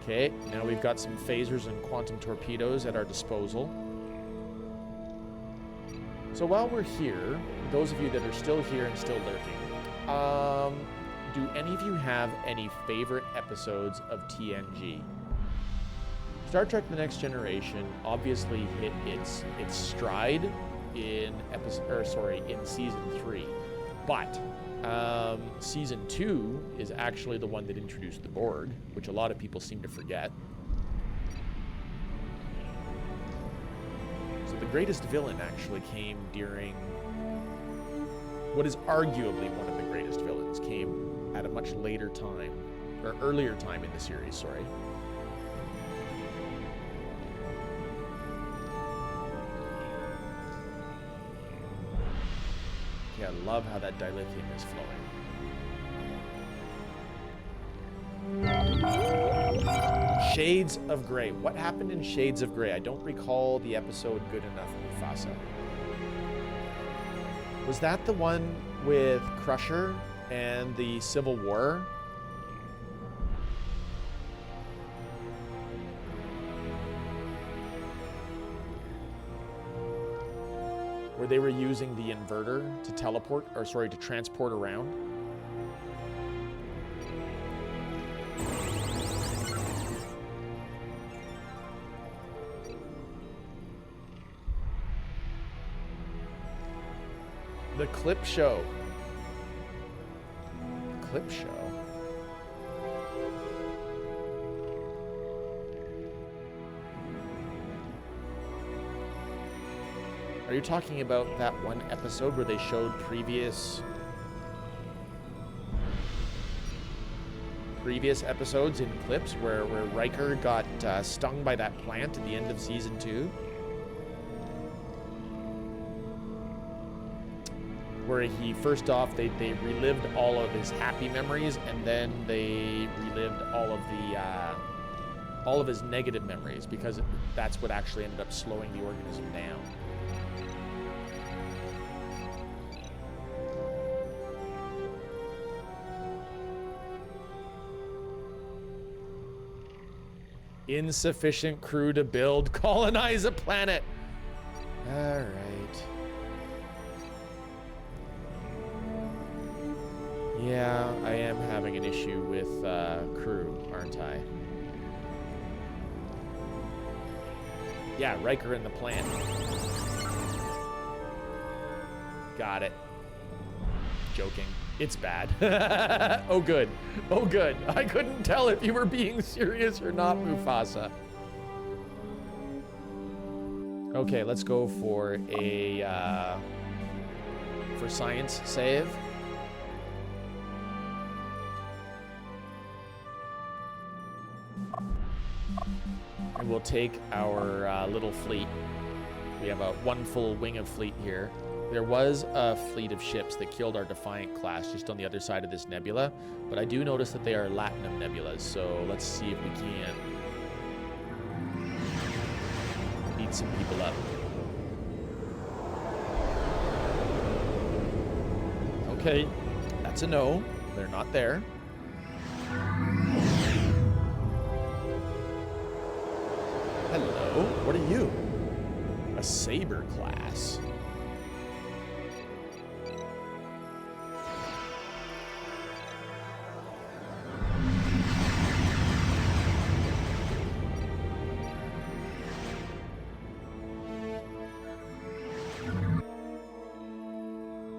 Okay, now we've got some phasers and quantum torpedoes at our disposal. So while we're here, those of you that are still here and still lurking, do any of you have any favorite episodes of TNG? Star Trek: The Next Generation obviously hit its stride in season 3, but season 2 is actually the one that introduced the Borg, which a lot of people seem to forget. So the greatest villain actually came during what is arguably one of the greatest villains, came at a much later time, or earlier time in the series, sorry. Yeah, I love how that dilithium is flowing. Shades of Grey. What happened in Shades of Grey? I don't recall the episode Good Enough, Mufasa. Was that the one with Crusher and the Civil War? Where they were using the inverter to teleport, or sorry, to transport around? The clip show. Clip show? Are you talking about that one episode where they showed previous episodes in clips where Riker got stung by that plant at the end of season 2? Where he, first off, they relived all of his happy memories, and then they relived all of his negative memories, because that's what actually ended up slowing the organism down. Insufficient crew to build, colonize a planet. All right. Yeah, I am having an issue with crew, aren't I? Yeah, Riker in the plant. Got it. Joking. It's bad. Oh, good. Oh, good. I couldn't tell if you were being serious or not, Mufasa. Okay, let's go for a science save. And we'll take our little fleet. We have one full wing of fleet here. There was a fleet of ships that killed our Defiant class just on the other side of this nebula, but I do notice that they are Latinum nebulas, so let's see if we can beat some people up. Okay, that's a no. They're not there. Hello, what are you? A Saber class.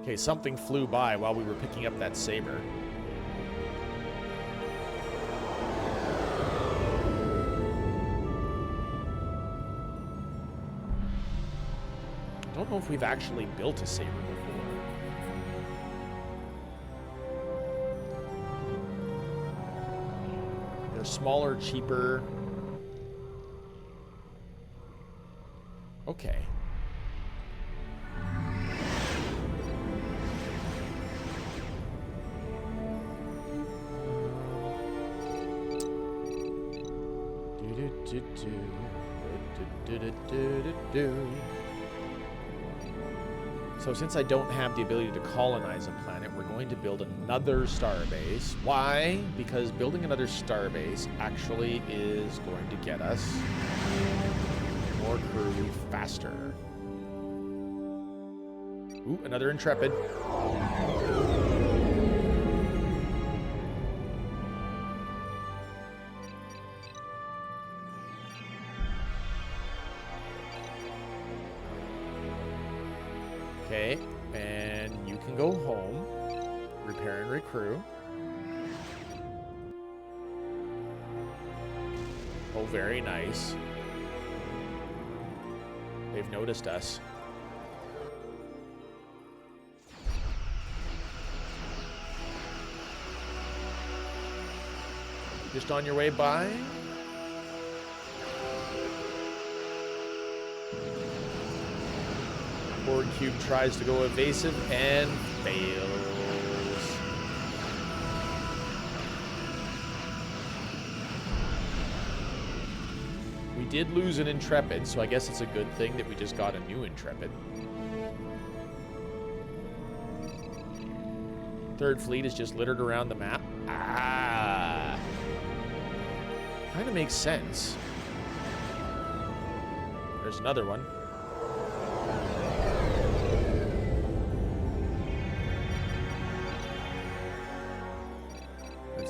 Okay, something flew by while we were picking up that Saber. I don't know if we've actually built a Saber before. They're smaller, cheaper. Okay. So since I don't have the ability to colonize a planet, we're going to build another starbase. Why? Because building another starbase actually is going to get us more crew faster. Ooh, another Intrepid. Okay, and you can go home, repair and recrew. Oh, very nice. They've noticed us. Just on your way by? Borg cube tries to go evasive and fails. We did lose an Intrepid, so I guess it's a good thing that we just got a new Intrepid. Third fleet is just littered around the map. Ah! Kind of makes sense. There's another one.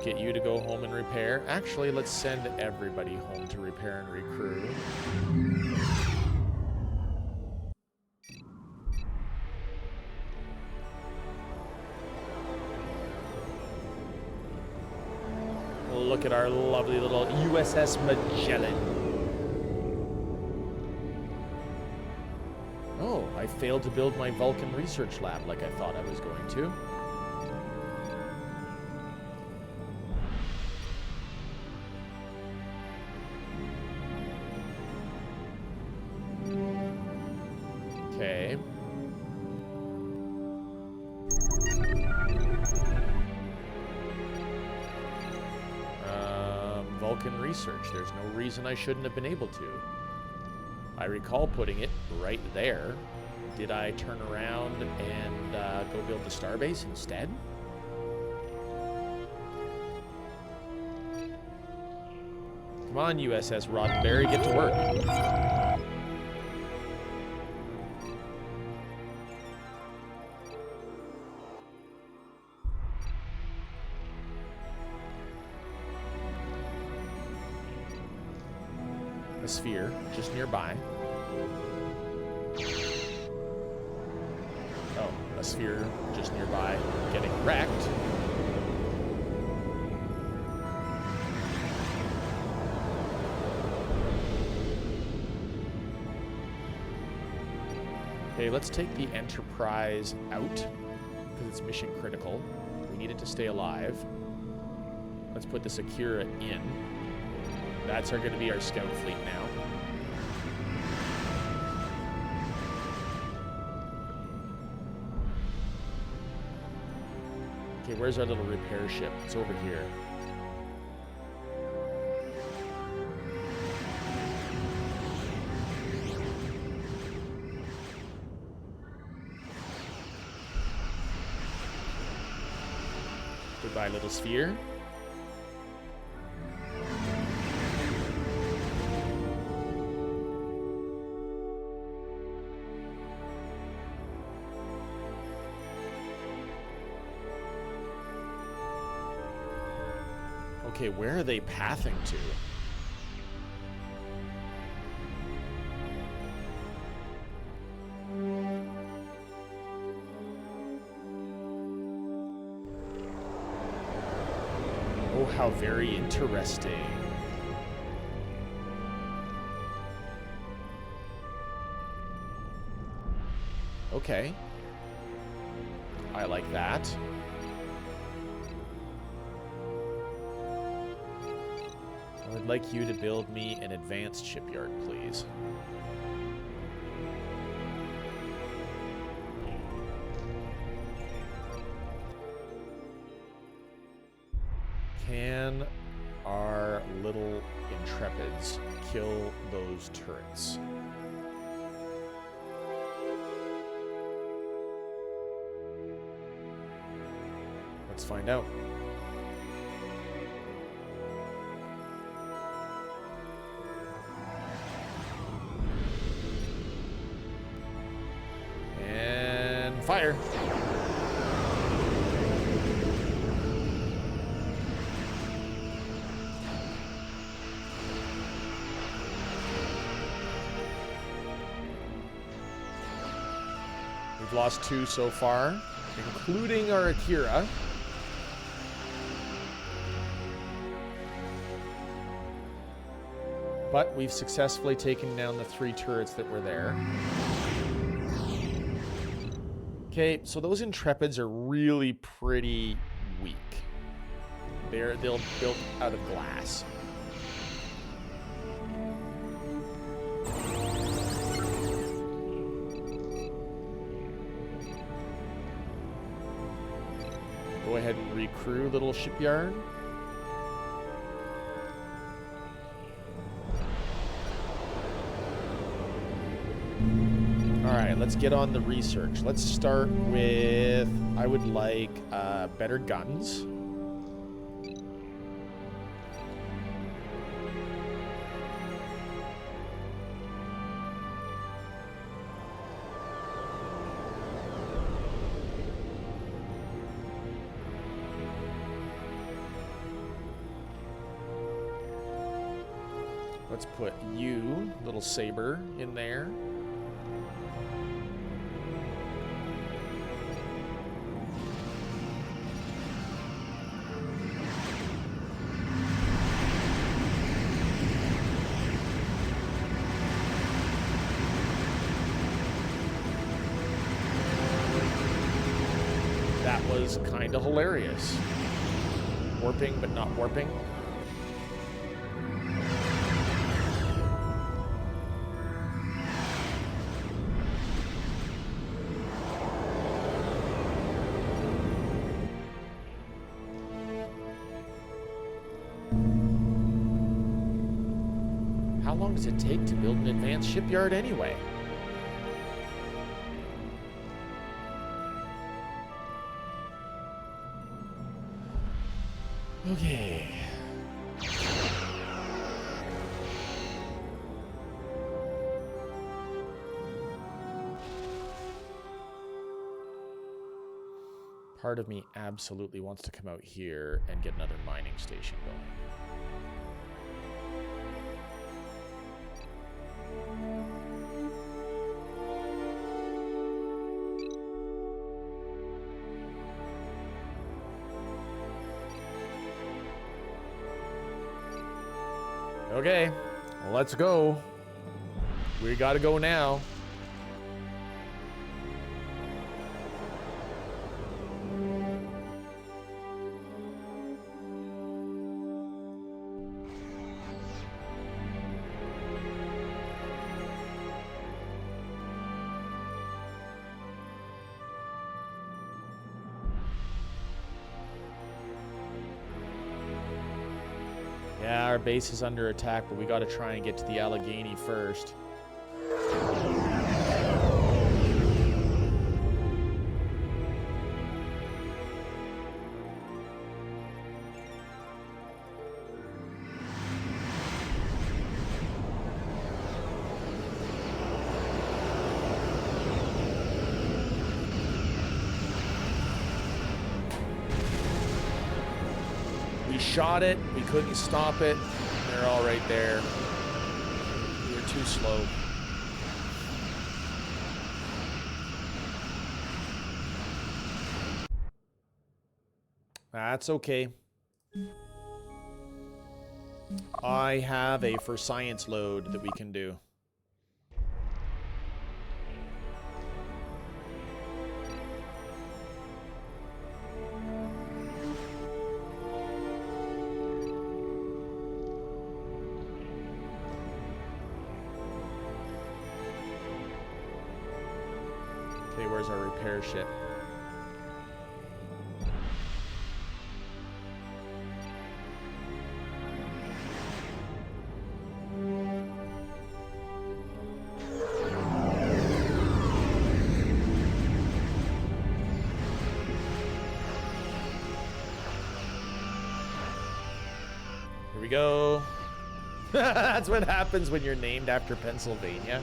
Get you to go home and repair. Actually, let's send everybody home to repair and recrew. Look at our lovely little USS Magellan. Oh, I failed to build my Vulcan research lab like I thought I was going to. Okay. Vulcan research. There's no reason I shouldn't have been able to. I recall putting it right there. Did I turn around and go build the starbase instead? Come on, USS Roddenberry, get to work. A sphere just nearby. Oh, a sphere just nearby getting wrecked. Okay, let's take the Enterprise out. because it's mission critical. We need it to stay alive. Let's put the Sakura in. That's going to be our scout fleet now. Okay, where's our little repair ship? It's over here. Goodbye, little sphere. Okay, where are they pathing to? Oh, how very interesting. Okay. I like that. I would like you to build me an advanced shipyard, please. Can our little intrepids kill those turrets? Let's find out. And fire. We've lost 2 so far, including our Akira. But we've successfully taken down the 3 turrets that were there. Okay, so those Intrepids are really pretty weak. They're built out of glass. Go ahead and recrew little shipyard. Alright, let's get on the research. Let's start with, I would like better guns. Let's put you, little saber, in there. That was kind of hilarious. Warping, but not warping. How long does it take to build an advanced shipyard anyway? Okay. Part of me absolutely wants to come out here and get another mining station going. Okay, let's go. We gotta go now. Yeah, our base is under attack, but we gotta try and get to the Allegheny first. Shot it, we couldn't stop it. They're all right there. We were too slow. That's okay. I have a for science load that we can do. Okay, where's our repair ship? Here we go. That's what happens when you're named after Pennsylvania.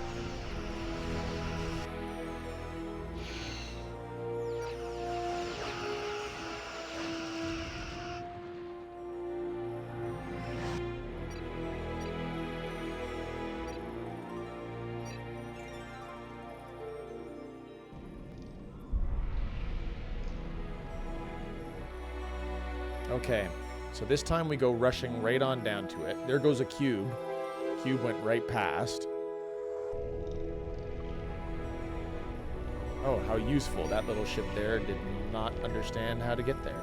Okay, so this time we go rushing right on down to it. There goes a cube. Cube went right past. Oh, how useful. That little ship there did not understand how to get there.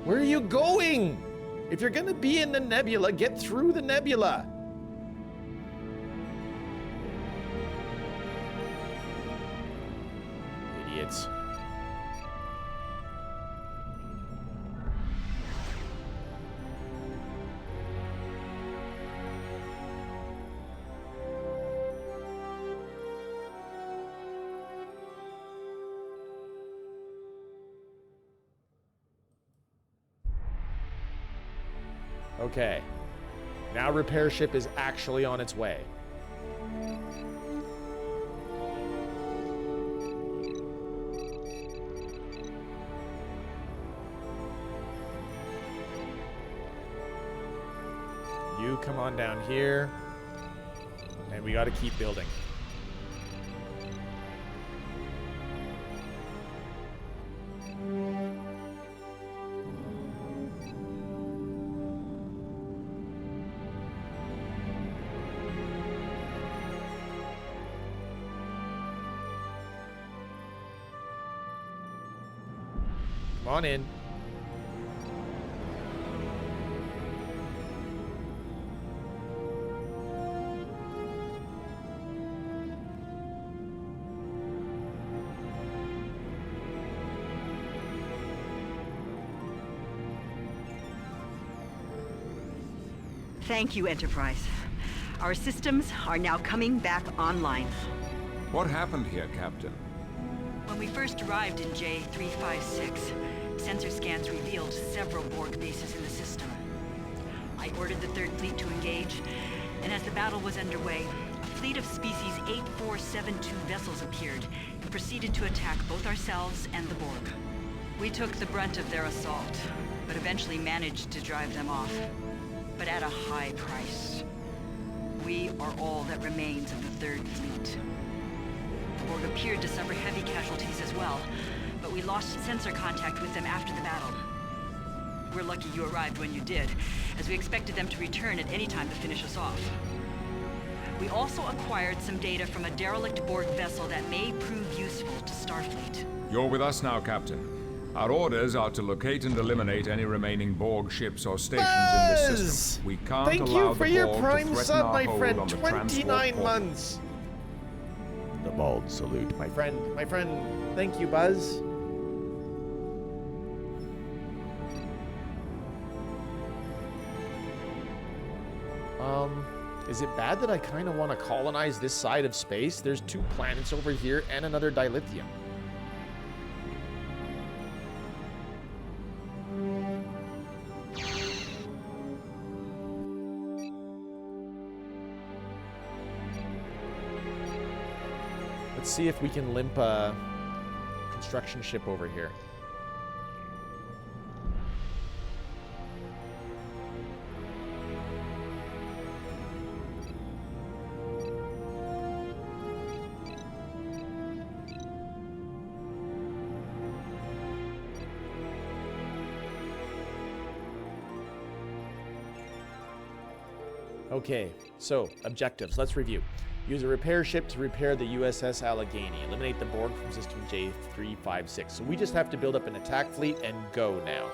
Where are you going? If you're gonna be in the nebula, get through the nebula. Idiots. Okay. Now repair ship is actually on its way. You come on down here. And we got to keep building. Come on in. Thank you, Enterprise. Our systems are now coming back online. What happened here, Captain? When we first arrived in J356, sensor scans revealed several Borg bases in the system. I ordered the Third Fleet to engage, and as the battle was underway, a fleet of species 8472 vessels appeared and proceeded to attack both ourselves and the Borg. We took the brunt of their assault, but eventually managed to drive them off. But at a high price. We are all that remains of the Third Fleet. The Borg appeared to suffer heavy casualties as well, but we lost sensor contact with them after the battle. We're lucky you arrived when you did, as we expected them to return at any time to finish us off. We also acquired some data from a derelict Borg vessel that may prove useful to Starfleet. You're with us now, Captain. Our orders are to locate and eliminate any remaining Borg ships or stations in this system. We can't allow the Borg to threaten our hold on the transport portal. 29 months. The bald salute. My friend, thank you, Buzz. Is it bad that I kind of want to colonize this side of space? There's 2 planets over here and another dilithium. Let's see if we can limp a construction ship over here. Okay, so objectives. Let's review. Use a repair ship to repair the USS Allegheny. Eliminate the Borg from system J356. So we just have to build up an attack fleet and go now.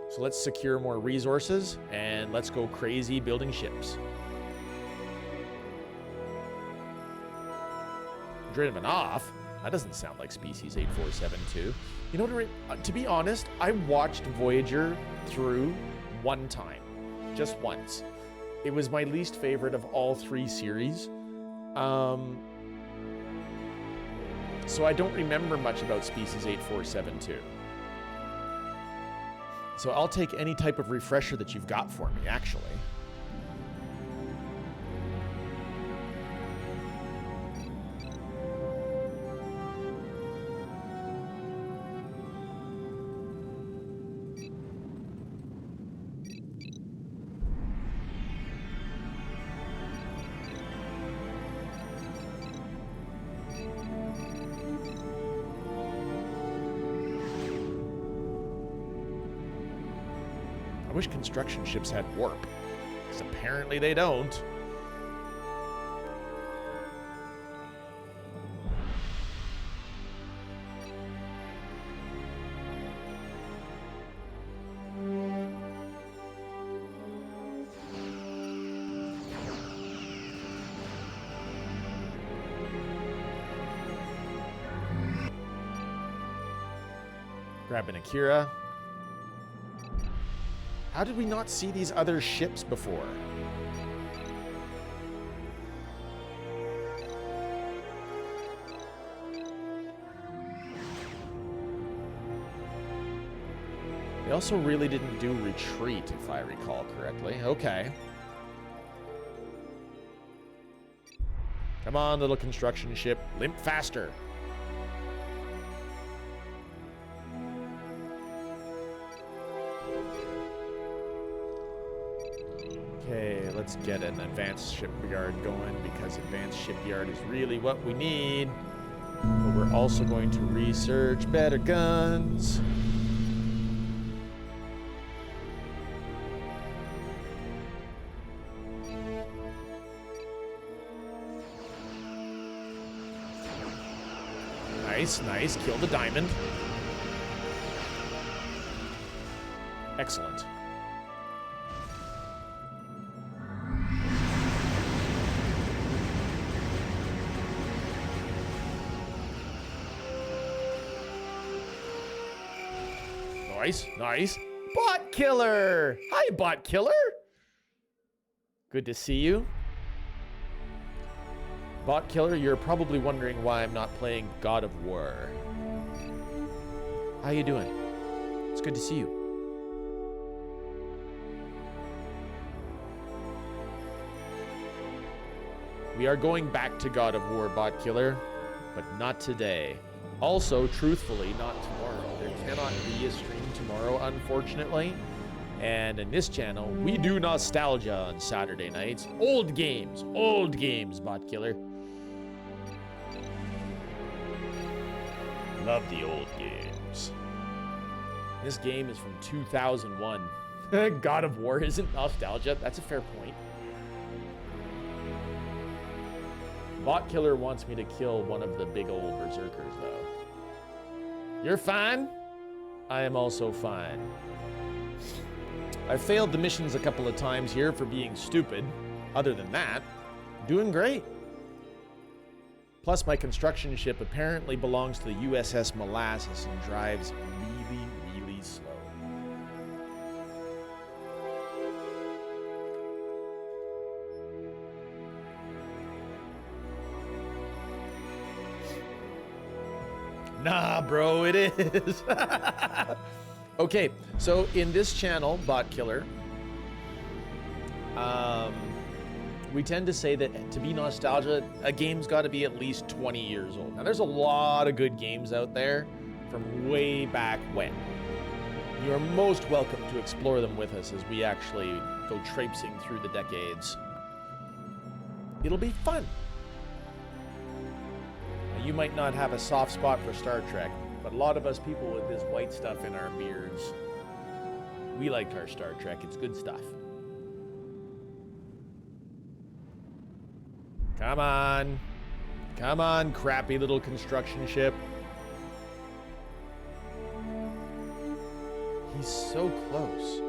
So let's secure more resources and let's go crazy building ships. Driven off? That doesn't sound like Species 8472. You know what, to be honest, I watched Voyager through one time. Just once. It was my least favorite of all 3 series. So I don't remember much about Species 8472. So I'll take any type of refresher that you've got for me, actually. I wish construction ships had warp, because apparently they don't. Grab an Akira. How did we not see these other ships before? They also really didn't do retreat, if I recall correctly. Okay. Come on, little construction ship. Limp faster. Okay, let's get an advanced shipyard going because advanced shipyard is really what we need. But we're also going to research better guns. Nice, nice. Kill the diamond. Excellent. Nice, nice. Bot Killer! Hi, Bot Killer! Good to see you. Bot Killer, you're probably wondering why I'm not playing God of War. How you doing? It's good to see you. We are going back to God of War, Bot Killer, but not today. Also, truthfully, not tomorrow. There cannot be a stream tomorrow, unfortunately. And in this channel, we do nostalgia on Saturday nights. Old games, Bot Killer. Love the old games. This game is from 2001. God of War isn't nostalgia. That's a fair point. Bot Killer wants me to kill one of the big old berserkers, though. You're fine? I am also fine. I failed the missions a couple of times here for being stupid. Other than that, doing great. Plus, my construction ship apparently belongs to the USS Molasses and drives really, really slow. Nah, bro, it is. Okay, so in this channel, Bot Killer, we tend to say that to be nostalgia, a game's got to be at least 20 years old. Now, there's a lot of good games out there from way back when. You're most welcome to explore them with us as we actually go traipsing through the decades. It'll be fun. Now, you might not have a soft spot for Star Trek, but a lot of us people with this white stuff in our beards, we liked our Star Trek. It's good stuff. Come on. Come on, crappy little construction ship. He's so close.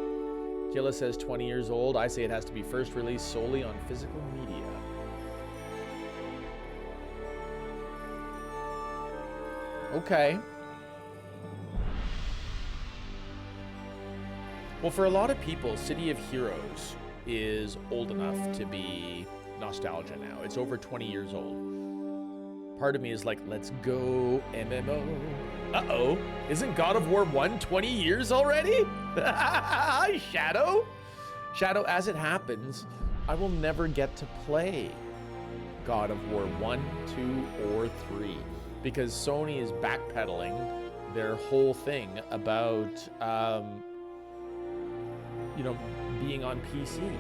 Kila says 20 years old. I say it has to be first released solely on physical media. Okay. Well, for a lot of people, City of Heroes is old enough to be nostalgia now. It's over 20 years old. Part of me is like, let's go MMO. Uh-oh. Isn't God of War 1 20 years already? Shadow? Shadow, as it happens, I will never get to play God of War 1, 2, or 3 because Sony is backpedaling their whole thing about, you know, being on PC.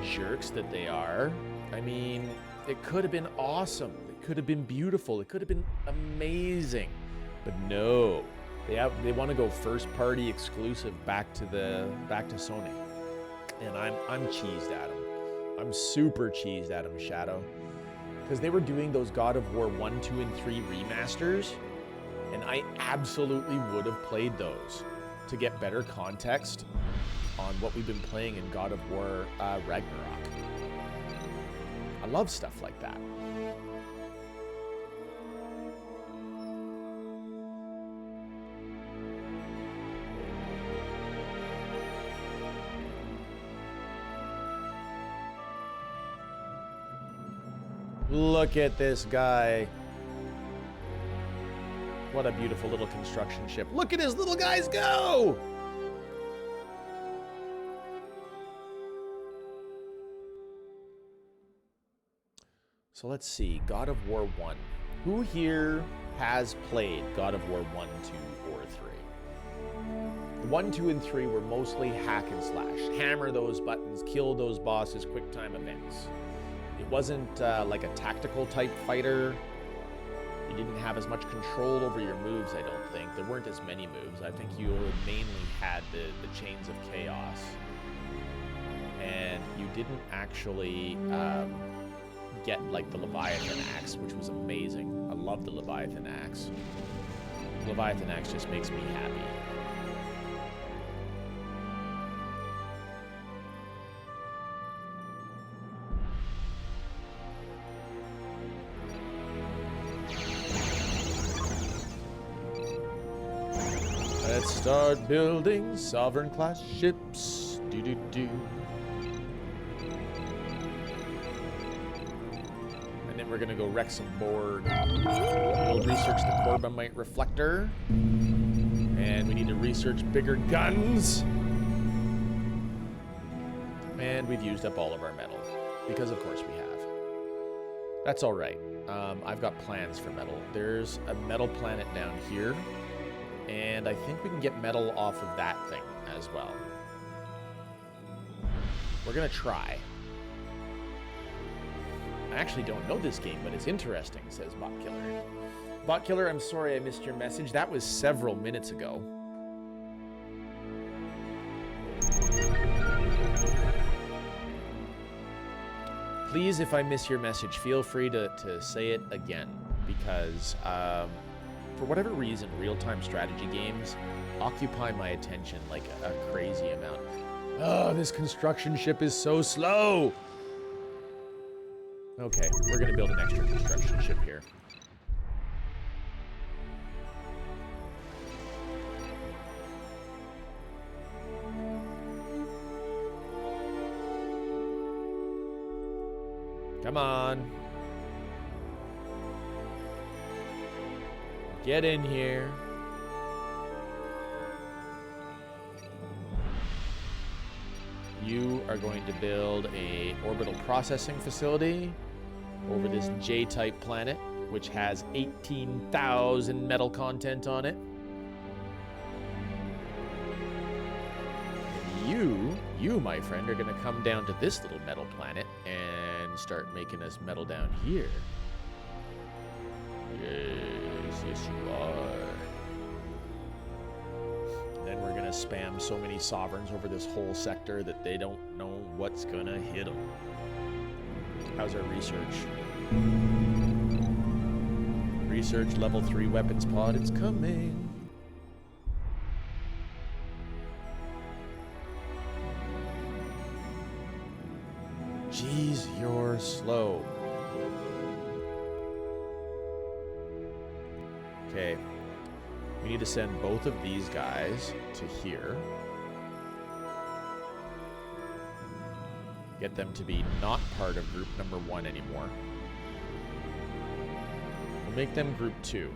Jerks that they are. I mean, it could have been awesome. It could have been beautiful. It could have been amazing. But no, they want to go first party exclusive back to Sony. And I'm cheesed at them. I'm super cheesed at them, Shadow. Because they were doing those God of War 1, 2, and 3 remasters, and I absolutely would have played those to get better context on what we've been playing in God of War Ragnarok. I love stuff like that. Look at this guy. What a beautiful little construction ship. Look at his little guys go! So let's see, God of War 1. Who here has played God of War 1, 2, or 3? 1, 2, and 3 were mostly hack and slash. Hammer those buttons, kill those bosses, quick time events. It wasn't like a tactical type fighter. You didn't have as much control over your moves, I don't think. There weren't as many moves. I think you mainly had the Chains of Chaos. And you didn't actually get like the Leviathan axe, which was amazing. I love the Leviathan axe. The Leviathan axe just makes me happy. Let's start building sovereign class ships. Do-do-do. And then we're gonna go wreck some Borg. We'll research the Corbomite reflector. And we need to research bigger guns. And we've used up all of our metal. Because of course we have. That's all right. I've got plans for metal. There's a metal planet down here. And I think we can get metal off of that thing as well. We're gonna try. I actually don't know this game, but it's interesting, says Bot Killer. Bot Killer, I'm sorry I missed your message. That was several minutes ago. Please, if I miss your message, feel free to say it again, because for whatever reason, real-time strategy games occupy my attention like a crazy amount. Oh, this construction ship is so slow. Okay, we're going to build an extra construction ship here. Come on. Get in here. You are going to build a orbital processing facility over this J-type planet, which has 18,000 metal content on it. And you, my friend, are going to come down to this little metal planet and start making us metal down here. Yes, you are. Then we're going to spam so many sovereigns over this whole sector that they don't know what's going to hit them. How's our research? Research level 3 weapons pod, it's coming. Jeez, you're slow. Okay. We need to send both of these guys to here. Get them to be not part of group number 1 anymore. We'll make them group 2.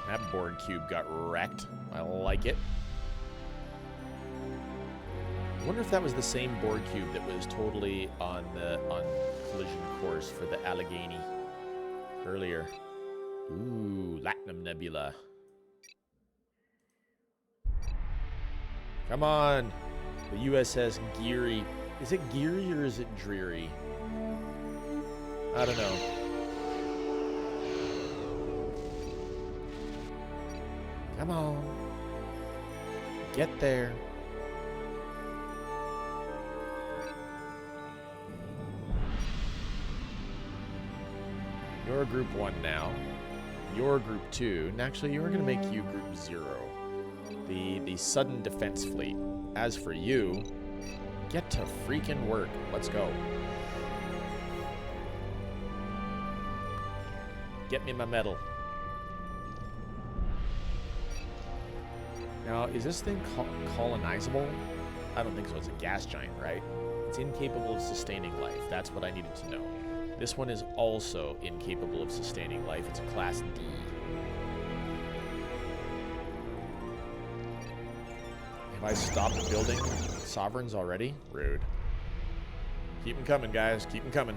That Borg cube got wrecked. I like it. I wonder if that was the same Borg cube that was totally on collision course for the Allegheny earlier. Ooh, Latinum Nebula. Come on. The USS Geary. Is it Geary or is it Dreary? I don't know. Come on. Get there. You're group 1 now. You're group 2. And actually, you're going to make you group 0. The sudden defense fleet. As for you, get to freaking work. Let's go. Get me my medal. Now, is this thing colonizable? I don't think so. It's a gas giant, right? It's incapable of sustaining life. That's what I needed to know. This one is also incapable of sustaining life. It's a class D. Have I stopped building sovereigns already? Rude. Keep them coming, guys. Keep them coming.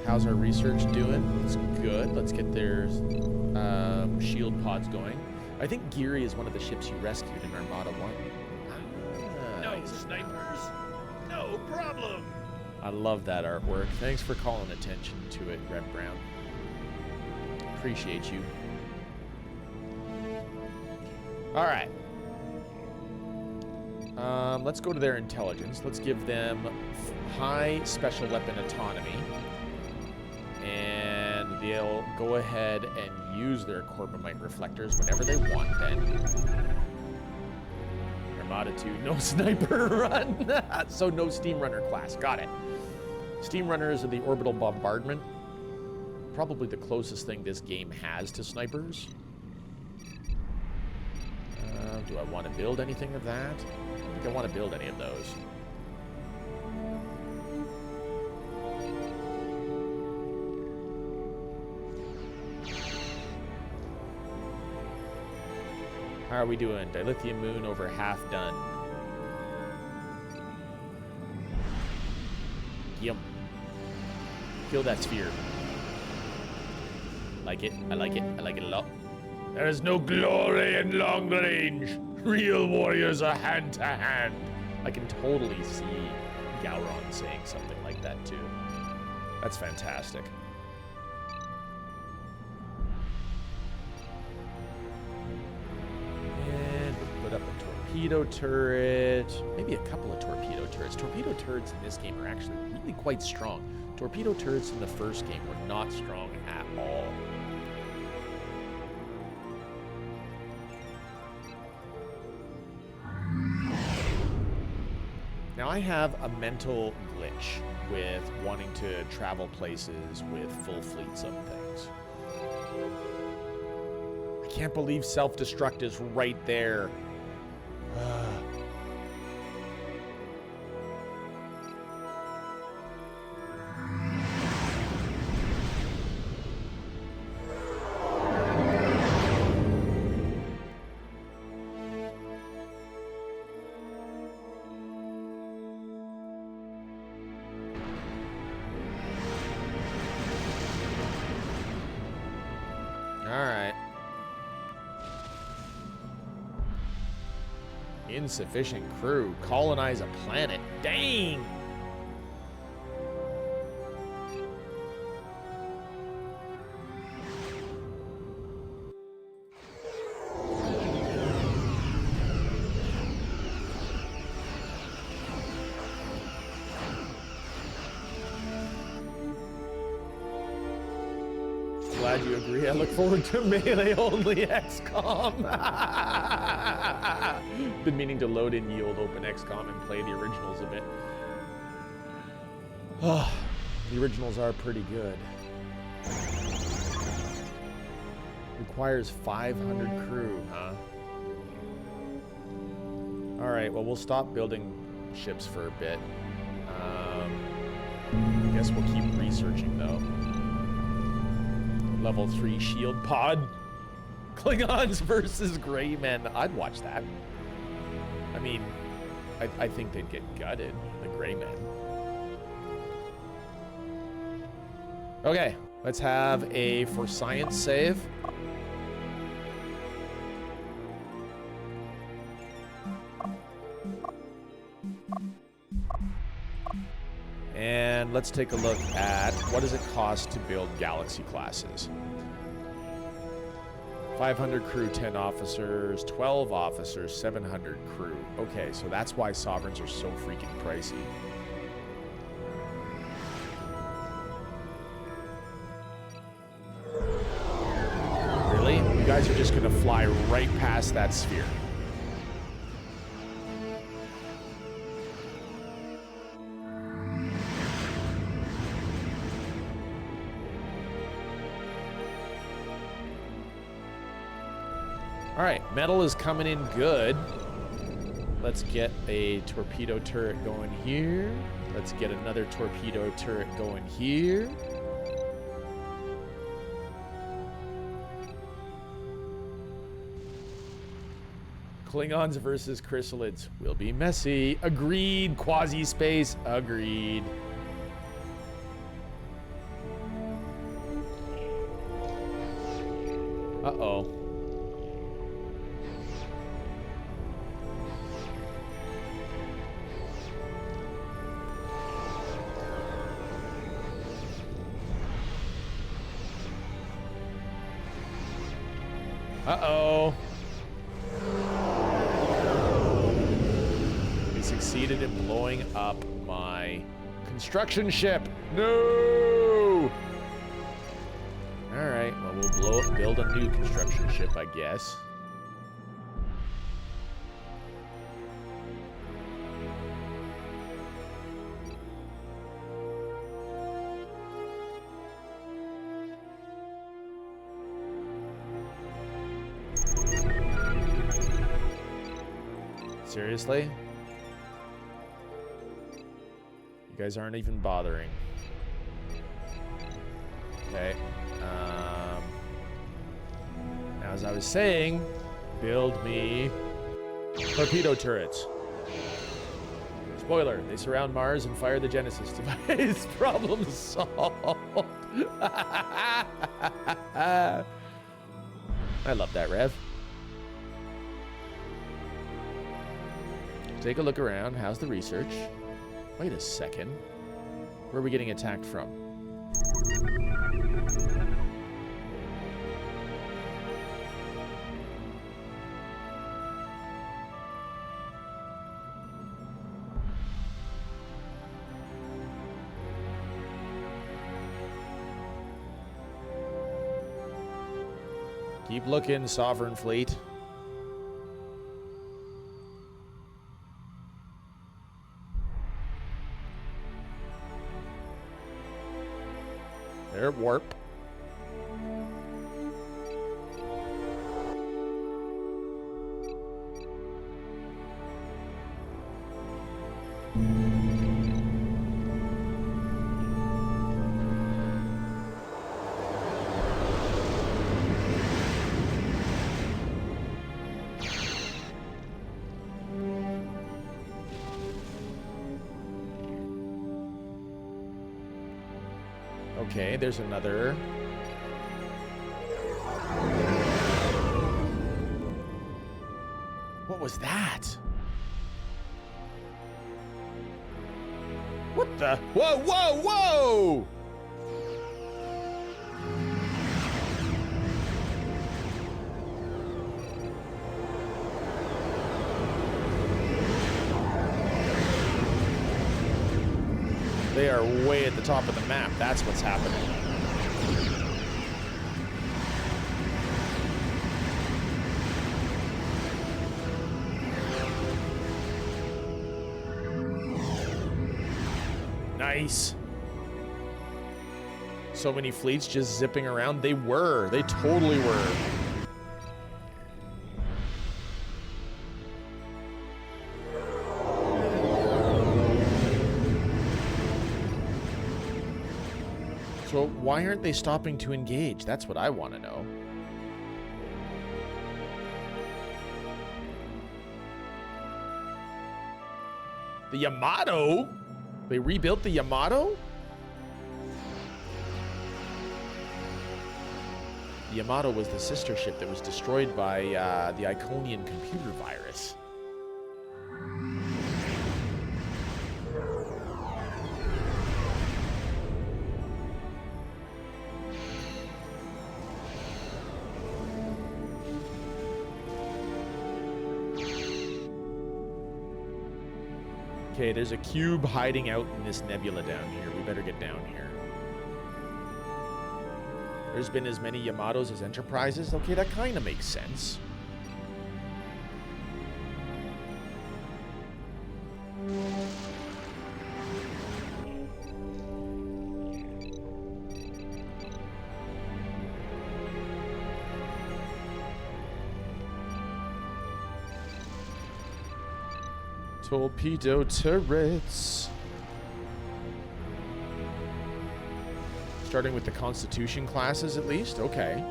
How's our research doing? It's good. Let's get their shield pods going. I think Geary is one of the ships you rescued in Armada 1. No snipers. No problem. I love that artwork. Thanks for calling attention to it, Red Brown. Appreciate you. All right. Let's go to their intelligence. Let's give them high special weapon autonomy. And they'll go ahead and use their Corbomite reflectors whenever they want then. Armada 2, no sniper run. So no steam runner class. Got it. Steam runners are the orbital bombardment. Probably the closest thing this game has to snipers. Do I want to build anything of that? I don't think I want to build any of those. How are we doing? Dilithium moon over half done. Yum. Kill that sphere. Like it. I like it. I like it a lot. There is no glory in long range. Real warriors are hand to hand. I can totally see Gowron saying something like that too. That's fantastic. And we'll put up a torpedo turret. Maybe a couple of torpedo turrets. Torpedo turrets in this game are actually really quite strong. Torpedo turrets in the first game were not strong at all. Now I have a mental glitch with wanting to travel places with full fleets of things. I can't believe self-destruct is right there. Insufficient crew. Colonize a planet. Dang! Glad you agree. I look forward to melee-only XCOM. Been meaning to load in Yield Open XCOM and play the originals a bit. Oh, the originals are pretty good. Requires 500 crew, huh? Alright, well, we'll stop building ships for a bit. I guess we'll keep researching, though. Level 3 shield pod. Klingons versus Grey Men. I'd watch that. I mean, I think they'd get gutted, the Grey Men. Okay, let's have a for science save. And let's take a look at what does it cost to build Galaxy classes. 500 crew, 10 officers, 12 officers, 700 crew. Okay, so that's why Sovereigns are so freaking pricey. Really? You guys are just gonna fly right past that sphere. All right, metal is coming in good. Let's get a torpedo turret going here. Let's get another torpedo turret going here. Klingons versus chrysalids will be messy. Agreed. Quasi-space. Agreed. Uh-oh. Uh-oh. We succeeded in blowing up my construction ship. No! Alright, well, we'll build a new construction ship, I guess. Seriously? You guys aren't even bothering. Okay. Now, as I was saying, build me torpedo turrets. Spoiler, they surround Mars and fire the Genesis device. Problem solved. I love that, Rev. Take a look around. How's the research? Wait a second. Where are we getting attacked from? Keep looking, Sovereign Fleet. They're at warp. Okay, there's another. What was that? What the? Whoa, whoa, whoa! They are way at the top of the map. That's what's happening. Nice. So many fleets just zipping around. They were. They totally were. So why aren't they stopping to engage? That's what I want to know. The Yamato? They rebuilt the Yamato? The Yamato was the sister ship that was destroyed by the Iconian computer virus. Okay, there's a cube hiding out in this nebula down here. We better get down here. There's been as many Yamatos as Enterprises. Okay, that kind of makes sense. Torpedo turrets. Starting with the Constitution classes, at least? Okay.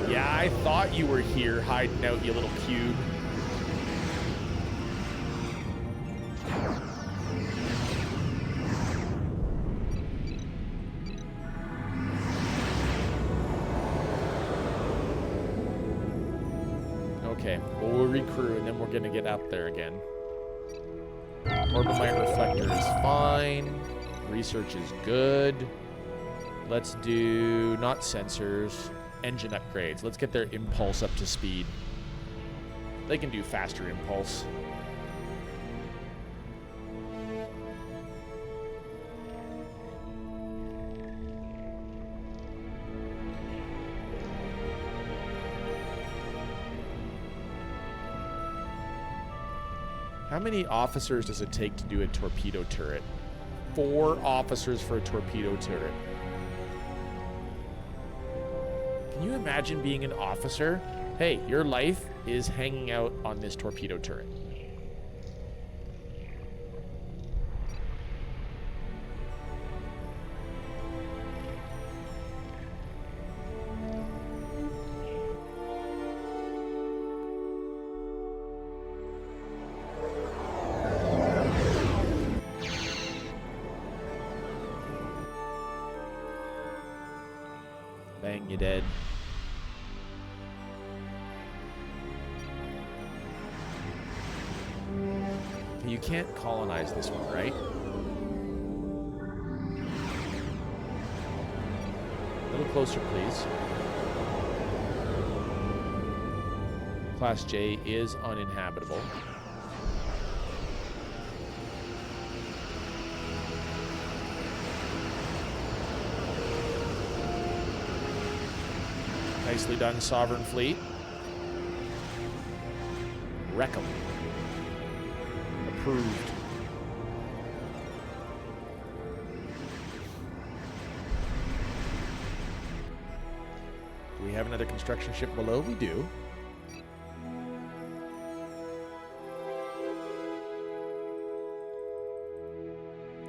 Yeah, I thought you were here hiding out, you little cube. Okay, well, we'll recrew and then we're gonna get up there again. Orbit reflector is fine. Research is good. Let's do, not sensors, engine upgrades. Let's get their impulse up to speed. They can do faster impulse. How many officers does it take to do a torpedo turret? 4 officers for a torpedo turret. Can you imagine being an officer? Hey, your life is hanging out on this torpedo turret. Bang, you dead. You can't colonize this one, right? A little closer, please. Class J is uninhabitable. Nicely done, Sovereign Fleet. Wreck 'em. Approved. Do we have another construction ship below? We do.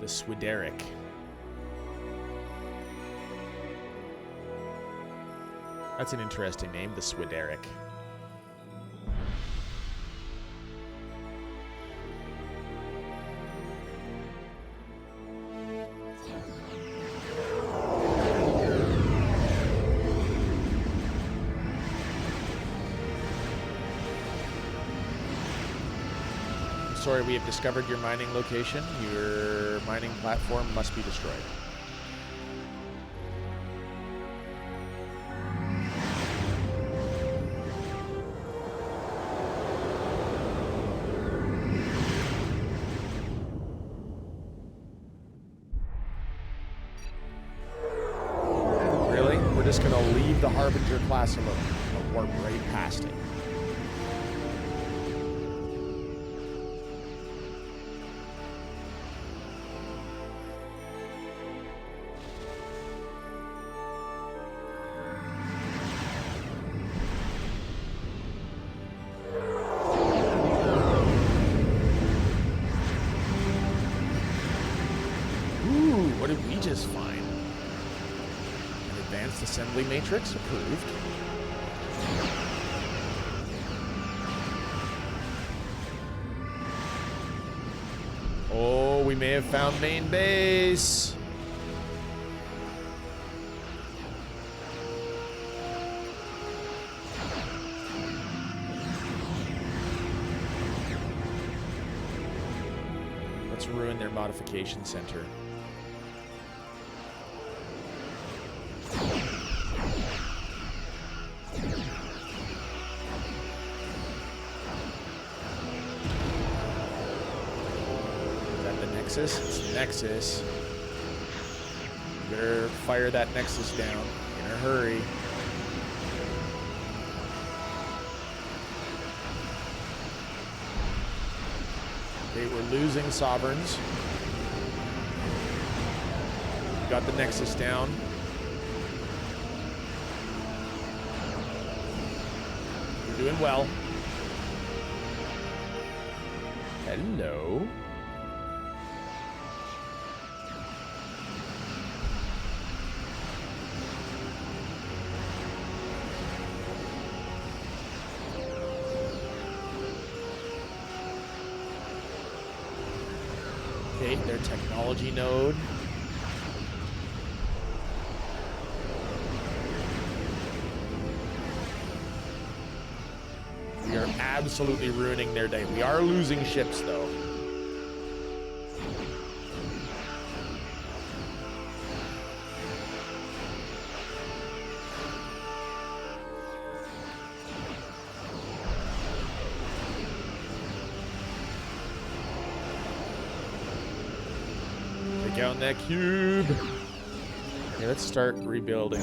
The Swideric. That's an interesting name, the Swideric. Sorry, we have discovered your mining location. Your mining platform must be destroyed. Really? We're just gonna leave the Harbinger class alone and warp right past it. What did we just find? An advanced assembly matrix approved. Oh, we may have found main base. Let's ruin their modification center. It's the Nexus. Better fire that Nexus down in a hurry. Okay, we're losing Sovereigns. Got the Nexus down. We're doing well. Hello. Their technology node. We are absolutely ruining their day. We are losing ships, though. Down that cube. Okay, let's start rebuilding.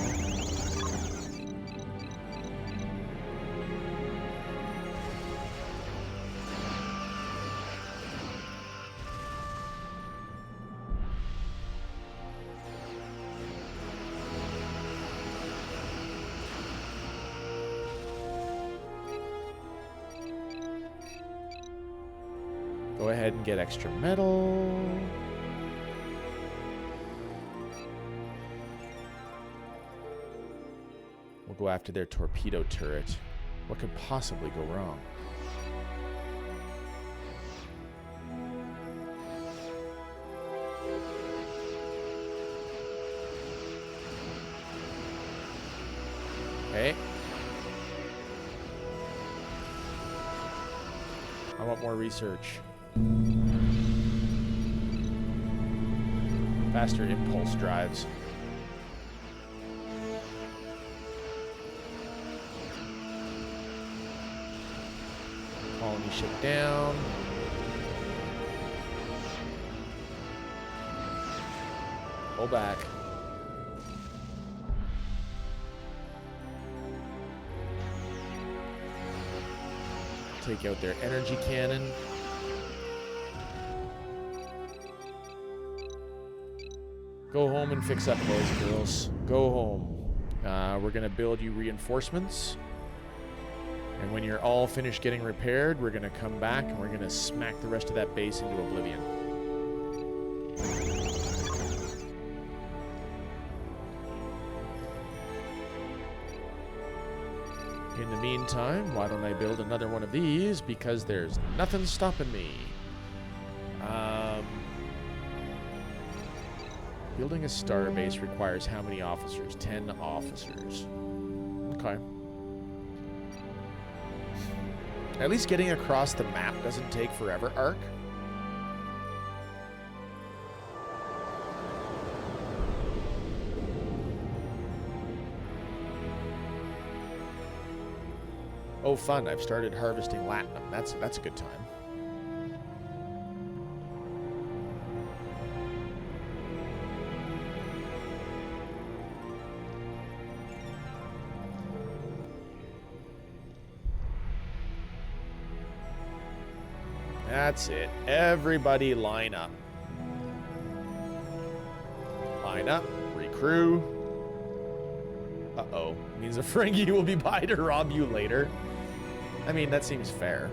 Go ahead and get extra metal. We'll go after their torpedo turret. What could possibly go wrong? Okay. I want more research. Faster impulse drives. Colony ship down. Pull back. Take out their energy cannon. Go home and fix up, boys and girls. Go home. We're going to build you reinforcements. And when you're all finished getting repaired, we're going to come back and we're going to smack the rest of that base into oblivion. In the meantime, why don't I build another one of these? Because there's nothing stopping me. Building a star base requires how many officers? 10 officers. Okay. At least getting across the map doesn't take forever, Ark. Oh, fun. I've started harvesting latinum. That's a good time. That's it. Everybody line up. Line up. Recrew. Uh-oh. Means a Ferengi will be by to rob you later. I mean, that seems fair.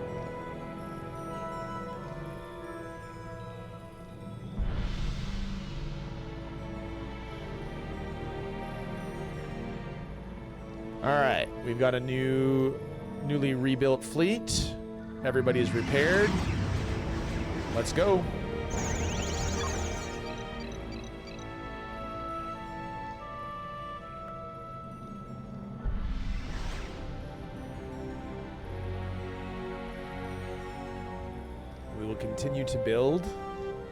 Alright. We've got a newly rebuilt fleet. Everybody's repaired. Let's go. We will continue to build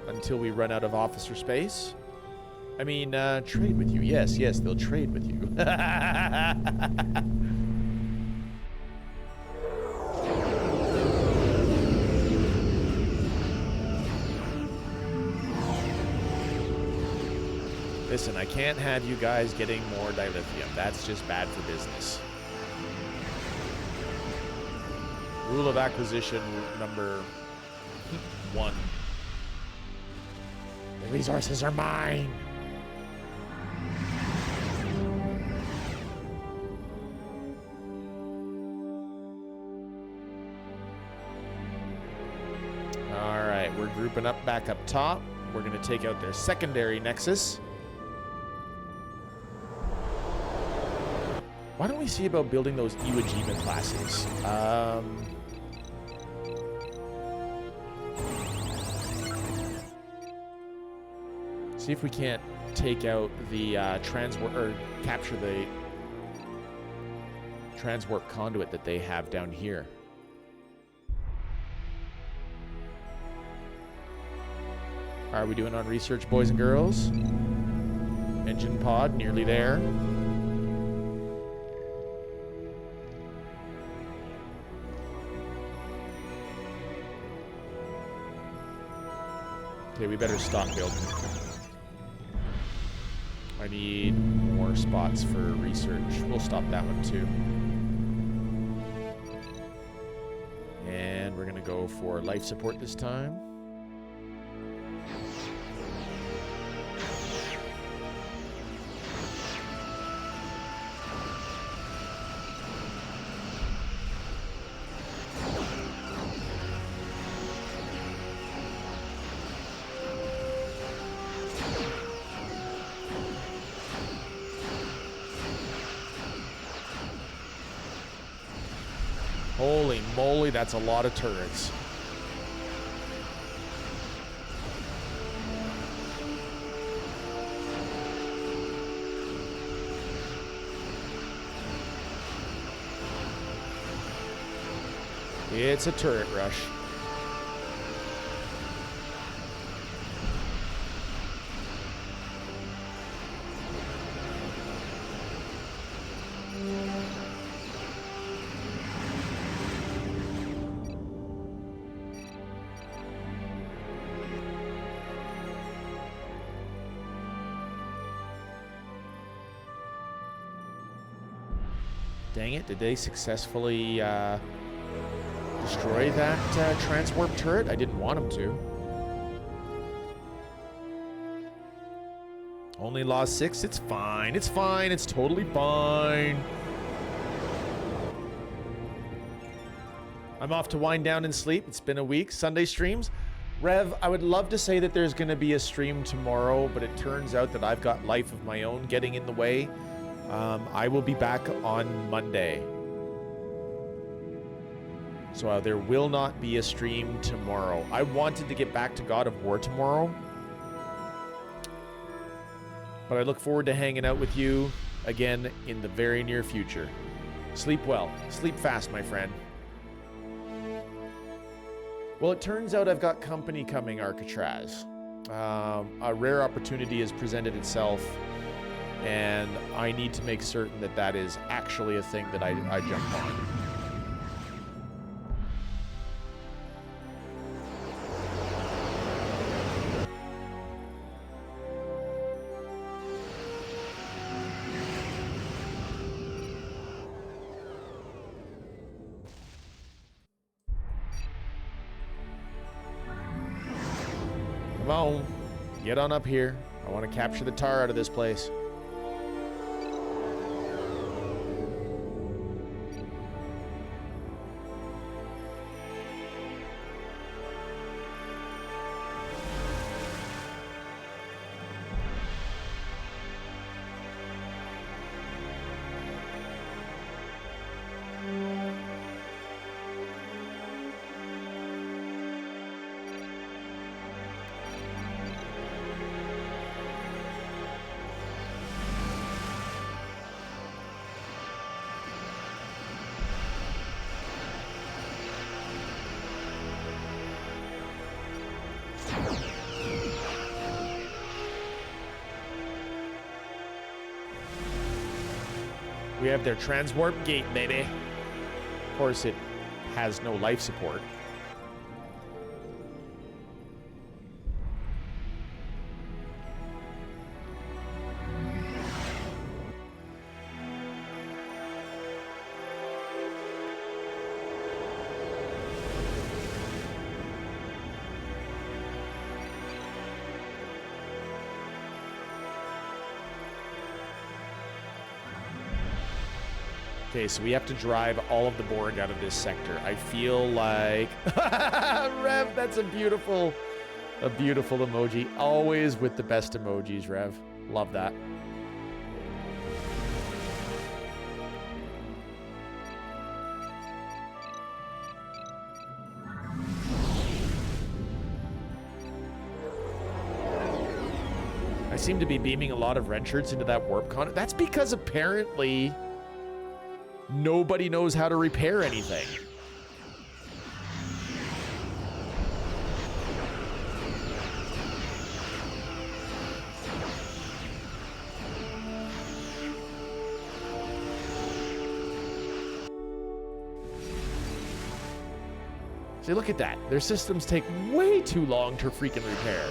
until we run out of officer space. I mean, trade with you. Yes, they'll trade with you. Listen, I can't have you guys getting more dilithium. That's just bad for business. Rule of acquisition number 1. The resources are mine. All right, we're grouping up back up top. We're going to take out their secondary nexus. Why don't we see about building those Iwo Jima classes? See if we can't take out the transwarp, or capture the transwarp conduit that they have down here. How are we doing on research, boys and girls? Engine pod, nearly there. Okay, we better stop building. I need more spots for research. We'll stop that one too. And we're gonna go for life support this time. Holy moly, that's a lot of turrets. It's a turret rush. Dang it, did they successfully destroy that transwarp turret? I didn't want him to. Only lost 6? It's fine. It's fine. It's totally fine. I'm off to wind down and sleep. It's been a week. Sunday streams. Rev, I would love to say that there's going to be a stream tomorrow, but it turns out that I've got life of my own getting in the way. I will be back on Monday. So there will not be a stream tomorrow. I wanted to get back to God of War tomorrow, but I look forward to hanging out with you again in the very near future. Sleep well. Sleep fast, my friend. Well, it turns out I've got company coming, Arcatraz. A rare opportunity has presented itself, and I need to make certain that that is actually a thing that I jump on. Come on, get on up here. I want to capture the tar out of this place. We have their transwarp gate, baby. Of course, it has no life support. Okay, so we have to drive all of the Borg out of this sector. I feel like... Rev, that's a beautiful emoji. Always with the best emojis, Rev. Love that. I seem to be beaming a lot of red shirts into that warp con. That's because apparently... nobody knows how to repair anything. See, look at that. Their systems take way too long to freaking repair.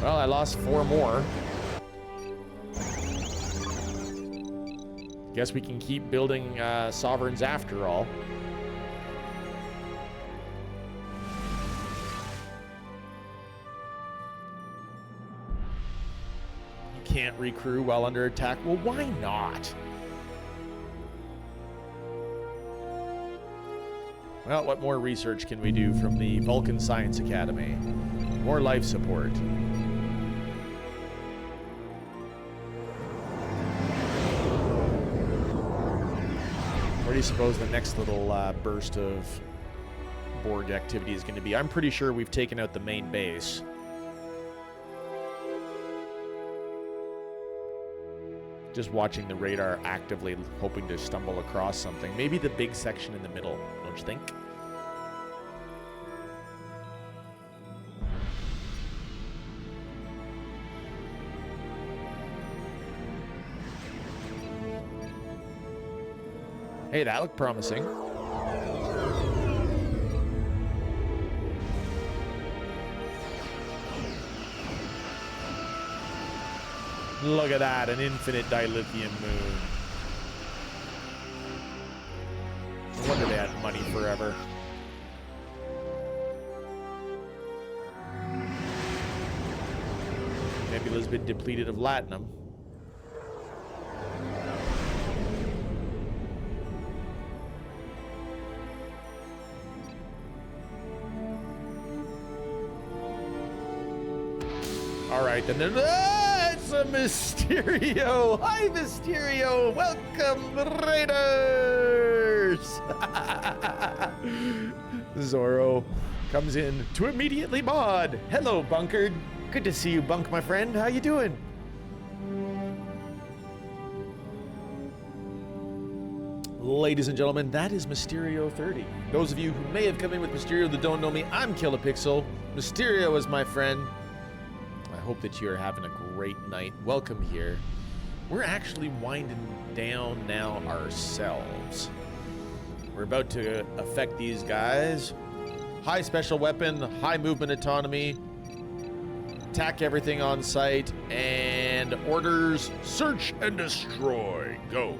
Well, I lost 4 more. Guess we can keep building sovereigns after all. You can't recrew while under attack. Well, why not? Well, what more research can we do from the Vulcan Science Academy? More life support. Where do you suppose the next little burst of Borg activity is going to be? I'm pretty sure we've taken out the main base. Just watching the radar actively hoping to stumble across something. Maybe the big section in the middle, don't you think? Hey, that looked promising. Look at that, an infinite dilithium moon. No wonder they had money forever. Nebula's been depleted of latinum. All right, then it's a Mysterio. Hi, Mysterio. Welcome, Raiders. Zorro comes in to immediately mod. Hello, Bunker. Good to see you, Bunk, my friend. How you doing? Ladies and gentlemen, that is Mysterio 30. Those of you who may have come in with Mysterio that don't know me, I'm Kila Pixel. Mysterio is my friend. I hope that you're having a great night. Welcome here. We're actually winding down now ourselves. We're about to affect these guys. High special weapon, high movement autonomy, attack everything on sight, and orders search and destroy. Go.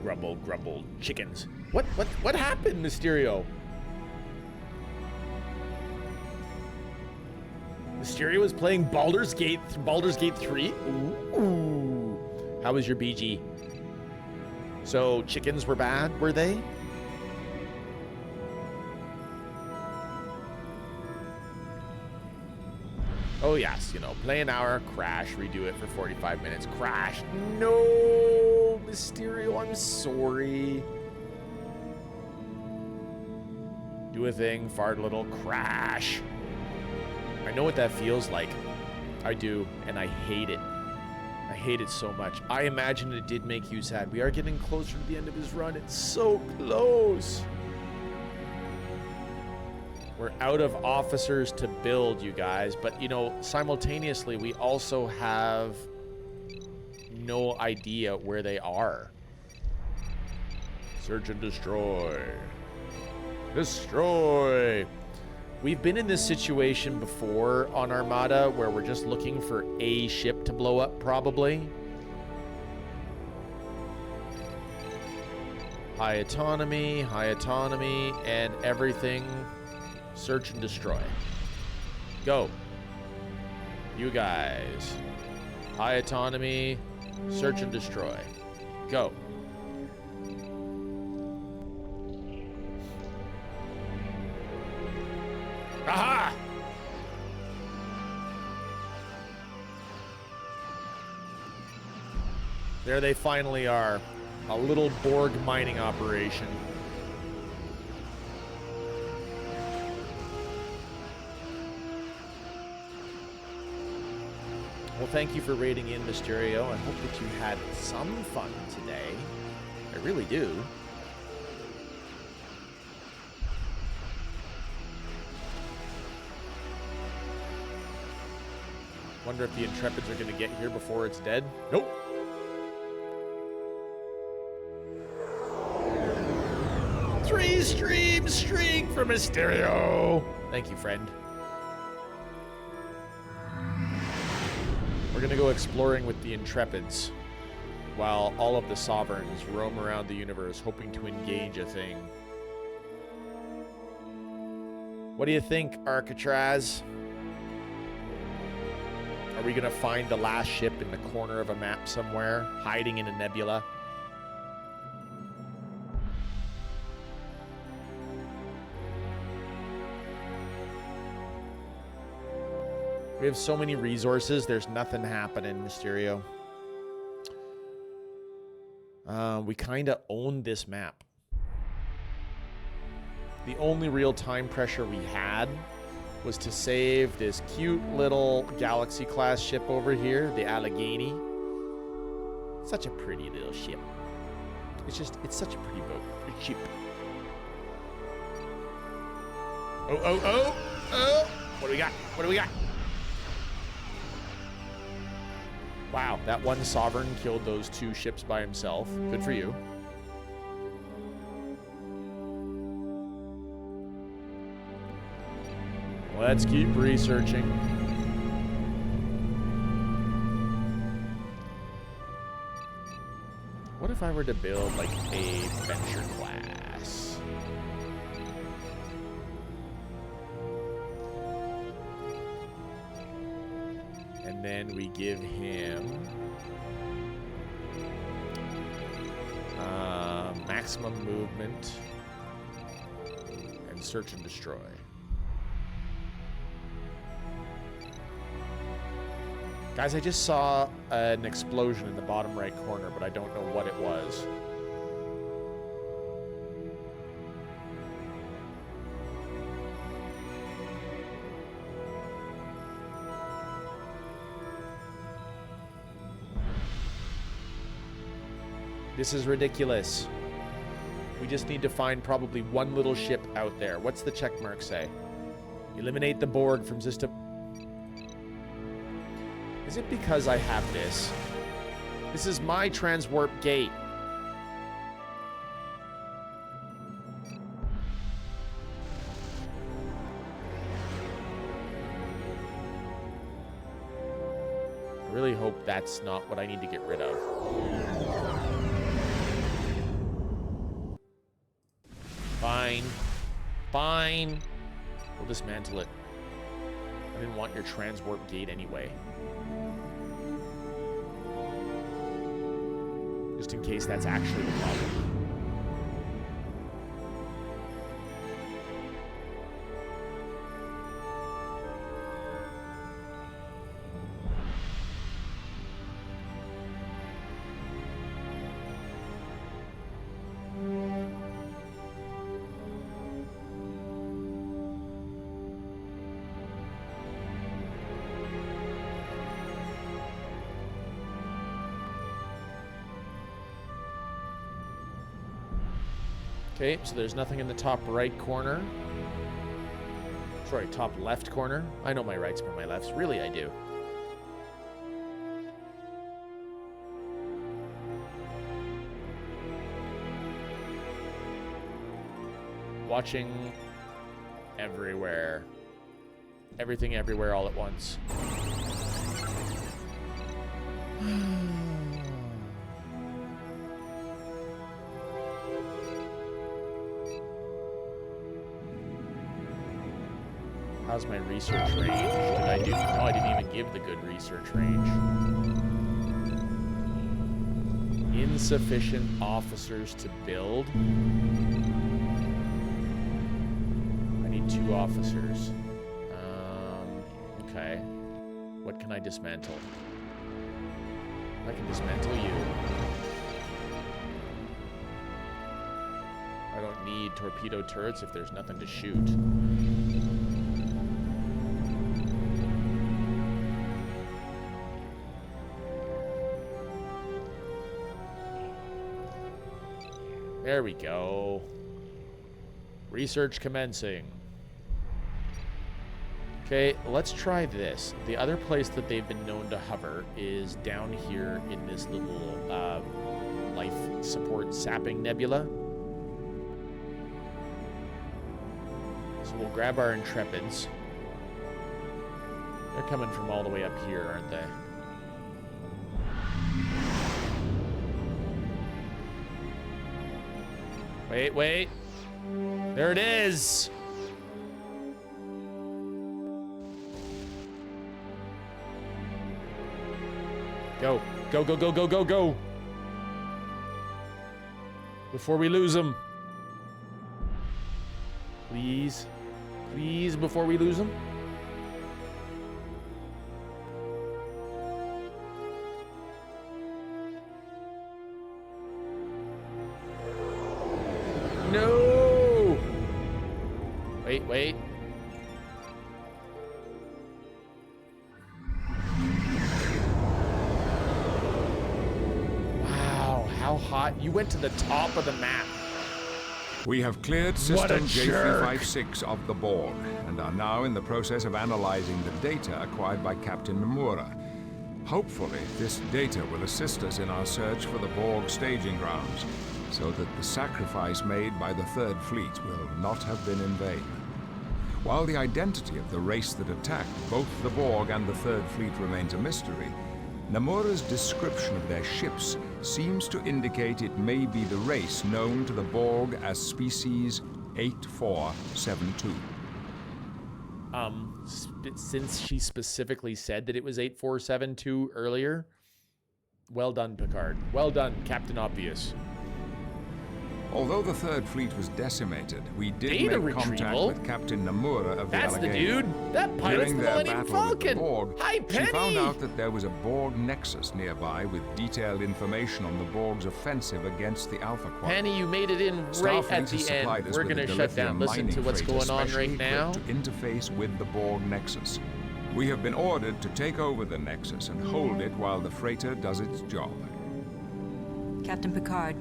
Grumble, grumble, chickens. What happened, Mysterio? Mysterio is playing Baldur's Gate 3? Ooh. How was your BG? So chickens were bad, were they? Oh yes, you know, play an hour, crash, redo it for 45 minutes, crash. No, Mysterio, I'm sorry. Do a thing, fart a little, crash. I know what that feels like. I do, and I hate it. I hate it so much. I imagine it did make you sad. We are getting closer to the end of his run. It's so close. We're out of officers to build, you guys. But, you know, simultaneously, we also have no idea where they are. Search and destroy. Destroy. We've been in this situation before on Armada where we're just looking for a ship to blow up, probably. High autonomy, and everything. Search and destroy. Go. You guys. High autonomy, search and destroy. Go. Aha! There they finally are. A little Borg mining operation. Well, thank you for raiding in, Mysterio. I hope that you had some fun today. I really do. Wonder if the Intrepids are going to get here before it's dead. Nope. Three stream streak for Mysterio. Thank you, friend. We're going to go exploring with the Intrepids while all of the Sovereigns roam around the universe hoping to engage a thing. What do you think, Arcatraz? Are we going to find the last ship in the corner of a map somewhere, hiding in a nebula? We have so many resources, there's nothing happening, Mysterio. We kind of own this map. The only real time pressure we had was to save this cute little Galaxy-class ship over here, the Allegheny. Such a pretty little ship. It's such a pretty boat. It's cheap. Oh! What do we got? What do we got? Wow, that one Sovereign killed those two ships by himself. Good for you. Let's keep researching. What if I were to build like a venture class? And then we give him maximum movement and search and destroy. Guys, I just saw an explosion in the bottom right corner, but I don't know what it was. This is ridiculous. We just need to find probably one little ship out there. What's the check mark say? Eliminate the Borg from system... Is it because I have this? This is my transwarp gate. I really hope that's not what I need to get rid of. Fine. Fine. We'll dismantle it. I didn't want your transwarp gate anyway. Just in case that's actually the problem. Okay, so there's nothing in the top right corner. Sorry, top left corner. I know my rights from my lefts. Really, I do. Watching everywhere. Everything everywhere all at once. How's my research range? Did I do? No, I didn't even give the good research range. Insufficient officers to build. I need 2 officers. Okay. What can I dismantle? I can dismantle you. I don't need torpedo turrets if there's nothing to shoot. There we go. Research commencing. Okay, let's try this. The other place that they've been known to hover is down here in this little life support sapping nebula. So we'll grab our Intrepids. They're coming from all the way up here, aren't they? Wait, wait. There it is. Go. Go, go, go, go, go, go. Before we lose him. Please. Please, before we lose him. No! Wait, wait. Wow, how hot. You went to the top of the map. We have cleared system J356 of the Borg and are now in the process of analyzing the data acquired by Captain Nomura. Hopefully, this data will assist us in our search for the Borg staging grounds, so that the sacrifice made by the Third Fleet will not have been in vain. While the identity of the race that attacked both the Borg and the Third Fleet remains a mystery, Nomura's description of their ships seems to indicate it may be the race known to the Borg as Species 8472. Since she specifically said that it was 8472 earlier, well done, Picard. Well done, Captain Obvious. Although the Third Fleet was decimated, we did Data make contact retrieval? with Captain Namura of the That's the Allegheny. dude. That pilot's During the their Millennium battle with the Falcon. Borg, Hi, Penny. she found out that there was a Borg nexus nearby with detailed information on the Borg's offensive against the Alpha Quadrant. Penny, you made it in right Starfleet at has the supplied end. us We're with going a to shut down. dilithium Listen to mining what's freighter going on specially right now. equipped to interface with the Borg nexus. We have been ordered to take over the nexus and hold it while the freighter does its job. Captain Picard,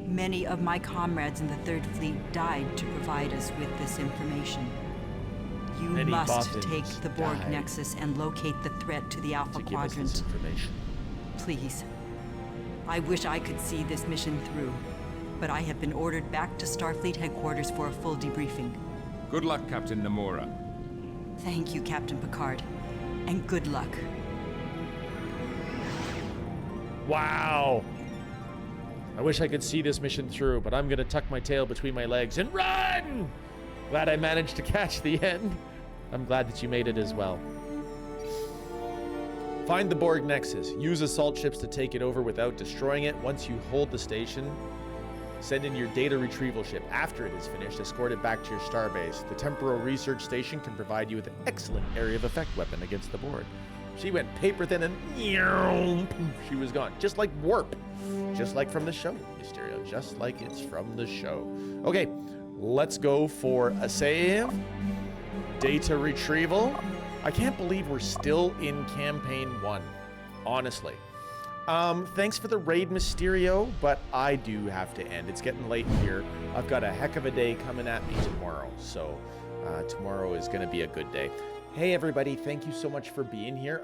many of my comrades in the Third Fleet died to provide us with this information. You Many must Bothans take the Borg died Nexus and locate the threat to the Alpha to give us Quadrant. this information. Please. I wish I could see this mission through, but I have been ordered back to Starfleet headquarters for a full debriefing. Good luck, Captain Namura. Thank you, Captain Picard, and good luck. Wow. I wish I could see this mission through, but I'm going to tuck my tail between my legs and run! Glad I managed to catch the end. I'm glad that you made it as well. Find the Borg Nexus. Use assault ships to take it over without destroying it. Once you hold the station, send in your data retrieval ship. After it is finished, escort it back to your starbase. The Temporal Research Station can provide you with an excellent area of effect weapon against the Borg. She went paper thin and she was gone. Just like warp. Just like from the show, Mysterio. Just like it's from the show. Okay, let's go for a save. Data retrieval. I can't believe we're still in campaign 1. Honestly. Thanks for the raid, Mysterio, but I do have to end. It's getting late here. I've got a heck of a day coming at me tomorrow. So tomorrow is going to be a good day. Hey, everybody. Thank you so much for being here.